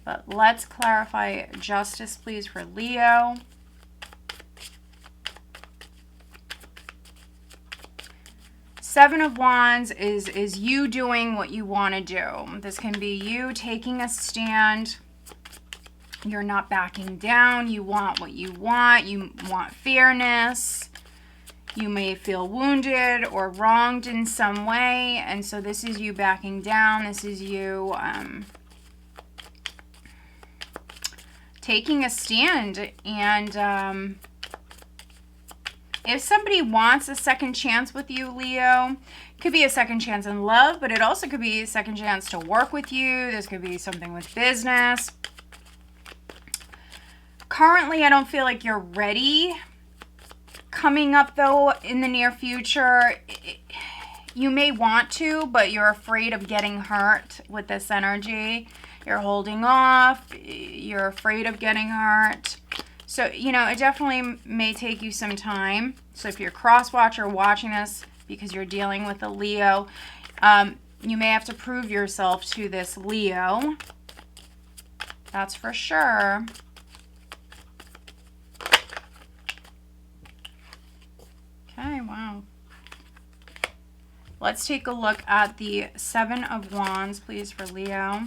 But let's clarify justice, please, for Leo. Seven of Wands is you doing what you want to do. This can be you taking a stand. You're not backing down. You want what you want. You want fairness. You may feel wounded or wronged in some way. And so this is you backing down. This is you taking a stand. And if somebody wants a second chance with you, Leo, it could be a second chance in love, but it also could be a second chance to work with you. This could be something with business. Currently, I don't feel like you're ready. Coming up, though, in the near future, you may want to, but you're afraid of getting hurt with this energy. You're holding off. You're afraid of getting hurt. So, you know, it definitely may take you some time. So if you're a cross-watcher watching this because you're dealing with a Leo, you may have to prove yourself to this Leo. That's for sure. Okay, wow. Let's take a look at the Seven of Wands, please, for Leo.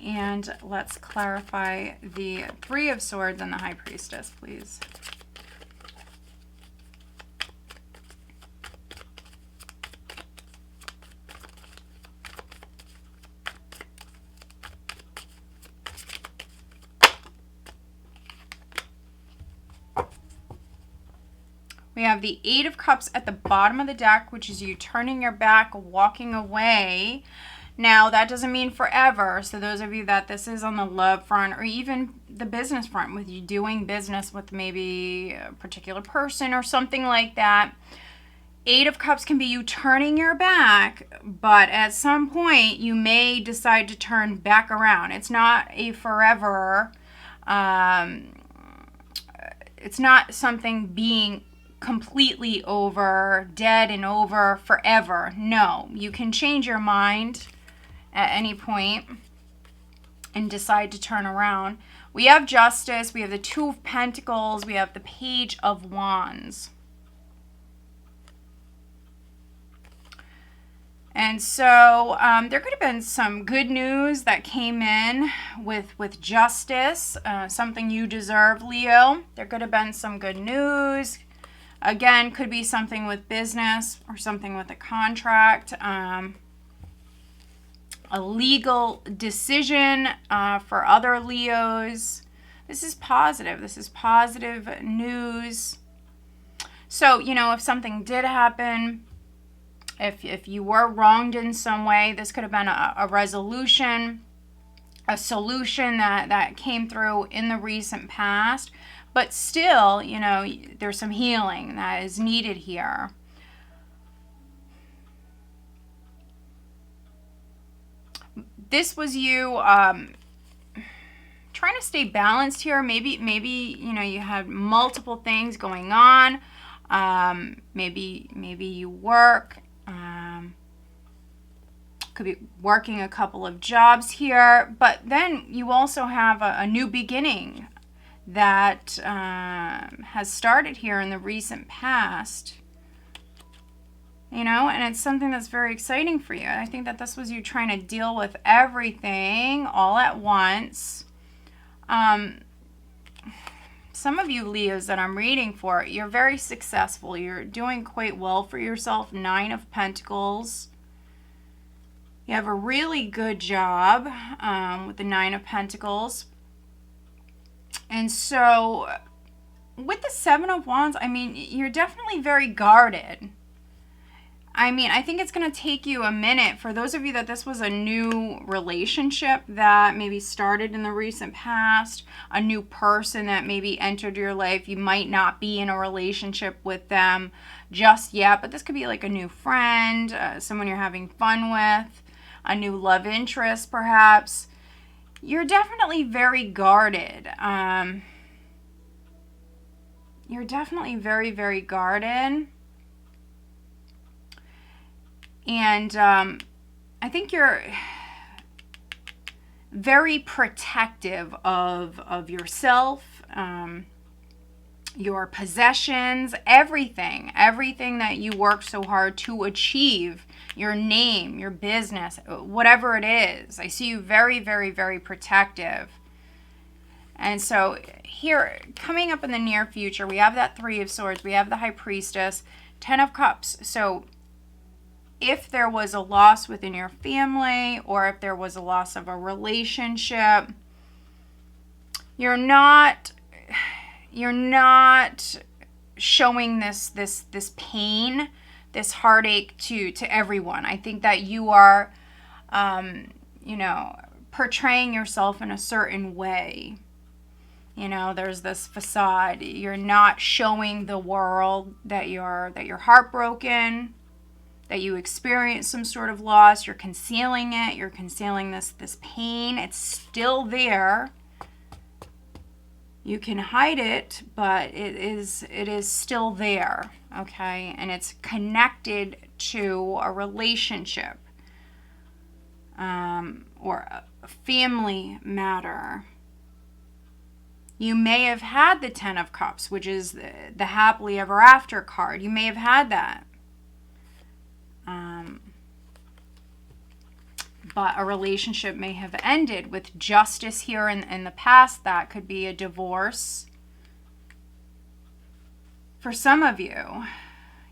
And let's clarify the Three of Swords and the High Priestess, please. We have the Eight of Cups at the bottom of the deck, which is you turning your back, walking away. Now, that doesn't mean forever. So those of you that this is on the love front or even the business front, with you doing business with maybe a particular person or something like that, Eight of Cups can be you turning your back, but at some point you may decide to turn back around. It's not a forever, it's not something being completely over, dead and over forever. No, you can change your mind at any point and decide to turn around. We have Justice, we have the Two of Pentacles, we have the Page of Wands. And so there could have been some good news that came in with Justice, something you deserve, Leo. There could have been some good news. Again, could be something with business or something with a contract. A legal decision for other Leos. This is positive. This is positive news. So, you know, if something did happen, if you were wronged in some way, this could have been a resolution, a solution that came through in the recent past. But still, you know, there's some healing that is needed here. This was you trying to stay balanced here. Maybe you know, you had multiple things going on. Maybe you work. Could be working a couple of jobs here. But then you also have a new beginning that has started here in the recent past. You know, and it's something that's very exciting for you. I think that this was you trying to deal with everything all at once. Some of you Leos that I'm reading for, you're very successful. You're doing quite well for yourself. Nine of Pentacles. You have a really good job with the Nine of Pentacles. And so with the Seven of Wands, I mean, you're definitely very guarded. I mean, I think it's going to take you a minute. For those of you that this was a new relationship that maybe started in the recent past, a new person that maybe entered your life, you might not be in a relationship with them just yet, but this could be like a new friend, someone you're having fun with, a new love interest perhaps. You're definitely very guarded. You're definitely very, very guarded. And I think you're very protective of yourself, your possessions, everything that you work so hard to achieve, your name, your business, whatever it is. I see you very, very, very protective. And so here, coming up in the near future, we have that Three of Swords, we have the High Priestess, Ten of Cups. So if there was a loss within your family, or if there was a loss of a relationship, you're not showing this pain, this heartache to everyone. I think that you are, you know, portraying yourself in a certain way. You know, there's this facade. You're not showing the world that you're heartbroken, that you experience some sort of loss. You're concealing it. You're concealing this pain. It's still there. You can hide it, but it is still there, okay? And it's connected to a relationship or a family matter. You may have had the Ten of Cups, which is the happily ever after card. You may have had that. but a relationship may have ended with justice here in the past. That could be a divorce. For some of you,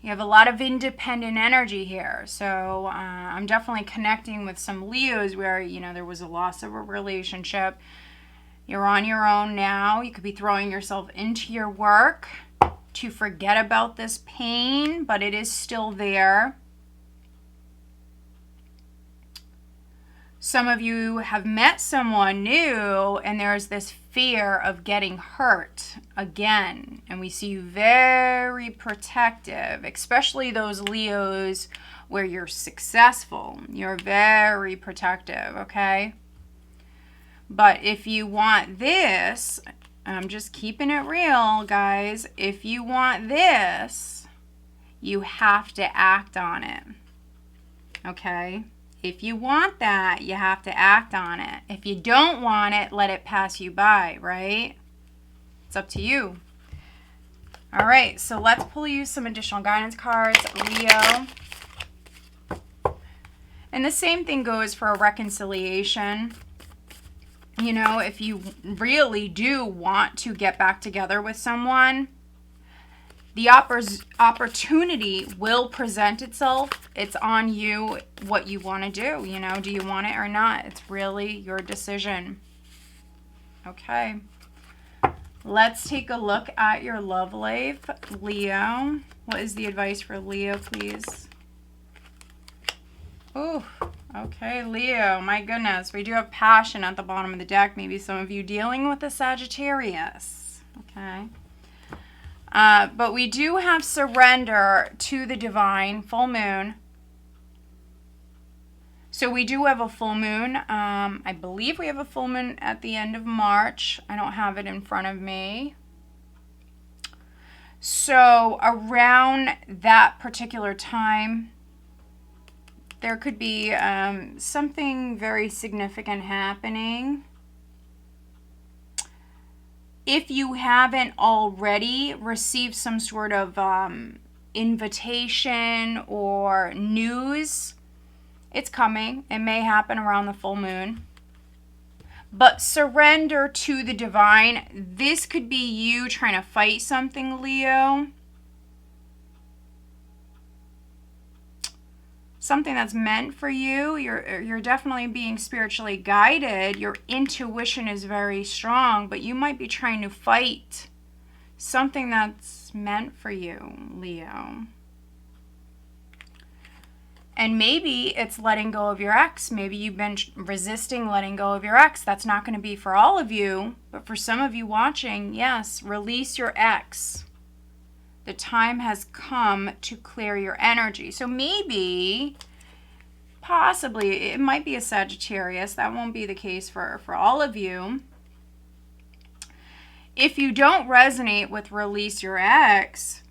you have a lot of independent energy here. So I'm definitely connecting with some Leos where, you know, there was a loss of a relationship. You're on your own now. You could be throwing yourself into your work to forget about this pain, but it is still there. Some of you have met someone new and there's this fear of getting hurt again. And we see you very protective, especially those Leos where you're successful. You're very protective, okay? But if you want this, I'm just keeping it real, guys. If you want this, you have to act on it, okay? If you want that, you have to act on it. If you don't want it, let it pass you by, right? It's up to you. All right, so let's pull you some additional guidance cards, Leo. And the same thing goes for a reconciliation. You know, if you really do want to get back together with someone, the opportunity will present itself. It's on you what you want to do. You know, do you want it or not? It's really your decision. Okay. Let's take a look at your love life, Leo. What is the advice for Leo, please? Oh, okay, Leo. My goodness. We do have passion at the bottom of the deck. Maybe some of you dealing with a Sagittarius. Okay. But we do have surrender to the divine, full moon. So we do have a full moon. I believe we have a full moon at the end of March. I don't have it in front of me. So around that particular time, there could be something very significant happening. If you haven't already received some sort of invitation or news, it's coming. It may happen around the full moon. But surrender to the divine. This could be you trying to fight something, Leo. Something that's meant for you. You're definitely being spiritually guided. Your intuition is very strong, but you might be trying to fight something that's meant for you, Leo. And maybe it's letting go of your ex. Maybe you've been resisting letting go of your ex. That's not going to be for all of you, but for some of you watching, yes, release your ex. The time has come to clear your energy. So maybe, possibly, it might be a Sagittarius. That won't be the case for all of you. If you don't resonate with release your ex,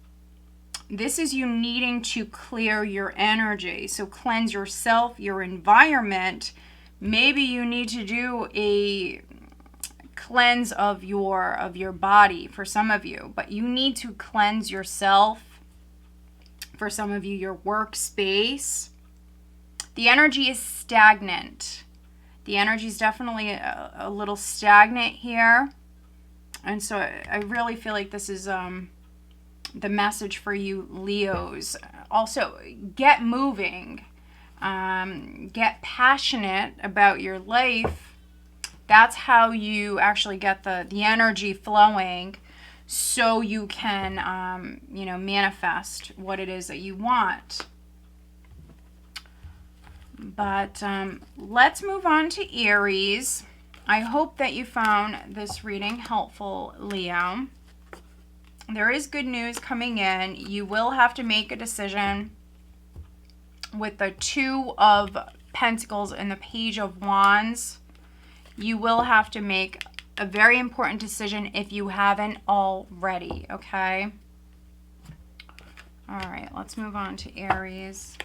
this is you needing to clear your energy. So cleanse yourself, your environment. Maybe you need to do a cleanse of your body for some of you, but you need to cleanse yourself. For some of you, your workspace. The energy is stagnant. The energy is definitely a little stagnant here. And so I really feel like this is the message for you Leos. Also, get moving. Get passionate about your life. That's how you actually get the energy flowing so you can, manifest what it is that you want. But let's move on to Aries. I hope that you found this reading helpful, Leo. There is good news coming in. You will have to make a decision with the Two of Pentacles and the Page of Wands. You will have to make a very important decision if you haven't already, okay? All right, let's move on to Aries.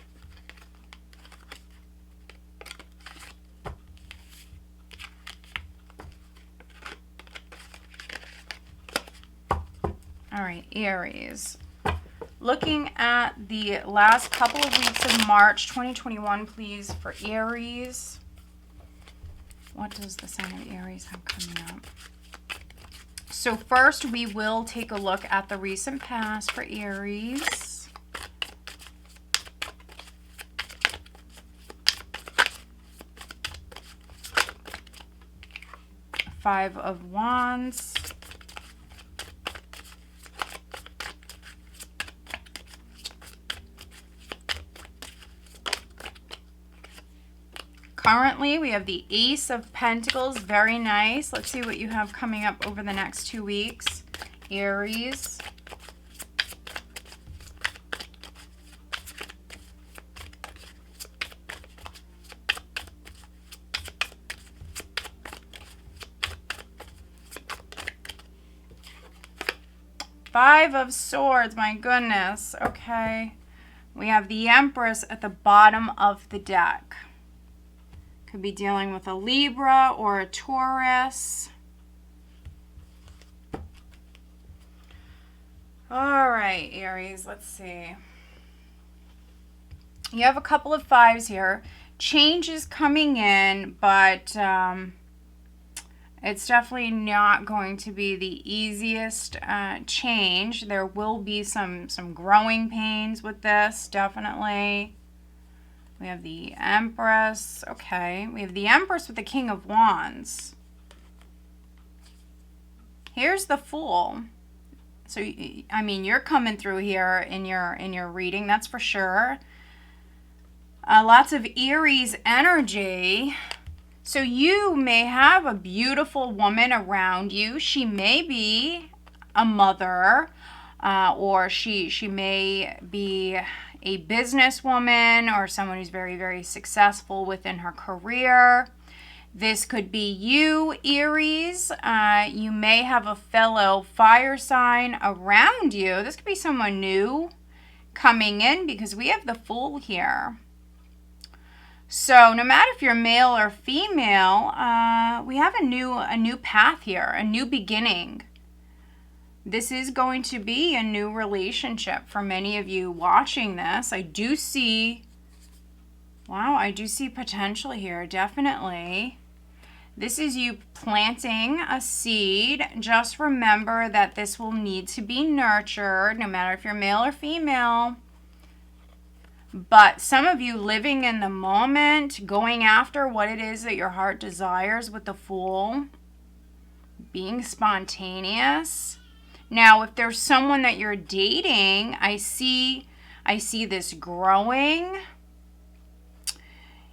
All right, Aries. Looking at the last couple of weeks of March 2021, please, for Aries. What does the sign of Aries have coming up? So first, we will take a look at the recent past for Aries. Five of Wands. Currently, we have the Ace of Pentacles. Very nice. Let's see what you have coming up over the next 2 weeks, Aries. Five of Swords. My goodness. Okay. We have the Empress at the bottom of the deck. Could be dealing with a Libra or a Taurus. All right, Aries, let's see. You have a couple of fives here. Change is coming in, but it's definitely not going to be the easiest change. There will be some growing pains with this, definitely. We have the Empress. Okay. We have the Empress with the King of Wands. Here's the Fool. So, I mean, you're coming through here in your reading, that's for sure. Lots of Aries energy. So you may have a beautiful woman around you. She may be a mother, or she may be a businesswoman or someone who's very, very successful within her career. This could be you, Aries. You may have a fellow fire sign around you. This could be someone new coming in because we have the Fool here. So no matter if you're male or female, we have a new path here, a new beginning. This is going to be a new relationship for many of you watching this. I do see potential here, definitely. This is you planting a seed. Just remember that this will need to be nurtured, no matter if you're male or female. But some of you living in the moment, going after what it is that your heart desires with the Fool, being spontaneous. Now, if there's someone that you're dating, I see this growing.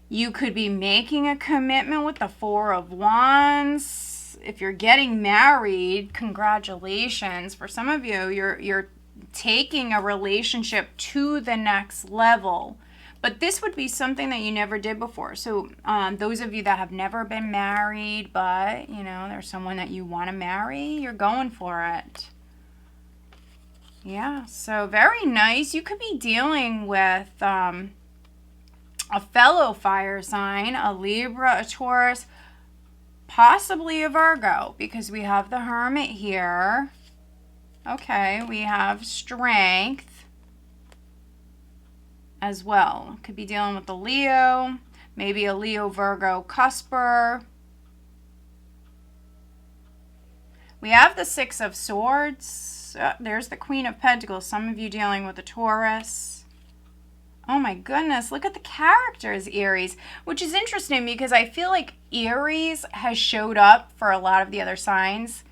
You could be making a commitment with the Four of Wands. If you're getting married, congratulations. For some of you, you're taking a relationship to the next level. But this would be something that you never did before. So those of you that have never been married, but, you know, there's someone that you want to marry, you're going for it. Yeah, so very nice. You could be dealing with a fellow fire sign, a Libra, a Taurus, possibly a Virgo, because we have the Hermit here. Okay, we have Strength as well. Could be dealing with a Leo, maybe a Leo, Virgo, cusper. We have the Six of Swords. There's the Queen of Pentacles. Some of you dealing with a Taurus. Oh my goodness, look at the characters, Aries, which is interesting because I feel like Aries has showed up for a lot of the other signs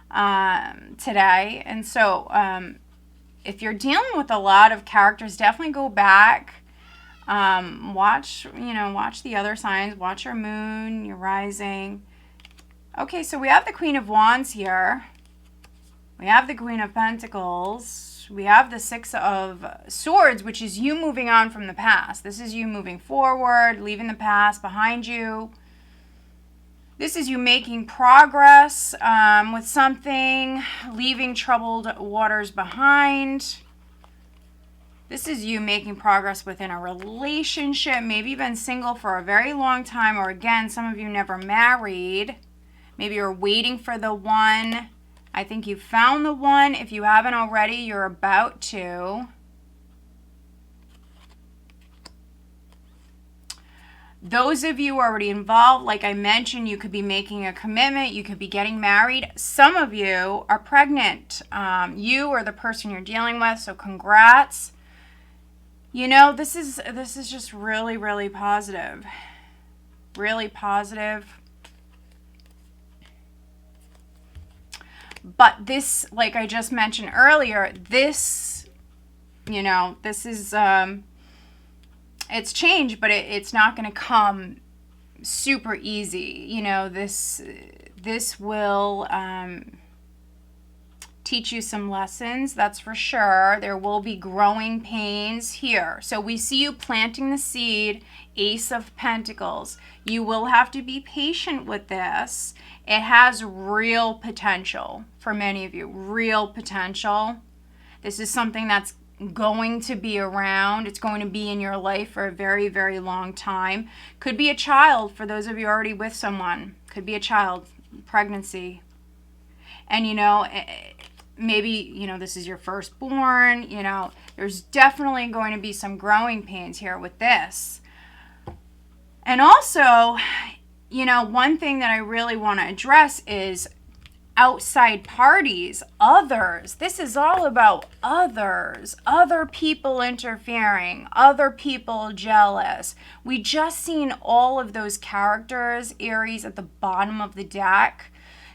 today. And so if you're dealing with a lot of characters, definitely go back, watch the other signs, watch your moon, your rising. Okay, so we have the Queen of Wands here. We have the Queen of Pentacles. We have the Six of Swords, which is you moving on from the past. This is you moving forward, leaving the past behind you. This is you making progress with something, leaving troubled waters behind. This is you making progress within a relationship. Maybe you've been single for a very long time, or again, some of you never married. Maybe you're waiting for the one. I think you found the one. If you haven't already, you're about to. Those of you already involved, like I mentioned, you could be making a commitment. You could be getting married. Some of you are pregnant. You or the person you're dealing with. So congrats. You know, this is just really, really positive. Really positive. But this, like I just mentioned earlier, this, you know, this is, it's change, but it's not going to come super easy. You know, this will teach you some lessons, that's for sure. There will be growing pains here. So we see you planting the seed, Ace of Pentacles. You will have to be patient with this. It has real potential for many of you, real potential. This is something that's going to be around. It's going to be in your life for a very, very long time. Could be a child for those of you already with someone. Could be a child, pregnancy. And, you know, maybe, you know, this is your firstborn. You know, there's definitely going to be some growing pains here with this. And also, you know, one thing that I really want to address is outside parties, others. This is all about others, other people interfering, other people jealous. We just seen all of those characters, Aries, at the bottom of the deck.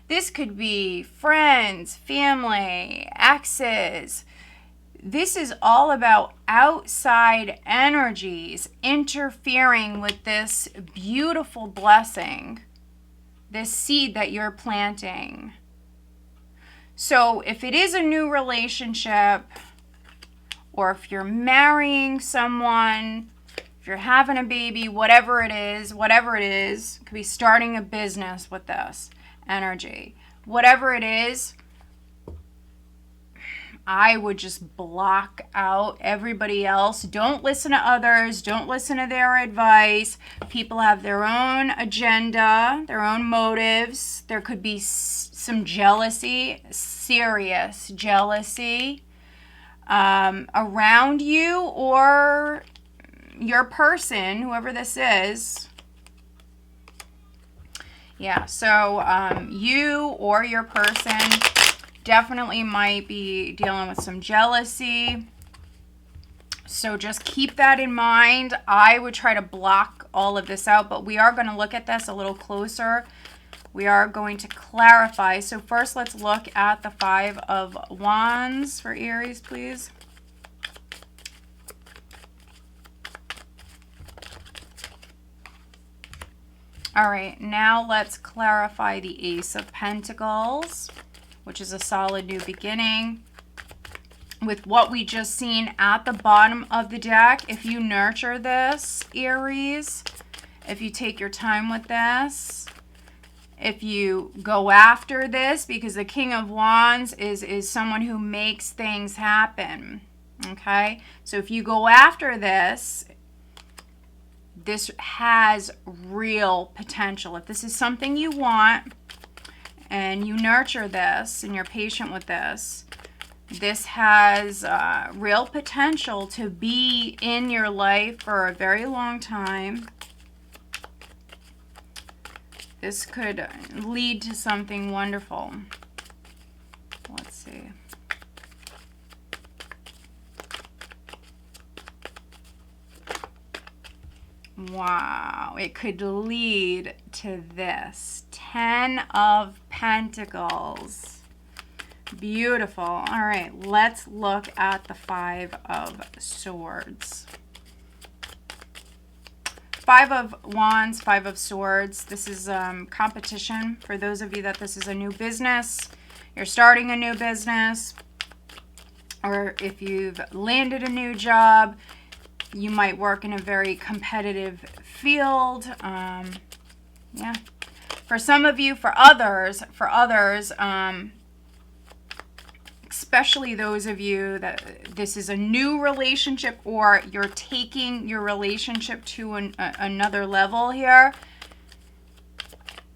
This could be friends, family, exes. This is all about outside energies interfering with this beautiful blessing, this seed that you're planting. So if it is a new relationship, or if you're marrying someone, if you're having a baby, whatever it is, it could be starting a business with this energy. Whatever it is, I would just block out everybody else. Don't listen to others. Don't listen to their advice. People have their own agenda, their own motives. There could be some jealousy, serious jealousy around you or your person, whoever this is. Yeah, so you or your person definitely might be dealing with some jealousy. So just keep that in mind. I would try to block all of this out, but we are going to look at this a little closer. We are going to clarify. So first, let's look at the Five of Wands for Aries, please. All right, now let's clarify the Ace of Pentacles, which is a solid new beginning. With what we just seen at the bottom of the deck, if you nurture this, Aries, if you take your time with this, if you go after this, because the King of Wands is someone who makes things happen, okay? So if you go after this, this has real potential. If this is something you want and you nurture this and you're patient with this, this has real potential to be in your life for a very long time. This could lead to something wonderful. Let's see. Wow, it could lead to this. 10 of Pentacles. Beautiful. All right, let's look at the Five of Swords. Five of Wands, Five of Swords. This is competition. For those of you that this is a new business, you're starting a new business, or if you've landed a new job, you might work in a very competitive field. Yeah. For some of you, for others, especially those of you that this is a new relationship or you're taking your relationship to another level here.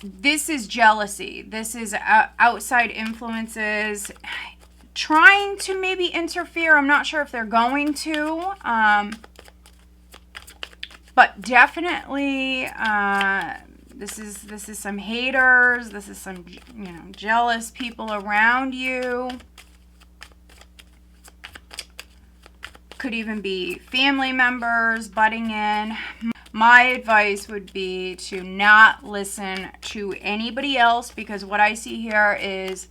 This is jealousy. This is outside influences trying to maybe interfere. I'm not sure if they're going to. But definitely, this is some haters. This is some, you know, jealous people around you. Could even be family members butting in. My advice would be to not listen to anybody else, because what I see here is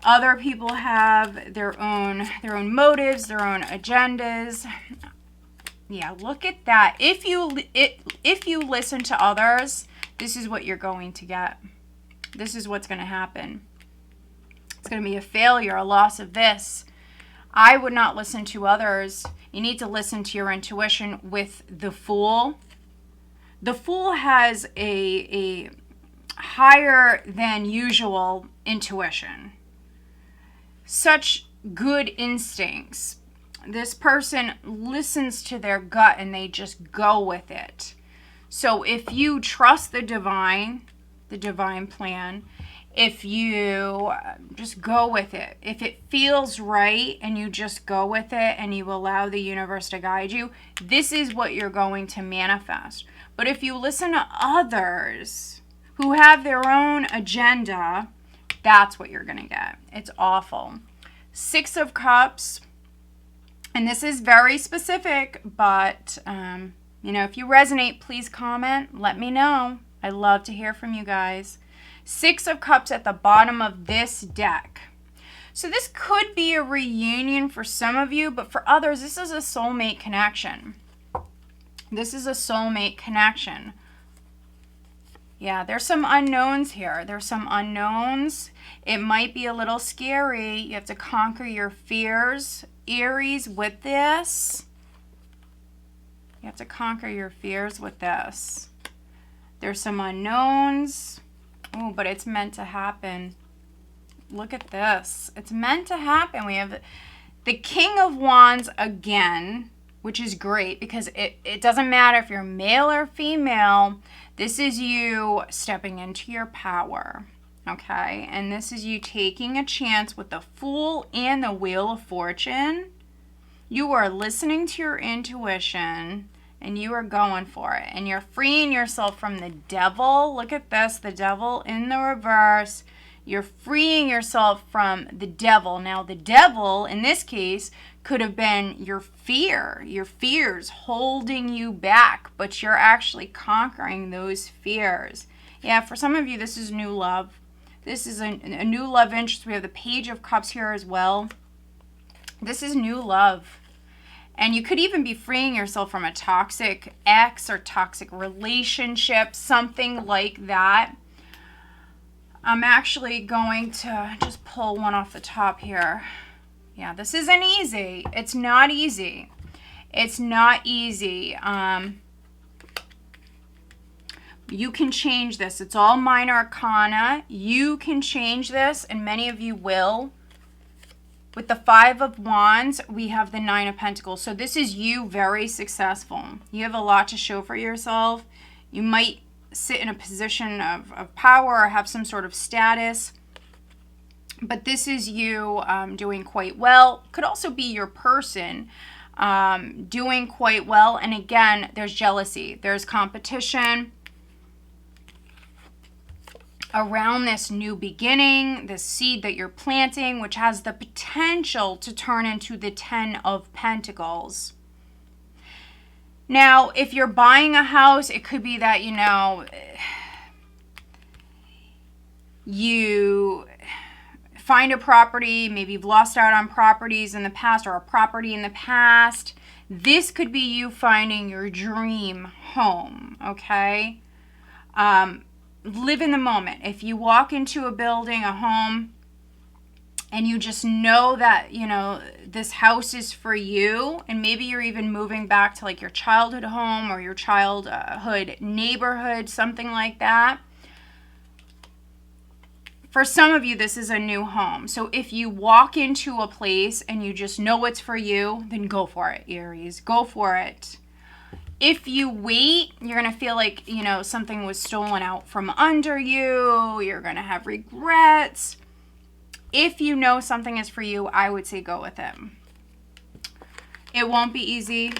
other people have their own motives, their own agendas. Yeah, look at that. If you listen to others, this is what you're going to get. This is what's going to happen. It's going to be a failure, a loss of this. I would not listen to others. You need to listen to your intuition with the Fool. The Fool has a higher than usual intuition. Such good instincts. This person listens to their gut and they just go with it. So if you trust the divine plan, if you just go with it, if it feels right and you just go with it and you allow the universe to guide you, this is what you're going to manifest. But if you listen to others who have their own agenda, that's what you're going to get. It's awful. 6 of Cups, and this is very specific, but, you know, if you resonate, please comment. Let me know. I love to hear from you guys. 6 of Cups at the bottom of this deck. So this could be a reunion for some of you, but for others, this is a soulmate connection. This is a soulmate connection. Yeah, there's some unknowns here. There's some unknowns. It might be a little scary. You have to conquer your fears, Aries, with this. You have to conquer your fears with this. There's some unknowns. Oh, but it's meant to happen. Look at this. It's meant to happen. We have the King of Wands again, which is great because it doesn't matter if you're male or female. This is you stepping into your power, okay? And this is you taking a chance with the Fool and the Wheel of Fortune. You are listening to your intuition and you are going for it. And you're freeing yourself from the devil. Look at this, the devil in the reverse. You're freeing yourself from the devil. Now, the devil, in this case, could have been your fear, your fears holding you back, but you're actually conquering those fears. Yeah, for some of you, this is new love. This is a new love interest. We have the Page of Cups here as well. This is new love. And you could even be freeing yourself from a toxic ex or toxic relationship, something like that. I'm actually going to just pull one off the top here. Yeah, this isn't easy. It's not easy. It's not easy. You can change this. It's all minor arcana. You can change this, and many of you will. With the 5 of Wands, we have the 9 of Pentacles. So this is you very successful. You have a lot to show for yourself. You might sit in a position of power or have some sort of status. But this is you doing quite well. Could also be your person doing quite well. And again, there's jealousy. There's competition around this new beginning, this seed that you're planting, which has the potential to turn into the 10 of Pentacles. Now, if you're buying a house, it could be that, you know, you find a property, maybe you've lost out on properties in the past or a property in the past. This could be you finding your dream home, okay? Live in the moment. If you walk into a building, a home, and you just know that, you know, this house is for you, and maybe you're even moving back to like your childhood home or your childhood neighborhood, something like that. For some of you, this is a new home. So if you walk into a place and you just know it's for you, then go for it, Aries. Go for it. If you wait, you're going to feel like, you know, something was stolen out from under you. You're going to have regrets. If you know something is for you, I would say go with it. It won't be easy.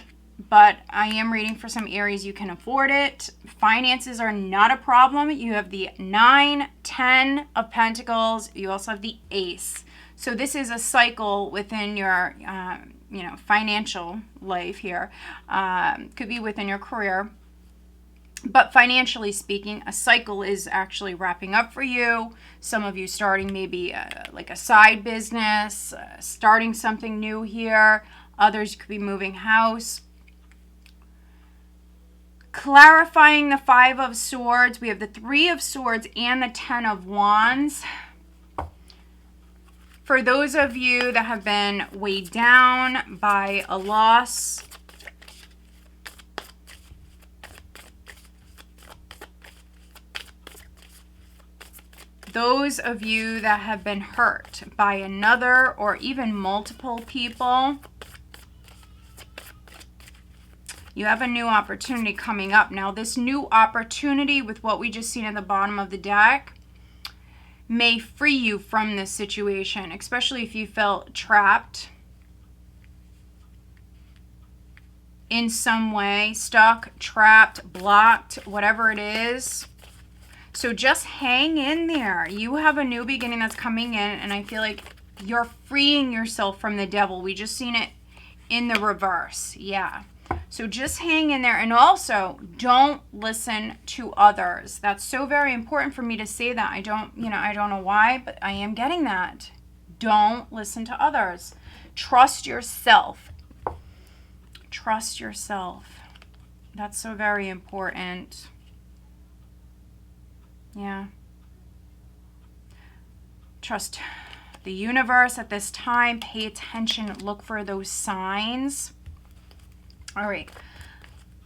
but I am reading for some Aries. You can afford it. Finances are not a problem. You have the 9, 10 of Pentacles. You also have the Ace. So this is a cycle within your, financial life here. Could be within your career. But financially speaking, a cycle is actually wrapping up for you. Some of you starting maybe like a side business, starting something new here. Others could be moving house. Clarifying the 5 of Swords. We have the 3 of Swords and the 10 of Wands. For those of you that have been weighed down by a loss, those of you that have been hurt by another or even multiple people, you have a new opportunity coming up. Now, this new opportunity with what we just seen at the bottom of the deck may free you from this situation, especially if you felt trapped in some way, stuck, trapped, blocked, whatever it is. So just hang in there. You have a new beginning that's coming in, and I feel like you're freeing yourself from the devil. We just seen it in the reverse. Yeah. So just hang in there. And also, don't listen to others. That's so very important for me to say that. I don't know why, but I am getting that. Don't listen to others. Trust yourself. Trust yourself. That's so very important. Yeah. Trust the universe at this time. Pay attention. Look for those signs. All right.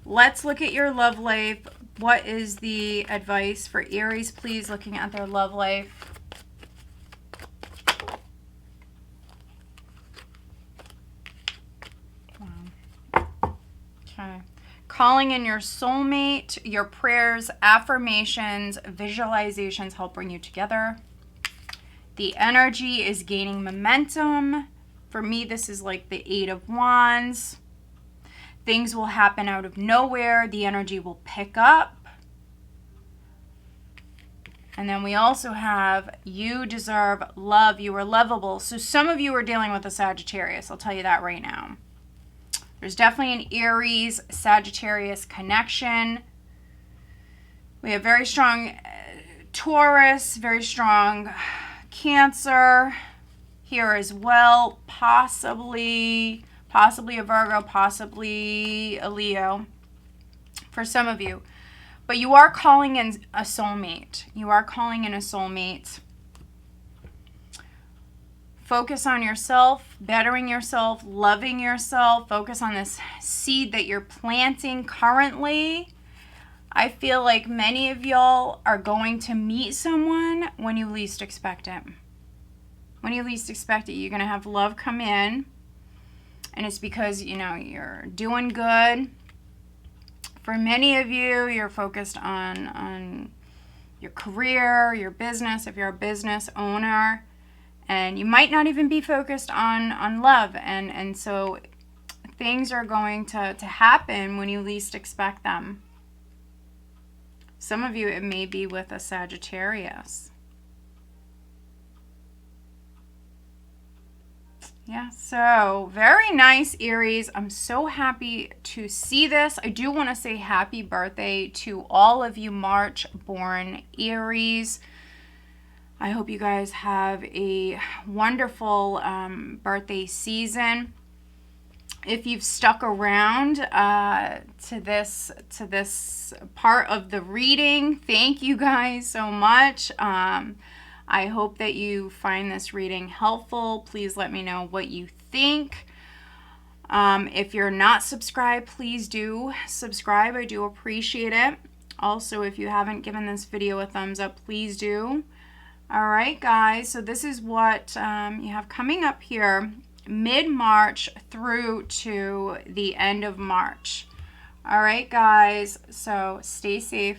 Let's look at your love life. What is the advice for Aries, please, looking at their love life? Okay. Calling in your soulmate, your prayers, affirmations, visualizations help bring you together. The energy is gaining momentum. For me, this is like the 8 of Wands. Things will happen out of nowhere. The energy will pick up. And then we also have, you deserve love. You are lovable. So some of you are dealing with a Sagittarius. I'll tell you that right now. There's definitely an Aries Sagittarius connection. We have very strong Taurus, very strong Cancer here as well. Possibly a Virgo, possibly a Leo for some of you. But you are calling in a soulmate. You are calling in a soulmate. Focus on yourself, bettering yourself, loving yourself. Focus on this seed that you're planting currently. I feel like many of y'all are going to meet someone when you least expect it. When you least expect it, you're going to have love come in. And it's because, you're doing good. For many of you, you're focused on your career, your business, if you're a business owner. And you might not even be focused on love. And so things are going to happen when you least expect them. Some of you, it may be with a Sagittarius. Yeah, so very nice, Aries. I'm so happy to see this. I do want to say happy birthday to all of you March-born Aries. I hope you guys have a wonderful birthday season. If you've stuck around to this part of the reading, thank you guys so much. I hope that you find this reading helpful. Please let me know what you think. If you're not subscribed, please do subscribe. I do appreciate it. Also, if you haven't given this video a thumbs up, please do. All right, guys. So this is what you have coming up here, mid-March through to the end of March. All right, guys. So stay safe.